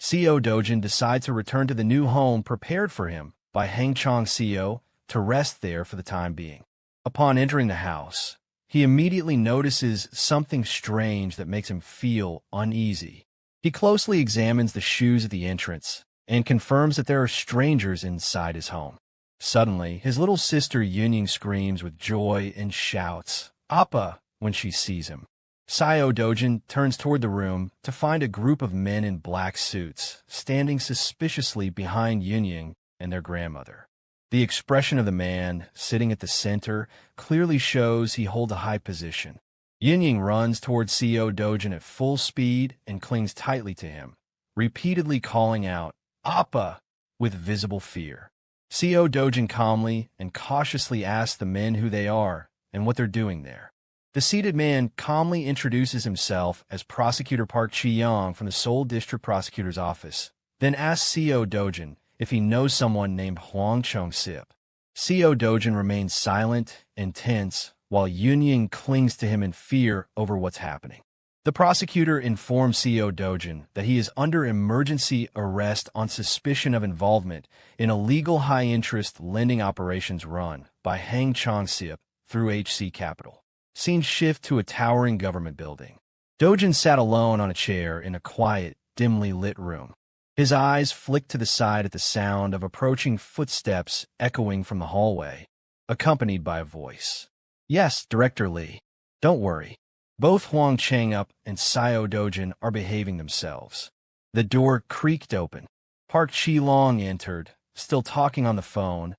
Seo Dojin decides to return to the new home prepared for him by Hangchong Seo to rest there for the time being. Upon entering the house, he immediately notices something strange that makes him feel uneasy. He closely examines the shoes at the entrance and confirms that there are strangers inside his home. Suddenly, his little sister Yunying screams with joy and shouts, "Appa!" when she sees him. Seo Dojin turns toward the room to find a group of men in black suits standing suspiciously behind Yunying and their grandmother. The expression of the man sitting at the center clearly shows he holds a high position. Yunying runs towards Seo Dojin at full speed and clings tightly to him, repeatedly calling out, "Appa!" with visible fear. Seo Dojin calmly and cautiously asks the men who they are and what they're doing there. The seated man calmly introduces himself as Prosecutor Park Chi-young from the Seoul District Prosecutor's Office, then asks Seo Dojin if he knows someone named Hwang Chung-sip. Seo Dojin remains silent and tense while Yunying clings to him in fear over what's happening. The prosecutor informs Seo Dojin that he is under emergency arrest on suspicion of involvement in illegal high-interest lending operations run by Hang Chong-sip through HC Capital. Scenes shift to a towering government building. Dojin sat alone on a chair in a quiet, dimly lit room. His eyes flicked to the side at the sound of approaching footsteps echoing from the hallway, accompanied by a voice. "Yes, Director Lee. Don't worry. Both Huang Chang-up and Seo Dojin are behaving themselves." The door creaked open. Park Chi-long entered, still talking on the phone,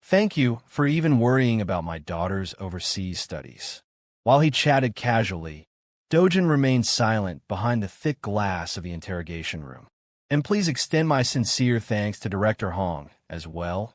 Thank you for even worrying about my daughter's overseas studies. While he chatted casually, Dojin remained silent behind the thick glass of the interrogation room. And please extend my sincere thanks to Director Hong as well.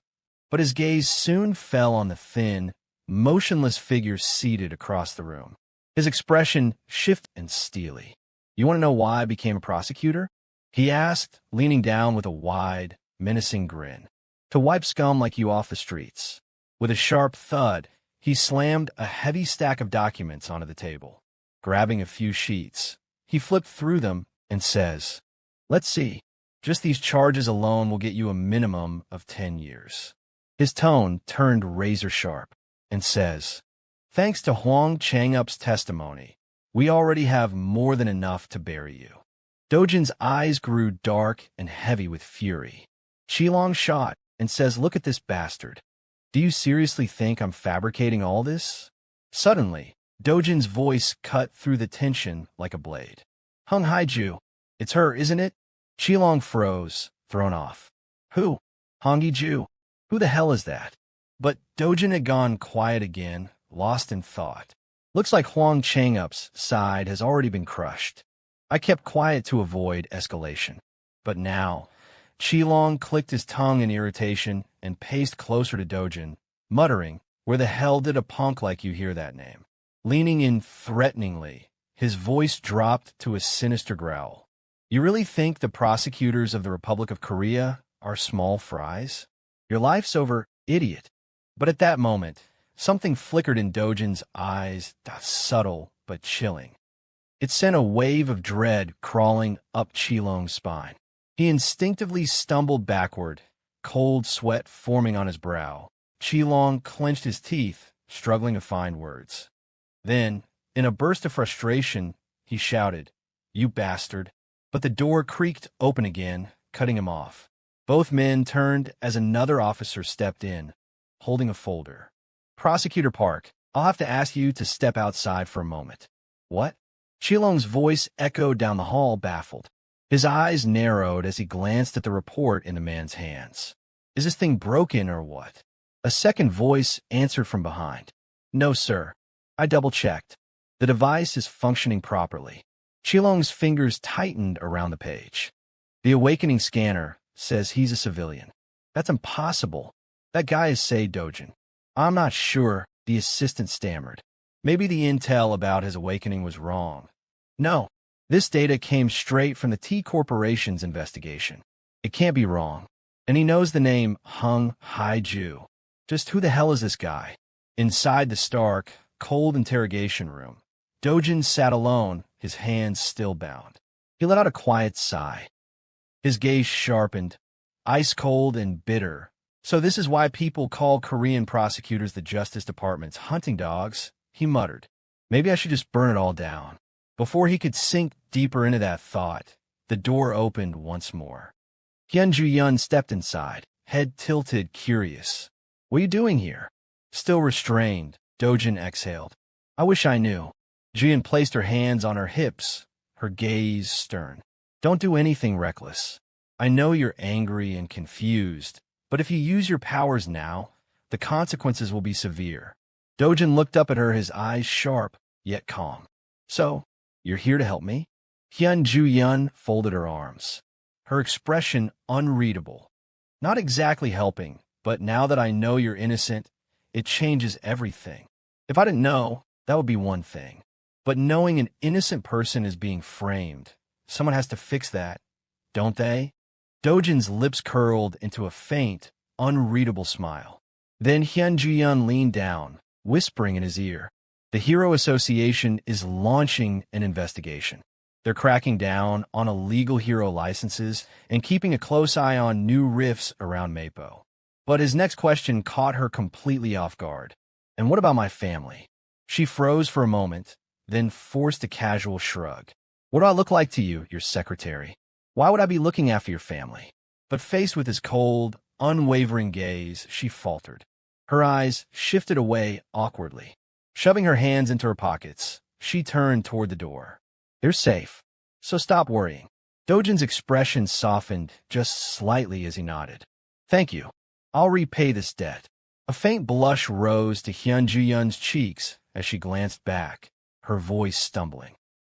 But his gaze soon fell on the thin, motionless figure seated across the room. His expression shifted and steely. You want to know why I became a prosecutor? He asked, leaning down with a wide, menacing grin. To wipe scum like you off the streets. With a sharp thud, he slammed a heavy stack of documents onto the table. Grabbing a few sheets, he flipped through them and says, "Let's see. Just these charges alone will get you a minimum of 10 years. His tone turned razor sharp and says, "Thanks to Huang Changup's testimony, we already have more than enough to bury you." Dojin's eyes grew dark and heavy with fury. Qilong shot and says, "Look at this bastard. Do you seriously think I'm fabricating all this?" Suddenly, Dojin's voice cut through the tension like a blade. "Hung Haiju. It's her, isn't it?" Qilong froze, thrown off. "Who? Hong Haiju? Who the hell is that?" But Dojin had gone quiet again, lost in thought. Looks like Huang Changup's side has already been crushed. I kept quiet to avoid escalation. But now, Qilong clicked his tongue in irritation and paced closer to Dojin, muttering, "Where the hell did a punk like you hear that name?" Leaning in threateningly, his voice dropped to a sinister growl. "You really think the prosecutors of the Republic of Korea are small fries? Your life's over, idiot." But at that moment, something flickered in Dojin's eyes, subtle but chilling. It sent a wave of dread crawling up Qilong's spine. He instinctively stumbled backward, cold sweat forming on his brow. Qilong clenched his teeth, struggling to find words. Then, in a burst of frustration, he shouted, "You bastard." But the door creaked open again, cutting him off. Both men turned as another officer stepped in, holding a folder. "Prosecutor Park, I'll have to ask you to step outside for a moment." "What?" Qilong's voice echoed down the hall, baffled. His eyes narrowed as he glanced at the report in the man's hands. "Is this thing broken or what?" A second voice answered from behind. "No, sir. I double-checked. The device is functioning properly." Qilong's fingers tightened around the page. "The awakening scanner says he's a civilian." "That's impossible. That guy is Sei Dojin." "I'm not sure," the assistant stammered. "Maybe the intel about his awakening was wrong." "No. This data came straight from the T Corporation's investigation. It can't be wrong. And he knows the name Hung Haiju. Just who the hell is this guy?" Inside the stark, cold interrogation room, Dojin sat alone, his hands still bound. He let out a quiet sigh. His gaze sharpened, ice-cold and bitter. "So this is why people call Korean prosecutors the Justice Department's hunting dogs," he muttered. "Maybe I should just burn it all down." Before he could sink deeper into that thought, the door opened once more. Hyun Ju-yun stepped inside, head tilted, curious. "What are you doing here?" Still restrained, Dojin exhaled. "I wish I knew." Ji-yun placed her hands on her hips, her gaze stern. "Don't do anything reckless. I know you're angry and confused, but if you use your powers now, the consequences will be severe." Dojin looked up at her, his eyes sharp, yet calm. "So, you're here to help me?" Hyun Ju-yun folded her arms, her expression unreadable. "Not exactly helping, but now that I know you're innocent, it changes everything. If I didn't know, that would be one thing. But knowing an innocent person is being framed, someone has to fix that, don't they?" Dojin's lips curled into a faint, unreadable smile. Then Hyun Ju-yun leaned down, whispering in his ear. "The Hero Association is launching an investigation. They're cracking down on illegal hero licenses and keeping a close eye on new rifts around Mapo." But his next question caught her completely off guard. "And what about my family?" She froze for a moment, then forced a casual shrug. "What do I look like to you, your secretary? Why would I be looking after your family?" But faced with his cold, unwavering gaze, she faltered. Her eyes shifted away awkwardly. Shoving her hands into her pockets, she turned toward the door. "They're safe, so stop worrying." Dojin's expression softened just slightly as he nodded. "Thank you. I'll repay this debt." A faint blush rose to Hyun Ju-yeon's cheeks as she glanced back, her voice stumbling,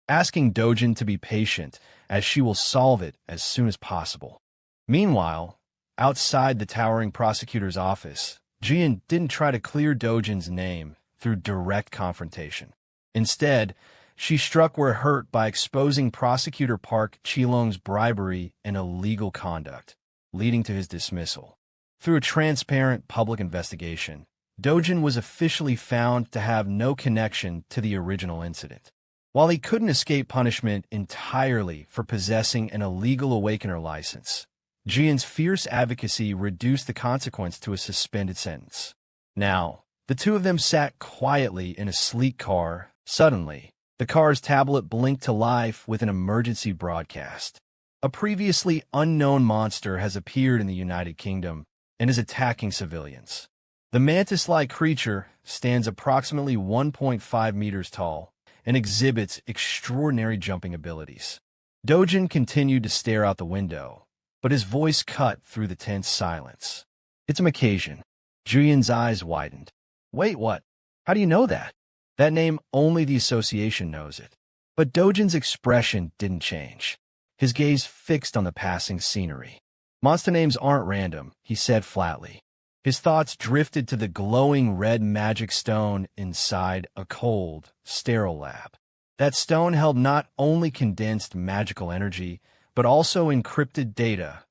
asking Dojin to be patient as she will solve it as soon as possible. Meanwhile, outside the towering prosecutor's office, Jian didn't try to clear Dojin's name through direct confrontation. Instead, she struck where it hurt by exposing Prosecutor Park Chi-long's bribery and illegal conduct, leading to his dismissal. Through a transparent public investigation, Dojin was officially found to have no connection to the original incident. While he couldn't escape punishment entirely for possessing an illegal awakener license, Jian's fierce advocacy reduced the consequence to a suspended sentence. Now, the two of them sat quietly in a sleek car. Suddenly, the car's tablet blinked to life with an emergency broadcast. A previously unknown monster has appeared in the United Kingdom and is attacking civilians. The mantis-like creature stands approximately 1.5 meters tall and exhibits extraordinary jumping abilities. Dojin continued to stare out the window, but his voice cut through the tense silence. "It's a Macasion." Julian's eyes widened. "Wait, what? How do you know that?" "That name, only the association knows it." But Dojin's expression didn't change. His gaze fixed on the passing scenery. "Monster names aren't random," he said flatly. His thoughts drifted to the glowing red magic stone inside a cold, sterile lab. That stone held not only condensed magical energy, but also encrypted data.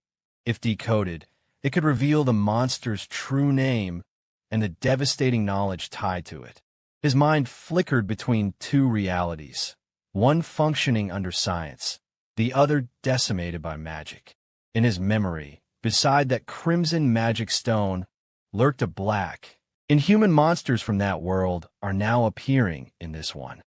If decoded, it could reveal the monster's true name and the devastating knowledge tied to it. His mind flickered between two realities, one functioning under science, the other decimated by magic. In his memory, beside that crimson magic stone, lurked a black. Inhuman monsters from that world are now appearing in this one.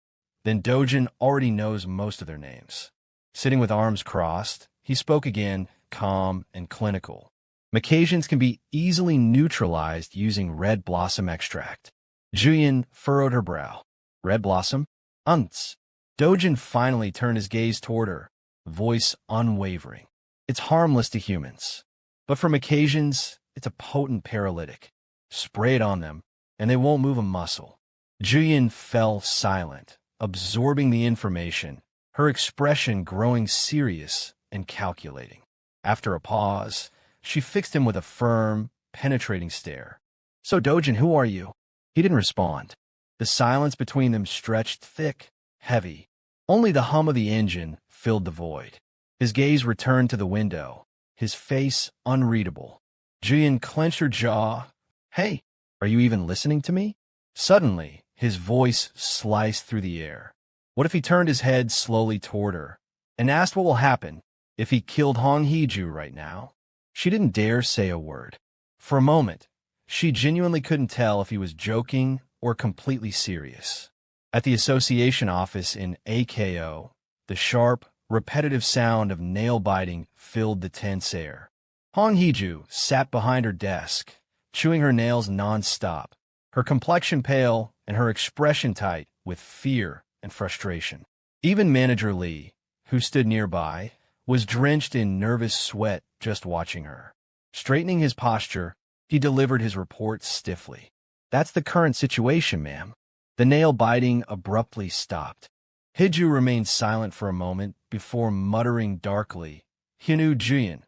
Then Dojin already knows most of their names. Sitting with arms crossed, he spoke again, calm and clinical. "Macasions can be easily neutralized using red blossom extract." Julian furrowed her brow. "Red blossom? Unts." Dojin finally turned his gaze toward her, voice unwavering. "It's harmless to humans, but for Macasions, it's a potent paralytic. Spray it on them, and they won't move a muscle." Julian fell silent, absorbing the information, her expression growing serious and calculating. After a pause, she fixed him with a firm, penetrating stare. "So, Dojin, who are you?" He didn't respond. The silence between them stretched thick, heavy. Only the hum of the engine filled the void. His gaze returned to the window, his face unreadable. Julian clenched her jaw. "Hey, are you even listening to me?" Suddenly, his voice sliced through the air. What if he turned his head slowly toward her and asked what will happen if he killed Hong Hee-ju right now? She didn't dare say a word. For a moment, she genuinely couldn't tell if he was joking or completely serious. At the association office in AKO, the sharp, repetitive sound of nail-biting filled the tense air. Hong Hee-ju sat behind her desk, chewing her nails non-stop, her complexion pale and her expression tight with fear and frustration. Even Manager Lee, who stood nearby, was drenched in nervous sweat just watching her. Straightening his posture, he delivered his report stiffly. "That's the current situation, ma'am." The nail-biting abruptly stopped. Hee-ju remained silent for a moment before muttering darkly, "Hyunu Juyeon."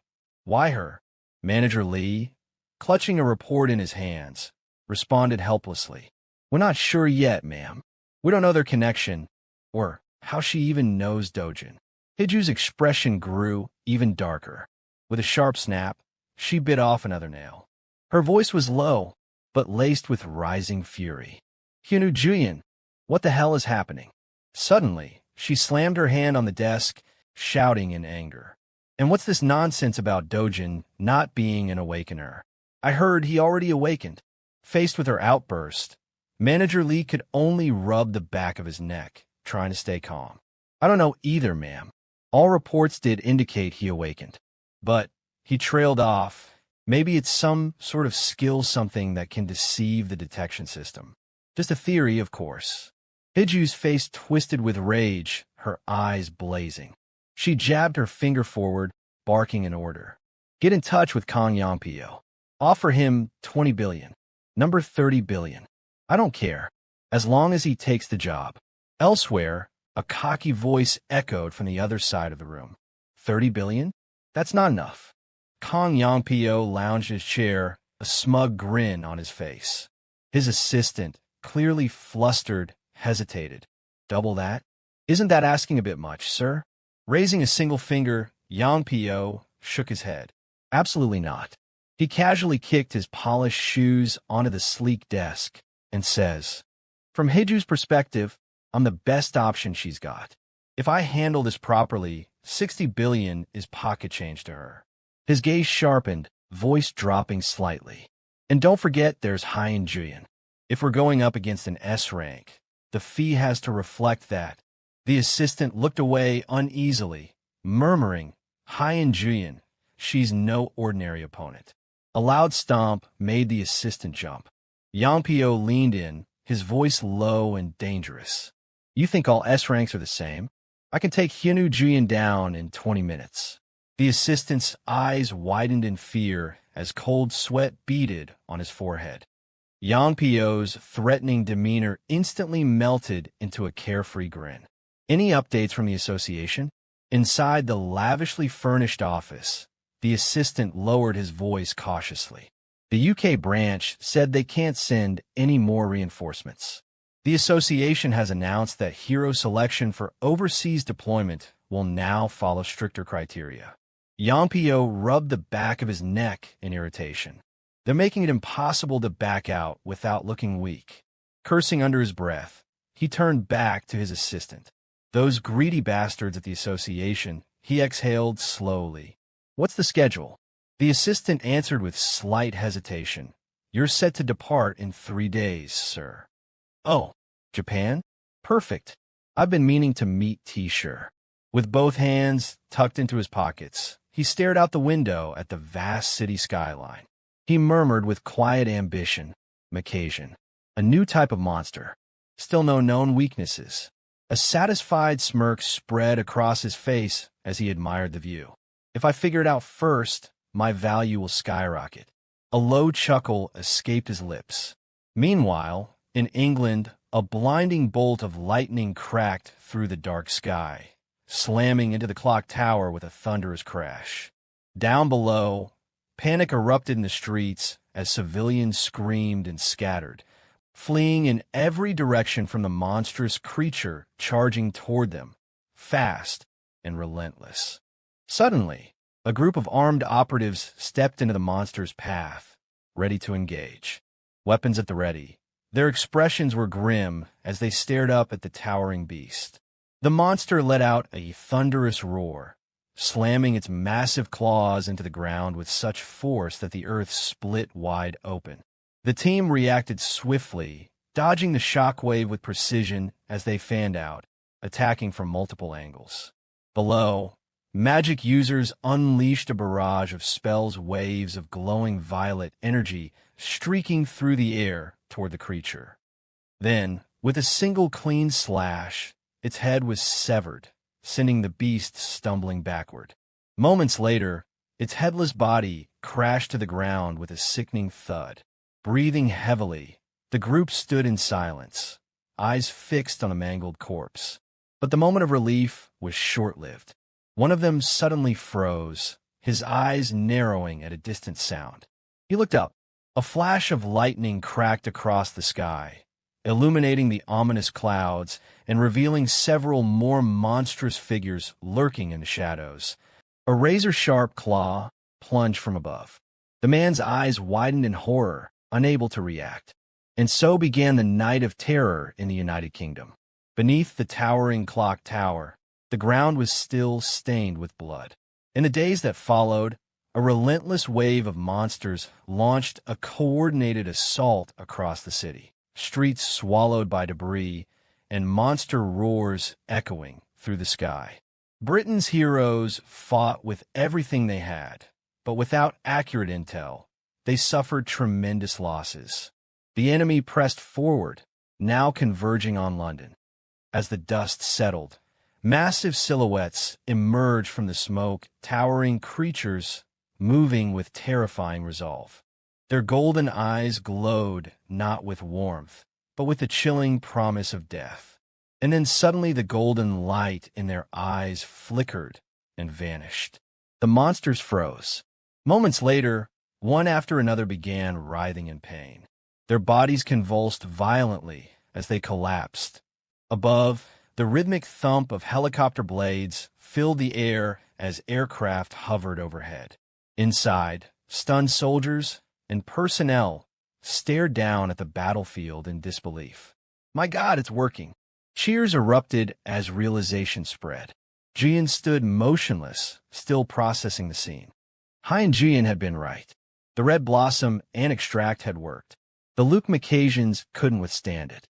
"Why her?" Manager Lee, clutching a report in his hands, responded helplessly. "We're not sure yet, ma'am. We don't know their connection, or how she even knows Dojin." Hee-ju's expression grew even darker. With a sharp snap, she bit off another nail. Her voice was low, but laced with rising fury. "Hyunu Juyeon, what the hell is happening?" Suddenly, she slammed her hand on the desk, shouting in anger. "And what's this nonsense about Dojin not being an awakener? I heard he already awakened." Faced with her outburst, Manager Lee could only rub the back of his neck, trying to stay calm. "I don't know either, ma'am. All reports did indicate he awakened. But," he trailed off, "maybe it's some sort of skill something that can deceive the detection system. Just a theory, of course." Hee-ju's face twisted with rage, her eyes blazing. She jabbed her finger forward, barking an order. "Get in touch with Kang Yongpyo. Offer him 20 billion. Number 30 billion. I don't care, as long as he takes the job. Elsewhere, a cocky voice echoed from the other side of the room. 30 billion? That's not enough. Kong Yongpyo lounged his chair, a smug grin on his face. His assistant, clearly flustered, hesitated. Double that? Isn't that asking a bit much, sir? Raising a single finger, Yongpyo shook his head. Absolutely not. He casually kicked his polished shoes onto the sleek desk and says, from Heju's perspective, I'm the best option she's got. If I handle this properly, 60 billion is pocket change to her. His gaze sharpened, voice dropping slightly. And don't forget there's Haiyan Juyan. If we're going up against an S rank, the fee has to reflect that. The assistant looked away uneasily, murmuring, Haiyan Juyan, she's no ordinary opponent. A loud stomp made the assistant jump. Yongpyo leaned in, his voice low and dangerous. You think all S ranks are the same? I can take Hyunu Juyan down in 20 minutes. The assistant's eyes widened in fear as cold sweat beaded on his forehead. Yongpyo's threatening demeanor instantly melted into a carefree grin. Any updates from the association? Inside the lavishly furnished office, the assistant lowered his voice cautiously. The UK branch said they can't send any more reinforcements. The association has announced that hero selection for overseas deployment will now follow stricter criteria. Yongpyo rubbed the back of his neck in irritation. They're making it impossible to back out without looking weak. Cursing under his breath, he turned back to his assistant. Those greedy bastards at the association, he exhaled slowly. What's the schedule? The assistant answered with slight hesitation. You're set to depart in 3 days, sir. Oh, Japan? Perfect. I've been meaning to meet T-Shir. With both hands tucked into his pockets, he stared out the window at the vast city skyline. He murmured with quiet ambition, Macasian, a new type of monster. Still no known weaknesses. A satisfied smirk spread across his face as he admired the view. If I figure it out first, my value will skyrocket. A low chuckle escaped his lips. Meanwhile, in England, a blinding bolt of lightning cracked through the dark sky, slamming into the clock tower with a thunderous crash. Down below, panic erupted in the streets as civilians screamed and scattered, fleeing in every direction from the monstrous creature charging toward them, fast and relentless. Suddenly, a group of armed operatives stepped into the monster's path, ready to engage. Weapons at the ready. Their expressions were grim as they stared up at the towering beast. The monster let out a thunderous roar, slamming its massive claws into the ground with such force that the earth split wide open. The team reacted swiftly, dodging the shockwave with precision as they fanned out, attacking from multiple angles. Below, magic users unleashed a barrage of spells, waves of glowing violet energy streaking through the air toward the creature. Then, with a single clean slash, its head was severed, sending the beast stumbling backward. Moments later, its headless body crashed to the ground with a sickening thud. Breathing heavily, the group stood in silence, eyes fixed on the mangled corpse. But the moment of relief was short-lived. One of them suddenly froze, his eyes narrowing at a distant sound. He looked up. A flash of lightning cracked across the sky, illuminating the ominous clouds and revealing several more monstrous figures lurking in the shadows. A razor-sharp claw plunged from above. The man's eyes widened in horror, unable to react. And so began the night of terror in the United Kingdom. Beneath the towering clock tower, the ground was still stained with blood. In the days that followed, a relentless wave of monsters launched a coordinated assault across the city, streets swallowed by debris, and monster roars echoing through the sky. Britain's heroes fought with everything they had, but without accurate intel, they suffered tremendous losses. The enemy pressed forward, now converging on London. As the dust settled, massive silhouettes emerged from the smoke, towering creatures moving with terrifying resolve. Their golden eyes glowed not with warmth, but with the chilling promise of death. And then suddenly the golden light in their eyes flickered and vanished. The monsters froze. Moments later, one after another began writhing in pain. Their bodies convulsed violently as they collapsed. Above, the rhythmic thump of helicopter blades filled the air as aircraft hovered overhead. Inside, stunned soldiers and personnel stared down at the battlefield in disbelief. My God, it's working. Cheers erupted as realization spread. Jian stood motionless, still processing the scene. Hai and Jian had been right. The red blossom and extract had worked. The Luke Macasians couldn't withstand it.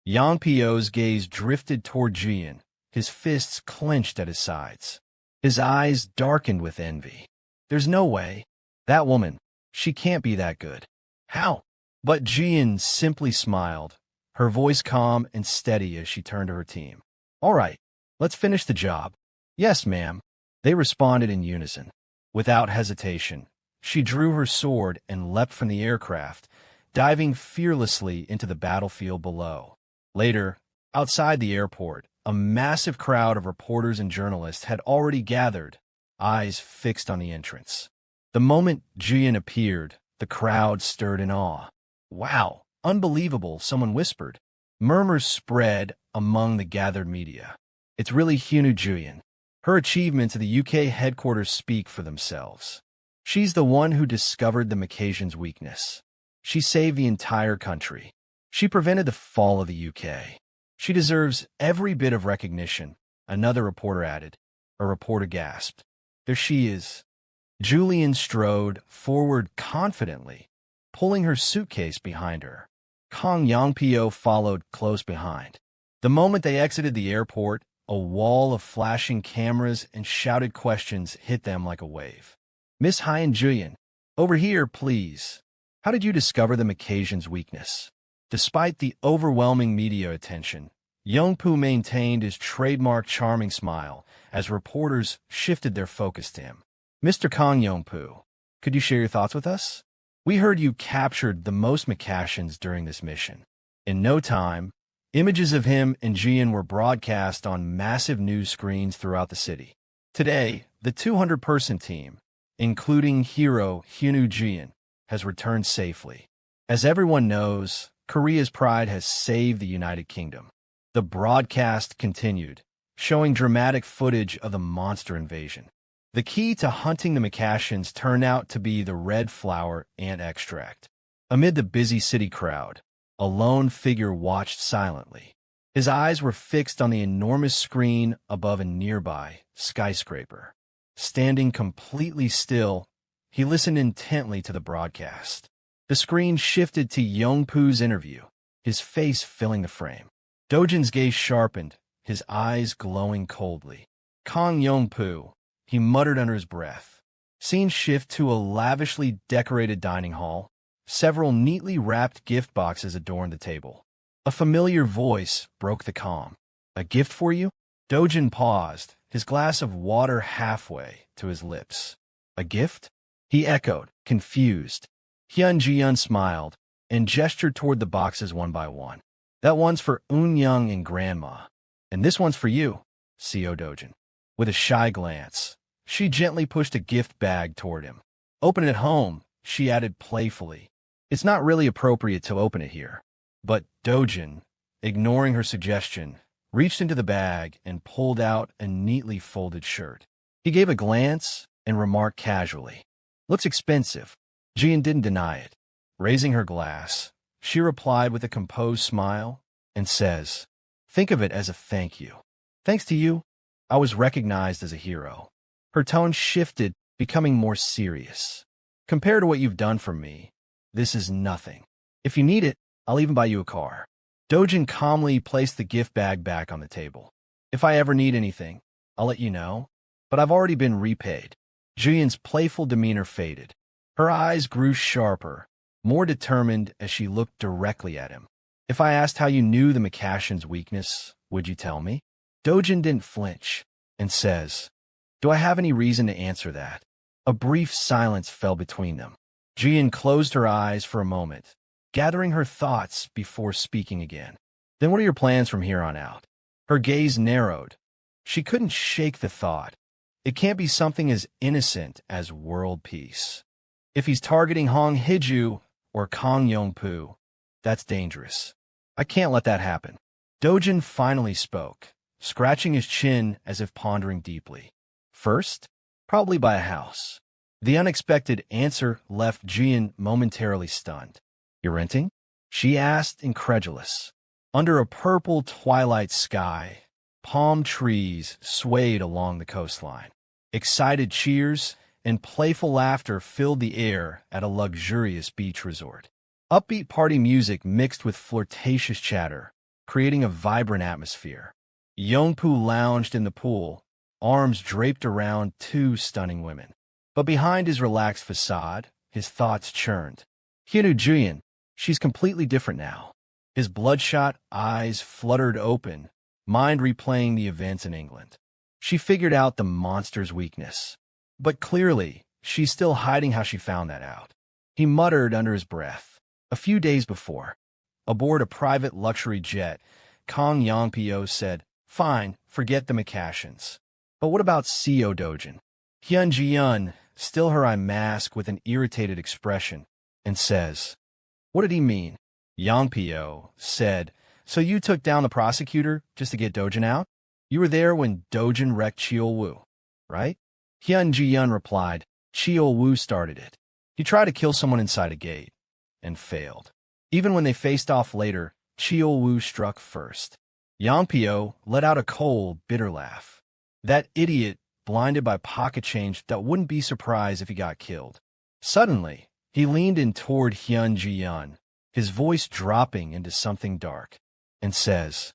Yang Pio's gaze drifted toward Jian, his fists clenched at his sides. His eyes darkened with envy. There's no way. That woman, she can't be that good. How? But Jian simply smiled, her voice calm and steady as she turned to her team. All right, let's finish the job. Yes, ma'am. They responded in unison. Without hesitation, she drew her sword and leapt from the aircraft, diving fearlessly into the battlefield below. Later, outside the airport, a massive crowd of reporters and journalists had already gathered, eyes fixed on the entrance. The moment Jian appeared, the crowd stirred in awe. Wow, unbelievable, someone whispered. Murmurs spread among the gathered media. It's really Hyunu Jian. Her achievements at the UK headquarters speak for themselves. She's the one who discovered the Macasians' weakness. She saved the entire country. She prevented the fall of the UK. She deserves every bit of recognition, another reporter added. A reporter gasped. There she is. Julian strode forward confidently, pulling her suitcase behind her. Kong Yangpio followed close behind. The moment they exited the airport, a wall of flashing cameras and shouted questions hit them like a wave. Miss Hai and Julian, over here, please. How did you discover the Macasians' weakness? Despite the overwhelming media attention, Yongpu maintained his trademark charming smile as reporters shifted their focus to him. Mr. Kong Yongpu, could you share your thoughts with us? We heard you captured the most Macasians during this mission. In no time, images of him and Jian were broadcast on massive news screens throughout the city. Today, the 200-person team, including hero Hyunu Jian, has returned safely. As everyone knows, Korea's pride has saved the United Kingdom. The broadcast continued, showing dramatic footage of the monster invasion. The key to hunting the Macasians turned out to be the red flower ant extract. Amid the busy city crowd, a lone figure watched silently. His eyes were fixed on the enormous screen above a nearby skyscraper. Standing completely still, he listened intently to the broadcast. The screen shifted to Yongpu's interview, his face filling the frame. Dojin's gaze sharpened, his eyes glowing coldly. Kong Yongpu, he muttered under his breath. Scene shift to a lavishly decorated dining hall. Several neatly wrapped gift boxes adorned the table. A familiar voice broke the calm. A gift for you? Dojin paused, his glass of water halfway to his lips. A gift? He echoed, confused. Hyun Ji-yeon smiled and gestured toward the boxes one by one. That one's for Eun-young and Grandma. And this one's for you, C.O. Dojin. With a shy glance, she gently pushed a gift bag toward him. Open it at home, she added playfully. It's not really appropriate to open it here. But Dojin, ignoring her suggestion, reached into the bag and pulled out a neatly folded shirt. He gave a glance and remarked casually, "Looks expensive." Jian didn't deny it. Raising her glass, she replied with a composed smile and says, "Think of it as a thank you. Thanks to you, I was recognized as a hero." Her tone shifted, becoming more serious. "Compared to what you've done for me, this is nothing. If you need it, I'll even buy you a car." Dojin calmly placed the gift bag back on the table. "If I ever need anything, I'll let you know, but I've already been repaid." Jian's playful demeanor faded. Her eyes grew sharper, more determined as she looked directly at him. "If I asked how you knew the Macasians' weakness, would you tell me?" Dojin didn't flinch and says, "Do I have any reason to answer that?" A brief silence fell between them. Jian closed her eyes for a moment, gathering her thoughts before speaking again. Then what are your plans from here on out? Her gaze narrowed. She couldn't shake the thought. It can't be something as innocent as world peace. If he's targeting Hong Hiju or Kong Yongpu, that's dangerous. I can't let that happen. Dojin finally spoke, scratching his chin as if pondering deeply. First, probably buy a house. The unexpected answer left Jian momentarily stunned. You're renting? She asked, incredulous. Under a purple twilight sky, palm trees swayed along the coastline. Excited cheers and playful laughter filled the air at a luxurious beach resort. Upbeat party music mixed with flirtatious chatter, creating a vibrant atmosphere. Yongpu lounged in the pool, arms draped around two stunning women. But behind his relaxed facade, his thoughts churned. Hyunu Jian, she's completely different now. His bloodshot eyes fluttered open, mind replaying the events in England. She figured out the monster's weakness. But clearly, she's still hiding how she found that out. He muttered under his breath. A few days before, aboard a private luxury jet, Kong Yongpyo said, "Fine, forget the Macassians. But what about Co Dojin?" Hyun Ji-yun, still her eye mask with an irritated expression, and says, "What did he mean?" Yongpyo said, "So you took down the prosecutor just to get Dojin out? You were there when Dojin wrecked Cheol-woo, right?" Hyun Ji-yun replied, "Cheol-woo started it. He tried to kill someone inside a gate, and failed. Even when they faced off later, Cheol-woo struck first." Yongpyo let out a cold, bitter laugh. That idiot, blinded by pocket change, that wouldn't be surprised if he got killed. Suddenly, he leaned in toward Hyun Ji-yun, his voice dropping into something dark, and says,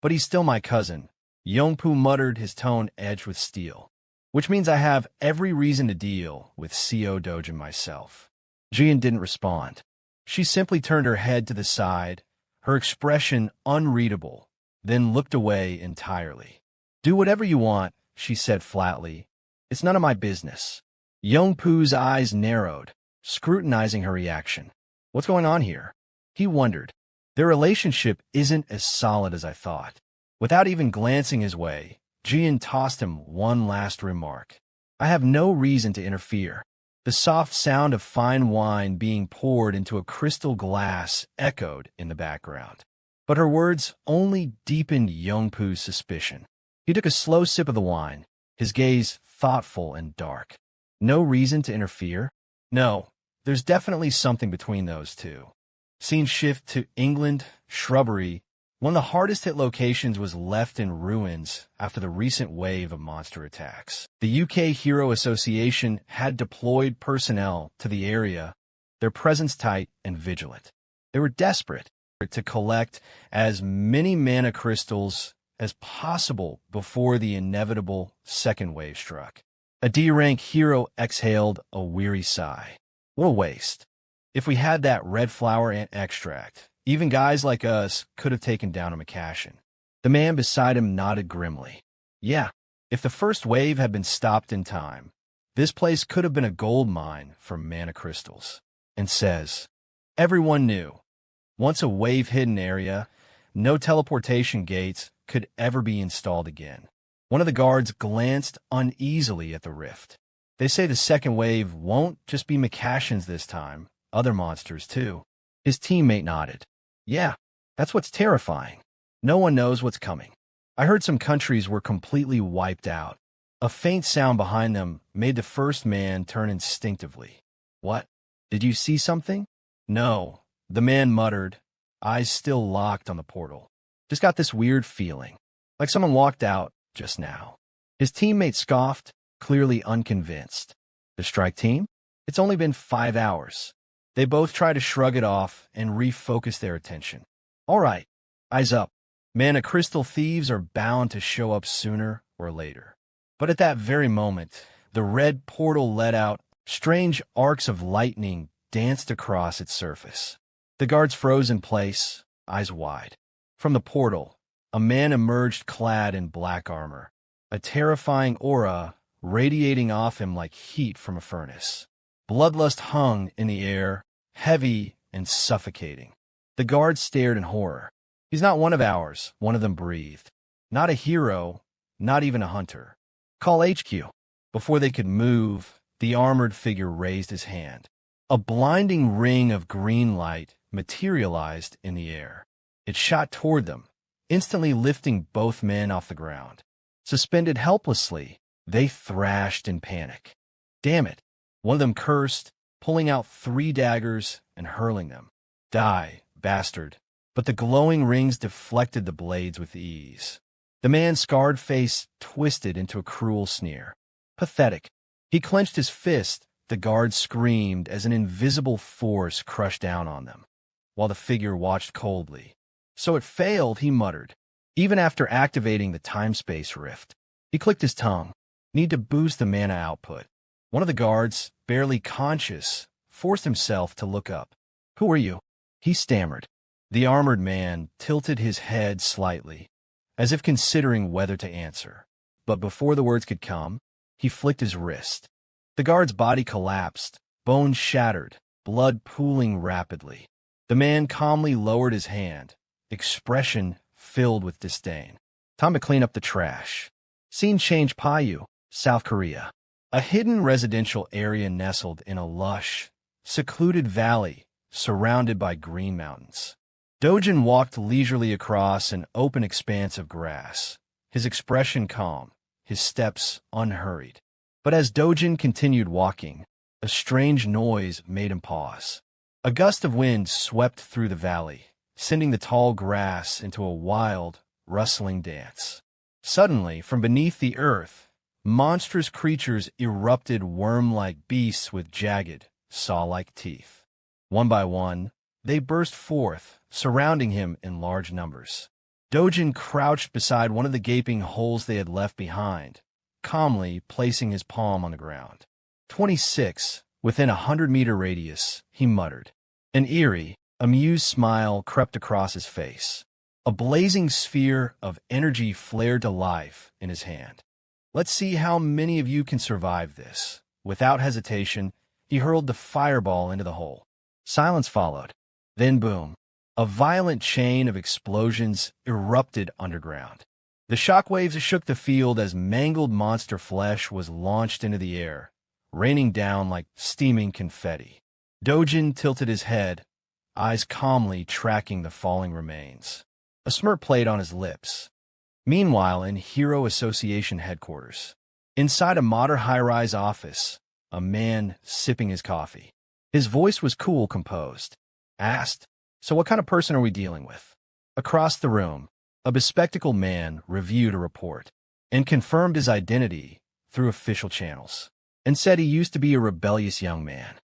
"But he's still my cousin." Yongpu muttered, his tone edged with steel. "Which means I have every reason to deal with Co Dojin myself." Jian didn't respond. She simply turned her head to the side, her expression unreadable, then looked away entirely. "Do whatever you want," she said flatly. "It's none of my business." Yongpu's eyes narrowed, scrutinizing her reaction. What's going on here? He wondered. Their relationship isn't as solid as I thought. Without even glancing his way, Jian tossed him one last remark. "I have no reason to interfere." The soft sound of fine wine being poured into a crystal glass echoed in the background. But her words only deepened Yongpu's suspicion. He took a slow sip of the wine, his gaze thoughtful and dark. No reason to interfere? No, there's definitely something between those two. Scene shift to England, shrubbery. One of the hardest-hit locations was left in ruins after the recent wave of monster attacks. The UK Hero Association had deployed personnel to the area, their presence tight and vigilant. They were desperate to collect as many mana crystals as possible before the inevitable second wave struck. A D-rank hero exhaled a weary sigh. What a waste. If we had that red flower ant extract, even guys like us could have taken down a Macassian. The man beside him nodded grimly. Yeah, if the first wave had been stopped in time, this place could have been a gold mine for mana crystals. And says, everyone knew. Once a wave-hidden area, no teleportation gates could ever be installed again. One of the guards glanced uneasily at the rift. They say the second wave won't just be Macassians this time, other monsters too. His teammate nodded. Yeah, that's what's terrifying. No one knows what's coming. I heard some countries were completely wiped out. A faint sound behind them made the first man turn instinctively. What? Did you see something? No, the man muttered, eyes still locked on the portal. Just got this weird feeling, like someone walked out just now. His teammate scoffed, clearly unconvinced. The strike team? It's only been 5 hours. They both try to shrug it off and refocus their attention. All right, eyes up. Mana crystal thieves are bound to show up sooner or later. But at that very moment, the red portal let out. Strange arcs of lightning danced across its surface. The guards froze in place, eyes wide. From the portal, a man emerged clad in black armor, a terrifying aura radiating off him like heat from a furnace. Bloodlust hung in the air, heavy and suffocating. The guards stared in horror. He's not one of ours, one of them breathed. Not a hero, not even a hunter. Call HQ. Before they could move, the armored figure raised his hand. A blinding ring of green light materialized in the air. It shot toward them, instantly lifting both men off the ground. Suspended helplessly, they thrashed in panic. Damn it! One of them cursed, pulling out 3 daggers and hurling them. Die, bastard. But the glowing rings deflected the blades with ease. The man's scarred face twisted into a cruel sneer. Pathetic. He clenched his fist. The guards screamed as an invisible force crushed down on them, while the figure watched coldly. So it failed, he muttered. Even after activating the time-space rift, he clicked his tongue. Need to boost the mana output. One of the guards, barely conscious, forced himself to look up. Who are you? He stammered. The armored man tilted his head slightly, as if considering whether to answer. But before the words could come, he flicked his wrist. The guard's body collapsed, bones shattered, blood pooling rapidly. The man calmly lowered his hand, expression filled with disdain. Time to clean up the trash. Scene change. Payu, South Korea. A hidden residential area nestled in a lush, secluded valley surrounded by green mountains. Dojin walked leisurely across an open expanse of grass, his expression calm, his steps unhurried. But as Dojin continued walking, a strange noise made him pause. A gust of wind swept through the valley, sending the tall grass into a wild, rustling dance. Suddenly, from beneath the earth, monstrous creatures erupted, worm-like beasts with jagged, saw-like teeth. One by one, they burst forth, surrounding him in large numbers. Dojin crouched beside one of the gaping holes they had left behind, calmly placing his palm on the ground. 26, within 100-meter radius, he muttered. An eerie, amused smile crept across his face. A blazing sphere of energy flared to life in his hand. Let's see how many of you can survive this. Without hesitation, he hurled the fireball into the hole. Silence followed. Then boom. A violent chain of explosions erupted underground. The shockwaves shook the field as mangled monster flesh was launched into the air, raining down like steaming confetti. Dojin tilted his head, eyes calmly tracking the falling remains. A smirk played on his lips. Meanwhile, in Hero Association headquarters, inside a modern high-rise office, a man sipping his coffee. His voice was cool, composed. Asked, "So what kind of person are we dealing with?" Across the room, a bespectacled man reviewed a report and confirmed his identity through official channels, and said he used to be a rebellious young man.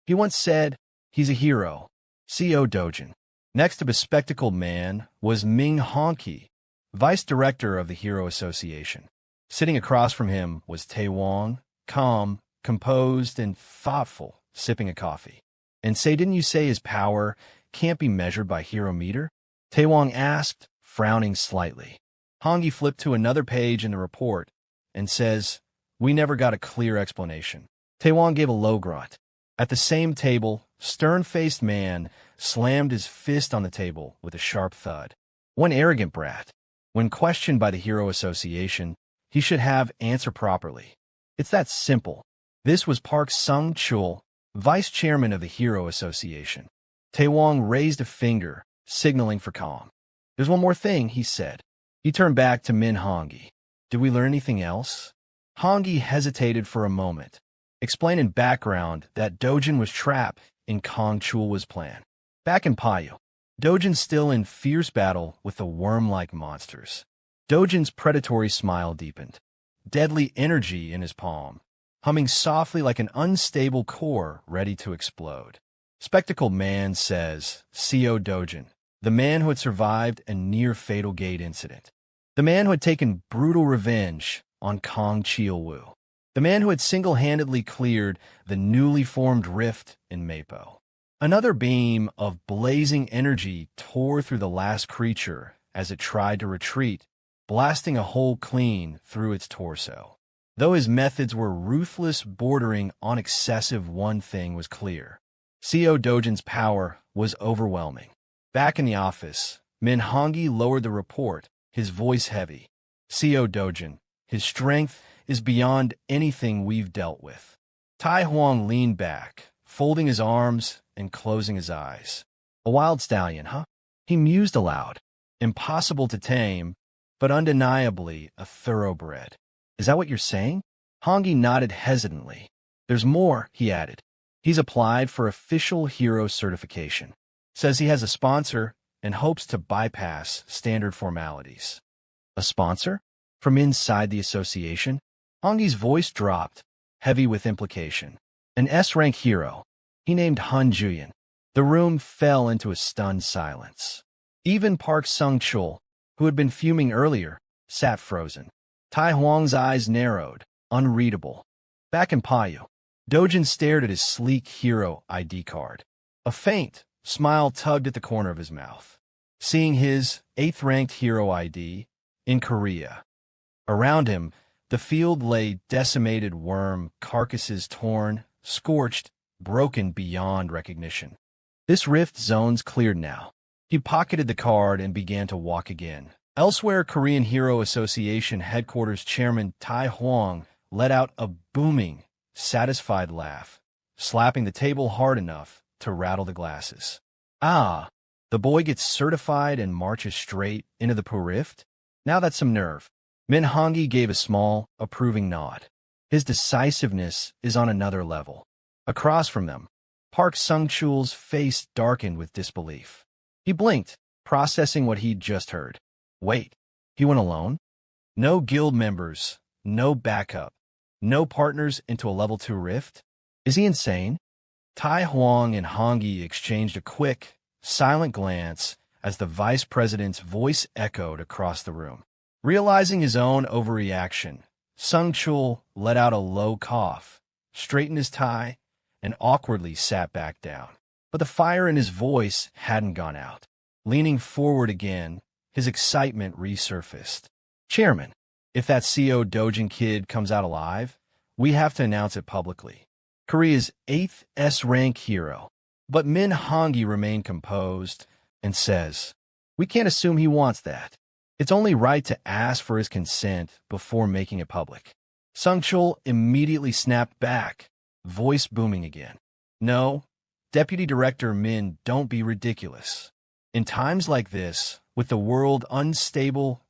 He once said, "He's a hero." CO Dojin. Next to bespectacled man was Ming Honki, vice director of the Hero Association. Sitting across from him was Tae Wong, calm, composed, and thoughtful, sipping a coffee. "And didn't you say his power can't be measured by hero meter?" Tae Wong asked, frowning slightly. Hongi flipped to another page in the report and says, "We never got a clear explanation." Tae Wong gave a low grunt. At the same table, stern-faced man slammed his fist on the table with a sharp thud. One arrogant brat. When questioned by the Hero Association, he should have answered properly. It's that simple. This was Park Sung-chul, vice chairman of the Hero Association. Tae Wong raised a finger, signaling for calm. "There's one more thing," he said. He turned back to Min Hongi. "Did we learn anything else?" Hongi hesitated for a moment, explaining background that Dojin was trapped in Kong Chulwa's plan. Back in Payu, Dojin's still in fierce battle with the worm-like monsters. Dojin's predatory smile deepened, deadly energy in his palm, humming softly like an unstable core ready to explode. Spectacled man says, CO Dojin, the man who had survived a near-fatal gate incident. The man who had taken brutal revenge on Kong Chilwu. The man who had single-handedly cleared the newly formed rift in Mapo. Another beam of blazing energy tore through the last creature as it tried to retreat, blasting a hole clean through its torso. Though his methods were ruthless, bordering on excessive, one thing was clear. Co Dojin's power was overwhelming. Back in the office, Min Hongi lowered the report, his voice heavy. Co Dojin, his strength is beyond anything we've dealt with. Tai Huang leaned back, folding his arms and closing his eyes. A wild stallion, huh? He mused aloud. Impossible to tame, but undeniably a thoroughbred. Is that what you're saying? Hongi nodded hesitantly. There's more, he added. He's applied for official hero certification. Says he has a sponsor and hopes to bypass standard formalities. A sponsor? From inside the association? Hongi's voice dropped, heavy with implication. An S-rank hero. He named Han Juyan. The room fell into a stunned silence. Even Park Sung-chul, who had been fuming earlier, sat frozen. Tai Huang's eyes narrowed, unreadable. Back in Payu, Dojin stared at his sleek hero ID card. A faint smile tugged at the corner of his mouth. Seeing his 8th-ranked hero ID in Korea. Around him, the field lay decimated worm carcasses torn, scorched, broken beyond recognition. This rift zone's cleared now. He pocketed the card and began to walk again. Elsewhere, Korean Hero Association headquarters chairman Tai Huang let out a booming, satisfied laugh, slapping the table hard enough to rattle the glasses. Ah, the boy gets certified and marches straight into the rift? Now that's some nerve. Min Hongi gave a small, approving nod. His decisiveness is on another level. Across from them, Park Sung-chul's face darkened with disbelief. He blinked, processing what he'd just heard. Wait, he went alone? No guild members, no backup, no partners into a level 2 rift? Is he insane? Tai Huang and Hongi exchanged a quick, silent glance as the vice president's voice echoed across the room. Realizing his own overreaction, Sung-chul let out a low cough, straightened his tie, and awkwardly sat back down. But the fire in his voice hadn't gone out. Leaning forward again, his excitement resurfaced. Chairman, if that CO Dojin kid comes out alive, we have to announce it publicly. Korea's 8th S-rank hero. But Min Hongi remained composed and says, we can't assume he wants that. It's only right to ask for his consent before making it public. Sung-chul immediately snapped back, voice booming again. No, Deputy Director Min, don't be ridiculous. In times like this, with the world unstable,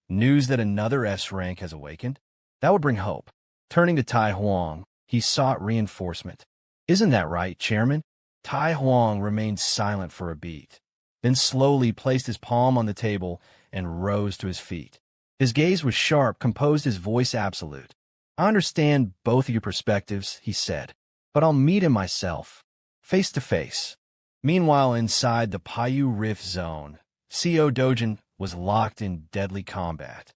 news that another S-rank has awakened, that would bring hope. Turning to Tai Huang, he sought reinforcement. Isn't that right, Chairman? Tai Huang remained silent for a beat, then slowly placed his palm on the table and rose to his feet. His gaze was sharp, composed, his voice absolute. I understand both of your perspectives, he said, but I'll meet him myself, face to face. Meanwhile, inside the Payu Rift Zone, Co Dojin was locked in deadly combat.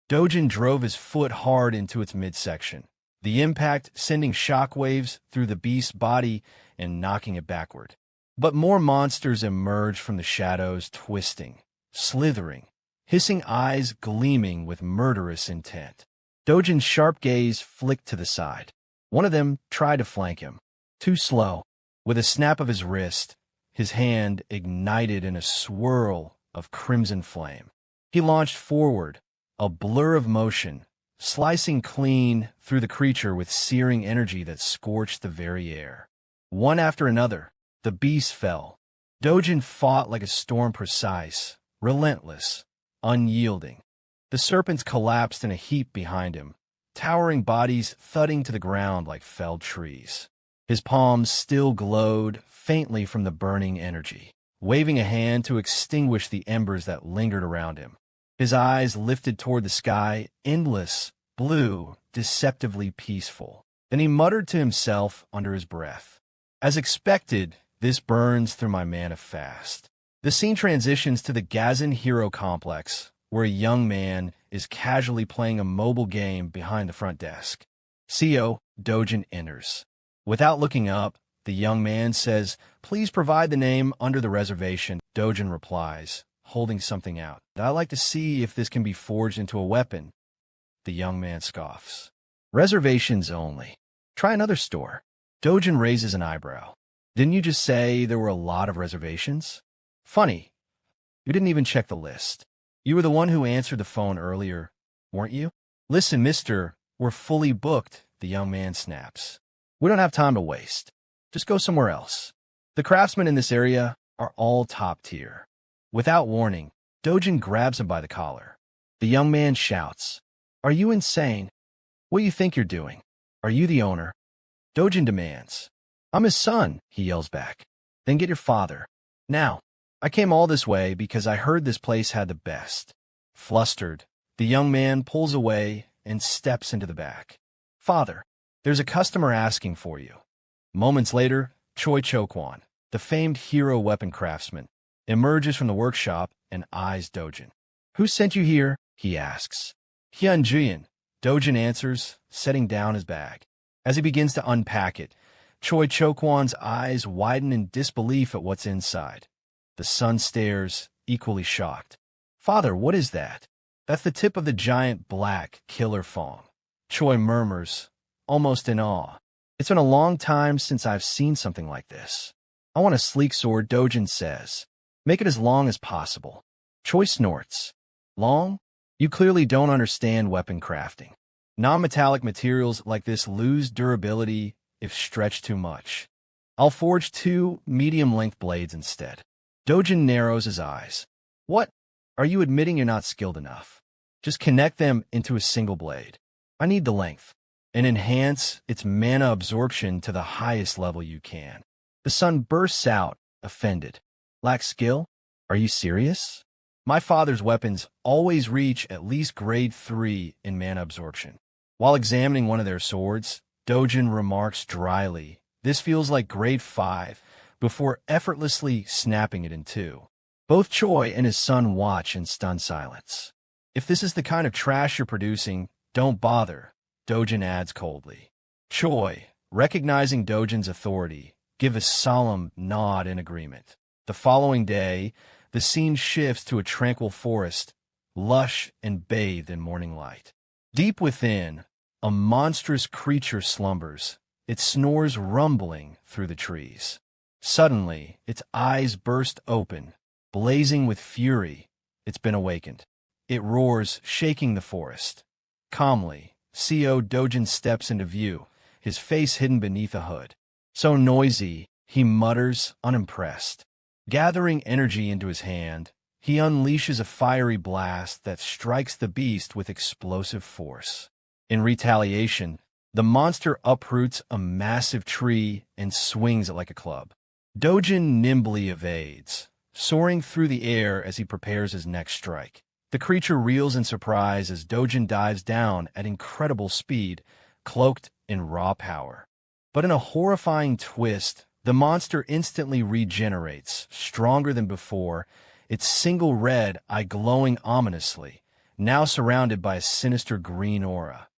Dojin drove his foot hard into its midsection, the impact sending shockwaves through the beast's body and knocking it backward. But more monsters emerged from the shadows, twisting, slithering, hissing eyes gleaming with murderous intent. Dojin's sharp gaze flicked to the side. One of them tried to flank him. Too slow. With a snap of his wrist, his hand ignited in a swirl of crimson flame. He launched forward, a blur of motion, slicing clean through the creature with searing energy that scorched the very air. One after another, the beasts fell. Dojin fought like a storm, precise, relentless, unyielding. The serpents collapsed in a heap behind him, towering bodies thudding to the ground like felled trees. His palms still glowed faintly from the burning energy, waving a hand to extinguish the embers that lingered around him. His eyes lifted toward the sky, endless, blue, deceptively peaceful. Then he muttered to himself under his breath. As expected, this burns through my mana fast. The scene transitions to the Gazan Hero Complex, where a young man is casually playing a mobile game behind the front desk. Co Dojin enters. Without looking up, the young man says, "Please provide the name under the reservation." Dojin replies, holding something out. "I'd like to see if this can be forged into a weapon." The young man scoffs. Reservations only. Try another store. Dojin raises an eyebrow. Didn't you just say there were a lot of reservations? Funny. You didn't even check the list. You were the one who answered the phone earlier, weren't you? Listen, mister, we're fully booked, the young man snaps. We don't have time to waste. Just go somewhere else. The craftsmen in this area are all top tier. Without warning, Dojin grabs him by the collar. The young man shouts, "Are you insane? What do you think you're doing? Are you the owner?" Dojin demands. "I'm his son," he yells back. "Then get your father. Now, I came all this way because I heard this place had the best." Flustered, the young man pulls away and steps into the back. "Father, there's a customer asking for you." Moments later, Choi Chokwon, the famed hero weapon craftsman, emerges from the workshop and eyes Dojin. "Who sent you here?" he asks. "Hyun Juyin," Dojin answers, setting down his bag. As he begins to unpack it, Choi Chokwon's eyes widen in disbelief at what's inside. The son stares, equally shocked. "Father, what is that?" "That's the tip of the giant black killer fong," Choi murmurs, almost in awe. "It's been a long time since I've seen something like this." "I want a sleek sword," Dojin says. "Make it as long as possible." Choi snorts. "Long? You clearly don't understand weapon crafting. Non-metallic materials like this lose durability if stretched too much. I'll forge 2 medium-length blades instead." Dojin narrows his eyes. "What? Are you admitting you're not skilled enough? Just connect them into a single blade. I need the length, and enhance its mana absorption to the highest level you can." The son bursts out, offended. "Lack skill? Are you serious? My father's weapons always reach at least grade 3 in mana absorption." While examining one of their swords, Dojin remarks dryly, "This feels like grade 5, before effortlessly snapping it in two." Both Choi and his son watch in stunned silence. "If this is the kind of trash you're producing, don't bother," Dojin adds coldly. Choi, recognizing Dojin's authority, give a solemn nod in agreement. The following day, the scene shifts to a tranquil forest, lush and bathed in morning light. Deep within, a monstrous creature slumbers. It snores rumbling through the trees. Suddenly, its eyes burst open, blazing with fury. It's been awakened. It roars, shaking the forest. Calmly, CO Dojin steps into view, his face hidden beneath a hood. "So noisy," he mutters, unimpressed. Gathering energy into his hand, he unleashes a fiery blast that strikes the beast with explosive force. In retaliation, the monster uproots a massive tree and swings it like a club. Dojin nimbly evades, soaring through the air as he prepares his next strike. The creature reels in surprise as Dojin dives down at incredible speed, cloaked in raw power. But in a horrifying twist, the monster instantly regenerates, stronger than before, its single red eye glowing ominously, now surrounded by a sinister green aura.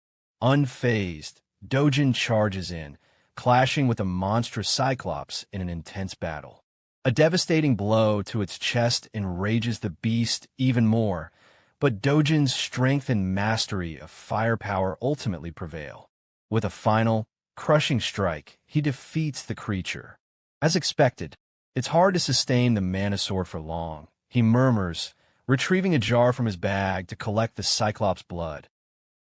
Unfazed, Dojin charges in, clashing with a monstrous cyclops in an intense battle. A devastating blow to its chest enrages the beast even more, but Dojin's strength and mastery of firepower ultimately prevail. With a final, crushing strike, he defeats the creature. As expected, it's hard to sustain the mana sword for long, he murmurs, retrieving a jar from his bag to collect the Cyclops' blood.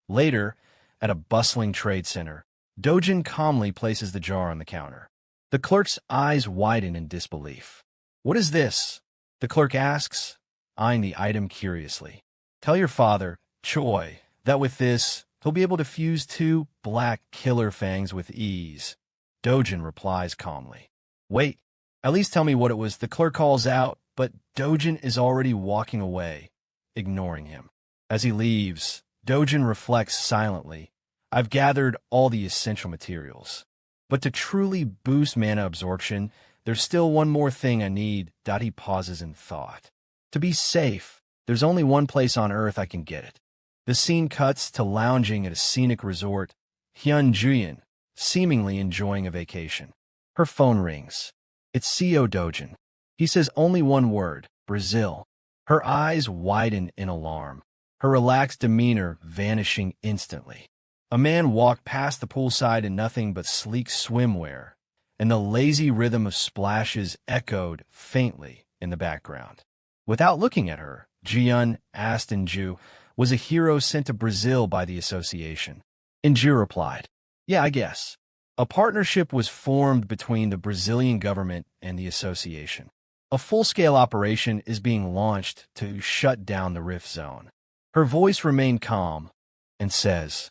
Later, at a bustling trade center, Dojin calmly places the jar on the counter. The clerk's eyes widen in disbelief. "What is this?" the clerk asks, eyeing the item curiously. "Tell your father, Choi, that with this, he'll be able to fuse 2 black killer fangs with ease," Dojin replies calmly. "Wait, at least tell me what it was," the clerk calls out, but Dojin is already walking away, ignoring him. As he leaves, Dojin reflects silently. "I've gathered all the essential materials. But to truly boost mana absorption, there's still one more thing I need." He pauses in thought. "To be safe, there's only one place on Earth I can get it." The scene cuts to lounging at a scenic resort, Hyun Juyin, seemingly enjoying a vacation. Her phone rings. It's CO Dojin. He says only one word, Brazil. Her eyes widen in alarm, her relaxed demeanor vanishing instantly. A man walked past the poolside in nothing but sleek swimwear, and the lazy rhythm of splashes echoed faintly in the background. Without looking at her, Ji-yun asked Inju, was a hero sent to Brazil by the association? Inju replied, yeah, I guess. A partnership was formed between the Brazilian government and the association. A full-scale operation is being launched to shut down the Rift Zone. Her voice remained calm and says,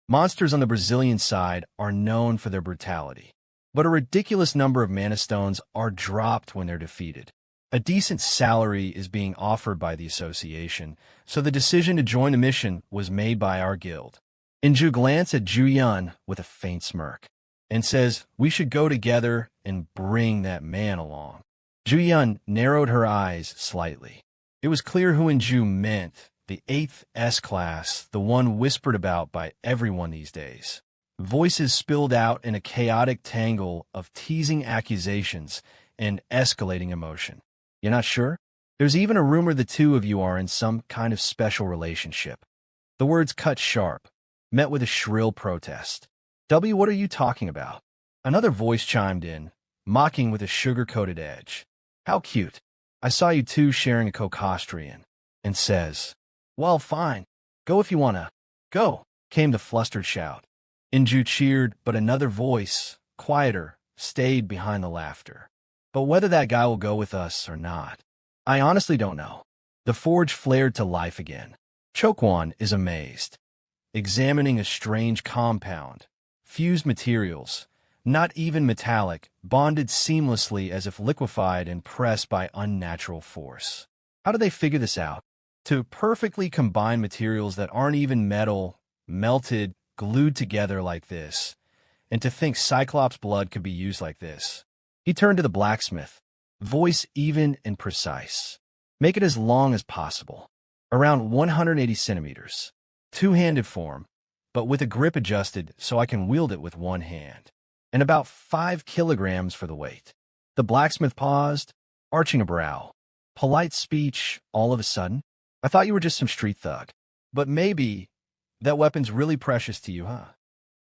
monsters on the Brazilian side are known for their brutality, but a ridiculous number of mana stones are dropped when they're defeated. A decent salary is being offered by the association, so the decision to join the mission was made by our guild. Inju glanced at Ju-yun with a faint smirk and says, we should go together and bring that man along. Ju-yun narrowed her eyes slightly. It was clear who Inju meant, the 8th S-class, the one whispered about by everyone these days. Voices spilled out in a chaotic tangle of teasing accusations and escalating emotion. You're not sure? There's even a rumor the two of you are in some kind of special relationship. The words cut sharp, met with a shrill protest. W, what are you talking about? Another voice chimed in, mocking with a sugar-coated edge. How cute. I saw you two sharing a cocostrian. And says, well, fine. Go if you wanna. Go, came the flustered shout. Inju cheered, but another voice, quieter, stayed behind the laughter. But whether that guy will go with us or not, I honestly don't know. The forge flared to life again. Chokwon is amazed, examining a strange compound. Fused materials, not even metallic, bonded seamlessly as if liquefied and pressed by unnatural force. How do they figure this out? To perfectly combine materials that aren't even metal, melted, glued together like this, and to think Cyclops' blood could be used like this. He turned to the blacksmith, voice even and precise. Make it as long as possible, around 180 centimeters. Two-handed form, but with a grip adjusted so I can wield it with one hand. And about 5 kilograms for the weight. The blacksmith paused, arching a brow. Polite speech all of a sudden. I thought you were just some street thug. But maybe that weapon's really precious to you, huh?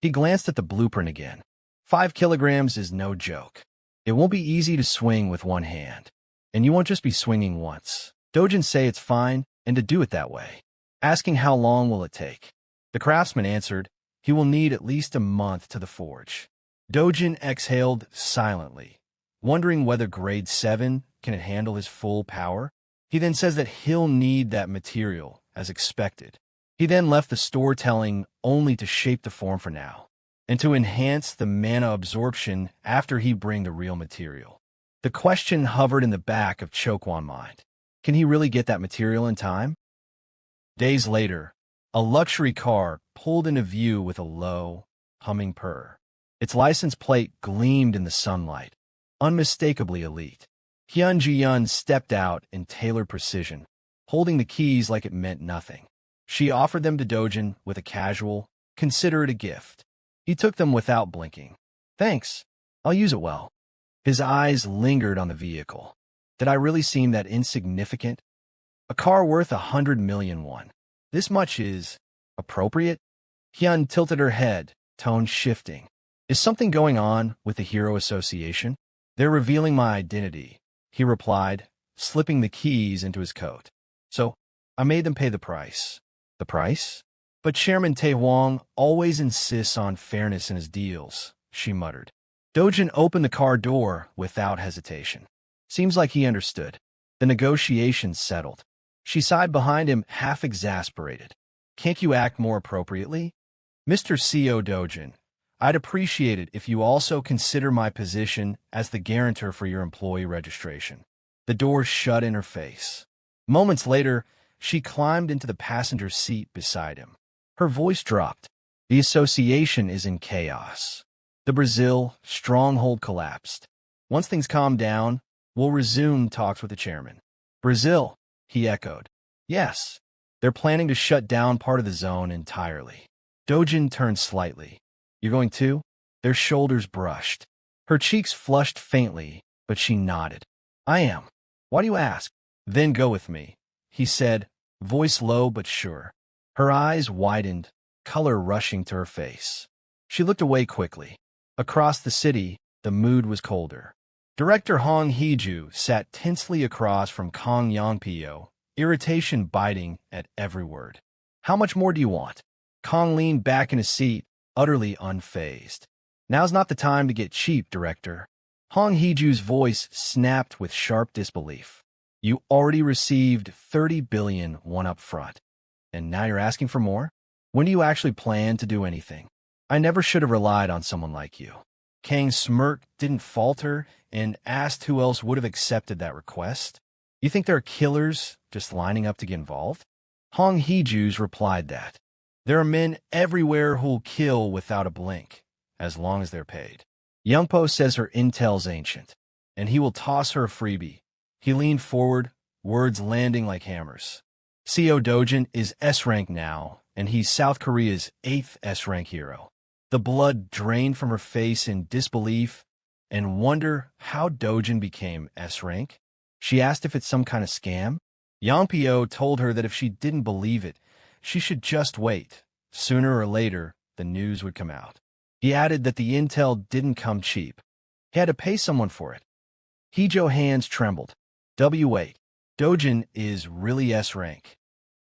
He glanced at the blueprint again. 5 kilograms is no joke. It won't be easy to swing with one hand. And you won't just be swinging once. Dojin say it's fine, and to do it that way. Asking how long will it take? The craftsman answered, he will need at least a month to the forge. Dojin exhaled silently, wondering whether grade 7 can it handle his full power. He then says that he'll need that material, as expected. He then left the store telling only to shape the form for now, and to enhance the mana absorption after he bring the real material. The question hovered in the back of Chokwon's mind. Can he really get that material in time? Days later, a luxury car pulled into view with a low, humming purr. Its license plate gleamed in the sunlight, unmistakably elite. Hyun Ji-yun stepped out in tailored precision, holding the keys like it meant nothing. She offered them to Dojin with a casual, consider it a gift. He took them without blinking. Thanks. I'll use it well. His eyes lingered on the vehicle. Did I really seem that insignificant? A car worth 100 million won. This much is appropriate? Hyun tilted her head, tone shifting. Is something going on with the Hero Association? They're revealing my identity, he replied, slipping the keys into his coat. So, I made them pay the price. The price? But Chairman Tae-hwang always insists on fairness in his deals, she muttered. Dojin opened the car door without hesitation. Seems like he understood. The negotiations settled. She sighed behind him, half exasperated. Can't you act more appropriately? Mr. C.O. Dojin, I'd appreciate it if you also consider my position as the guarantor for your employee registration. The door shut in her face. Moments later, she climbed into the passenger seat beside him. Her voice dropped. The association is in chaos. The Brazil stronghold collapsed. Once things calm down, we'll resume talks with the chairman. Brazil, he echoed. Yes, they're planning to shut down part of the zone entirely. Dojin turned slightly. You're going too? Their shoulders brushed. Her cheeks flushed faintly, but she nodded. I am. Why do you ask? Then go with me, he said, voice low but sure. Her eyes widened, color rushing to her face. She looked away quickly. Across the city, the mood was colder. Director Hong Hee-ju sat tensely across from Kang Yongpyo, irritation biting at every word. "How much more do you want?" Kang leaned back in his seat, utterly unfazed. "Now's not the time to get cheap, Director." Hong Hee-ju's voice snapped with sharp disbelief. "You already received 30 billion won up front, and now you're asking for more? When do you actually plan to do anything? I never should have relied on someone like you." Kang's smirk didn't falter and asked who else would have accepted that request. "You think there are killers just lining up to get involved?" Hong Hee-ju's replied that there are men everywhere who'll kill without a blink, as long as they're paid. Youngpo says her intel's ancient, and he will toss her a freebie. He leaned forward, words landing like hammers. Seo Dojin is S-rank now, and he's South Korea's 8th S-rank hero. The blood drained from her face in disbelief and wonder how Dojin became S-rank. She asked if it's some kind of scam. Yongpyo told her that if she didn't believe it, she should just wait. Sooner or later, the news would come out. He added that the intel didn't come cheap. He had to pay someone for it. Heejo hands trembled. "W8. Dojin is really S-rank."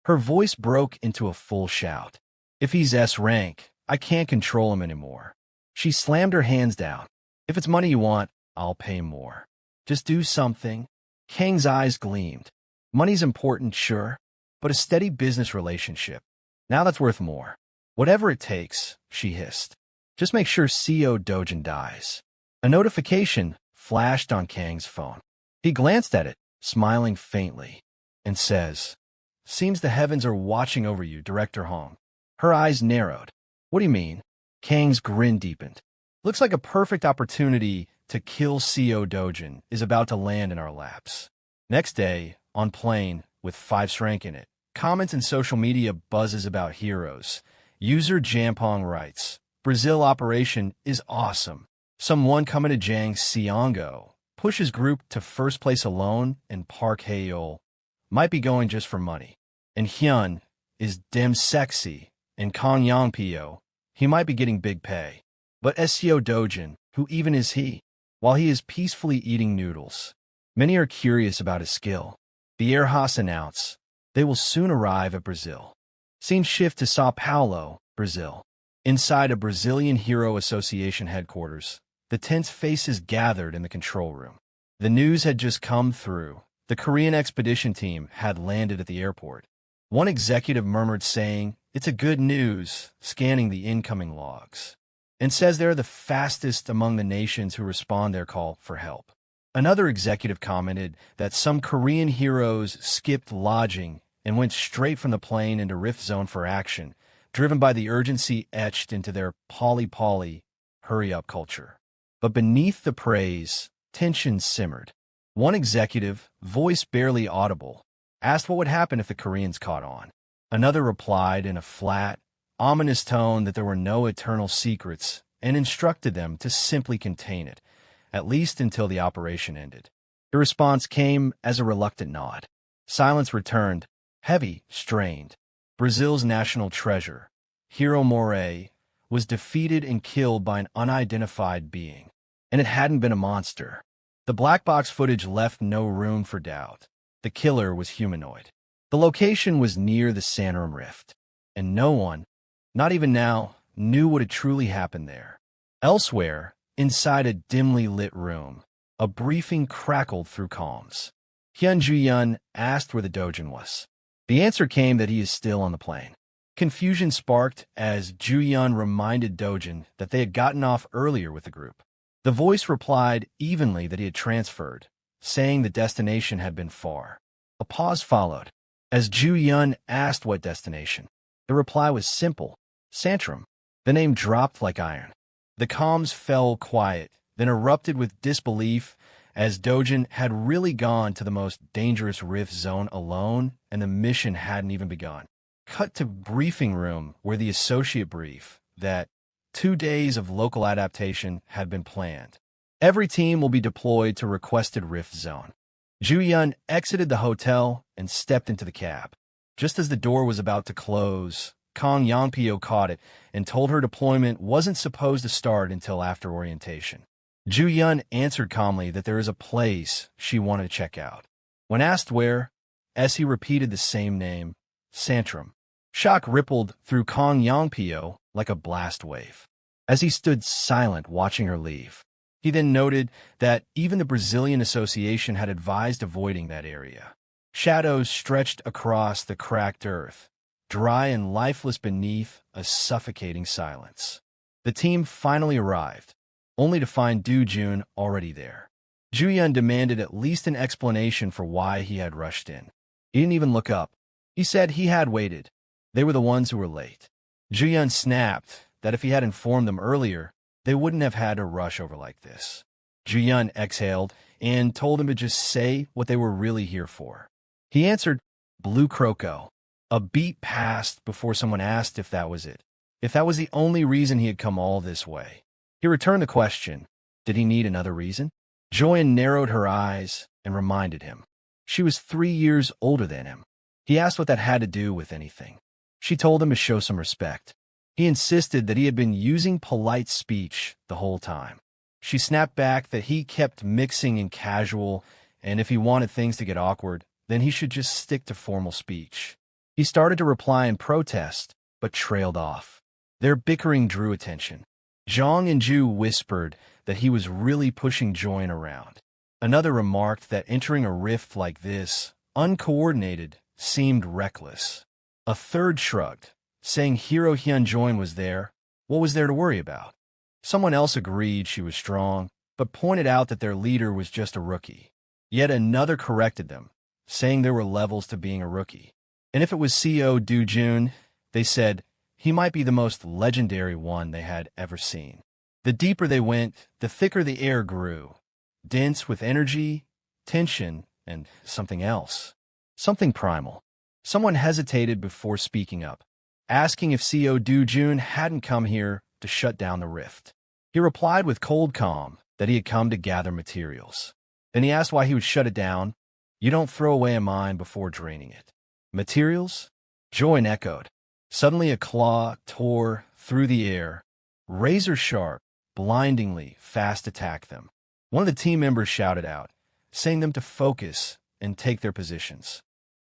Her voice broke into a full shout. "If he's S-rank, I can't control him anymore." She slammed her hands down. "If it's money you want, I'll pay more. Just do something." Kang's eyes gleamed. "Money's important, sure, but a steady business relationship, now that's worth more." "Whatever it takes," she hissed. "Just make sure Seo Dojin dies." A notification flashed on Kang's phone. He glanced at it, smiling faintly, and says, "Seems the heavens are watching over you, Director Hong." Her eyes narrowed. "What do you mean?" Kang's grin deepened. "Looks like a perfect opportunity to kill Seo Dojin is about to land in our laps." Next day, on plane, with 5 rank in it, comments in social media buzzes about heroes. User Jampong writes, "Brazil operation is awesome. Someone coming to Jang Siongo, pushes group to first place alone, and Park Haeol might be going just for money. And Hyun is dem sexy, and Kang Yongpyo, he might be getting big pay. But Seo Dojin, who even is he? While he is peacefully eating noodles, many are curious about his skill." The air hosts announce they will soon arrive at Brazil. Scene shift to Sao Paulo, Brazil. Inside a Brazilian Hero Association headquarters, the tense faces gathered in the control room. The news had just come through. The Korean expedition team had landed at the airport. One executive murmured saying, "It's a good news," scanning the incoming logs, and says they're the fastest among the nations who respond their call for help. Another executive commented that some Korean heroes skipped lodging and went straight from the plane into Rift Zone for action, driven by the urgency etched into their poly, hurry-up culture. But beneath the praise, tension simmered. One executive, voice barely audible, asked what would happen if the Koreans caught on. Another replied in a flat, ominous tone that there were no eternal secrets and instructed them to simply contain it, at least until the operation ended. The response came as a reluctant nod. Silence returned, heavy, strained. Brazil's national treasure, Hero Moray, was defeated and killed by an unidentified being. And it hadn't been a monster. The black box footage left no room for doubt. The killer was humanoid. The location was near the Santorum Rift, and no one, not even now, knew what had truly happened there. Elsewhere, inside a dimly lit room, a briefing crackled through comms. Hyun Ju-yun asked where the Dojin was. The answer came that he is still on the plane. Confusion sparked as Ju-yun reminded Dojin that they had gotten off earlier with the group. The voice replied evenly that he had transferred, saying the destination had been far. A pause followed. As Ju-yun asked what destination, the reply was simple, Santorum. The name dropped like iron. The comms fell quiet, then erupted with disbelief as Dojin had really gone to the most dangerous rift zone alone and the mission hadn't even begun. Cut to briefing room where the associate brief that 2 days of local adaptation had been planned. Every team will be deployed to requested rift zone. Ju-yun exited the hotel and stepped into the cab. Just as the door was about to close, Kong Yangpyo caught it and told her deployment wasn't supposed to start until after orientation. Ju Yun answered calmly that there is a place she wanted to check out. When asked where, he repeated the same name, Santrum. Shock rippled through Kong Yangpyo like a blast wave. As he stood silent watching her leave, he then noted that even the Brazilian Association had advised avoiding that area. Shadows stretched across the cracked earth, dry and lifeless beneath a suffocating silence. The team finally arrived, only to find Du Jun already there. Ju Yun demanded at least an explanation for why he had rushed in. He didn't even look up. He said he had waited. They were the ones who were late. Ju Yun snapped that if he had informed them earlier, they wouldn't have had to rush over like this. Ju Yun exhaled and told him to just say what they were really here for. He answered, Blue Croco. A beat passed before someone asked if that was it. If that was the only reason he had come all this way. He returned the question. Did he need another reason? Joanne narrowed her eyes and reminded him. She was 3 years older than him. He asked what that had to do with anything. She told him to show some respect. He insisted that he had been using polite speech the whole time. She snapped back that he kept mixing in casual, and if he wanted things to get awkward, then he should just stick to formal speech. He started to reply in protest, but trailed off. Their bickering drew attention. Zhang and Ju whispered that he was really pushing Join around. Another remarked that entering a rift like this, uncoordinated, seemed reckless. A third shrugged, saying Hero Hyun-join was there. What was there to worry about? Someone else agreed she was strong, but pointed out that their leader was just a rookie. Yet another corrected them, saying there were levels to being a rookie. And if it was CO Du Jun, they said he might be the most legendary one they had ever seen. The deeper they went, the thicker the air grew, dense with energy, tension, and something else. Something primal. Someone hesitated before speaking up, asking if CO Du Jun hadn't come here to shut down the rift. He replied with cold calm that he had come to gather materials. Then he asked why he would shut it down. You don't throw away a mine before draining it. Materials? Join echoed. Suddenly a claw tore through the air, razor-sharp, blindingly fast attacked them. One of the team members shouted out, saying them to focus and take their positions.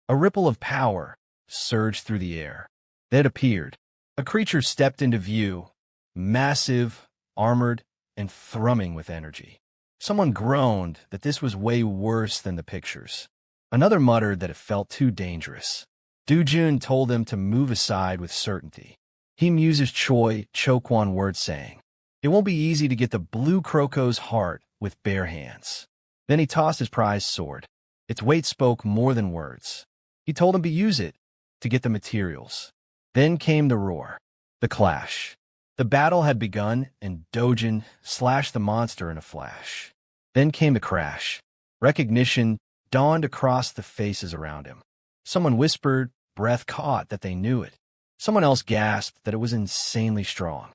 A ripple of power surged through the air. They had appeared. A creature stepped into view, massive, armored, and thrumming with energy. Someone groaned that this was way worse than the pictures. Another muttered that it felt too dangerous. Du Jun told them to move aside with certainty. He muses Choi Chokwon word saying, it won't be easy to get the Blue Croco's heart with bare hands. Then he tossed his prized sword. Its weight spoke more than words. He told him to use it to get the materials. Then came the roar, the clash. The battle had begun, and Dojin slashed the monster in a flash. Then came the crash. Recognition dawned across the faces around him. Someone whispered, breath caught, that they knew it. Someone else gasped that it was insanely strong.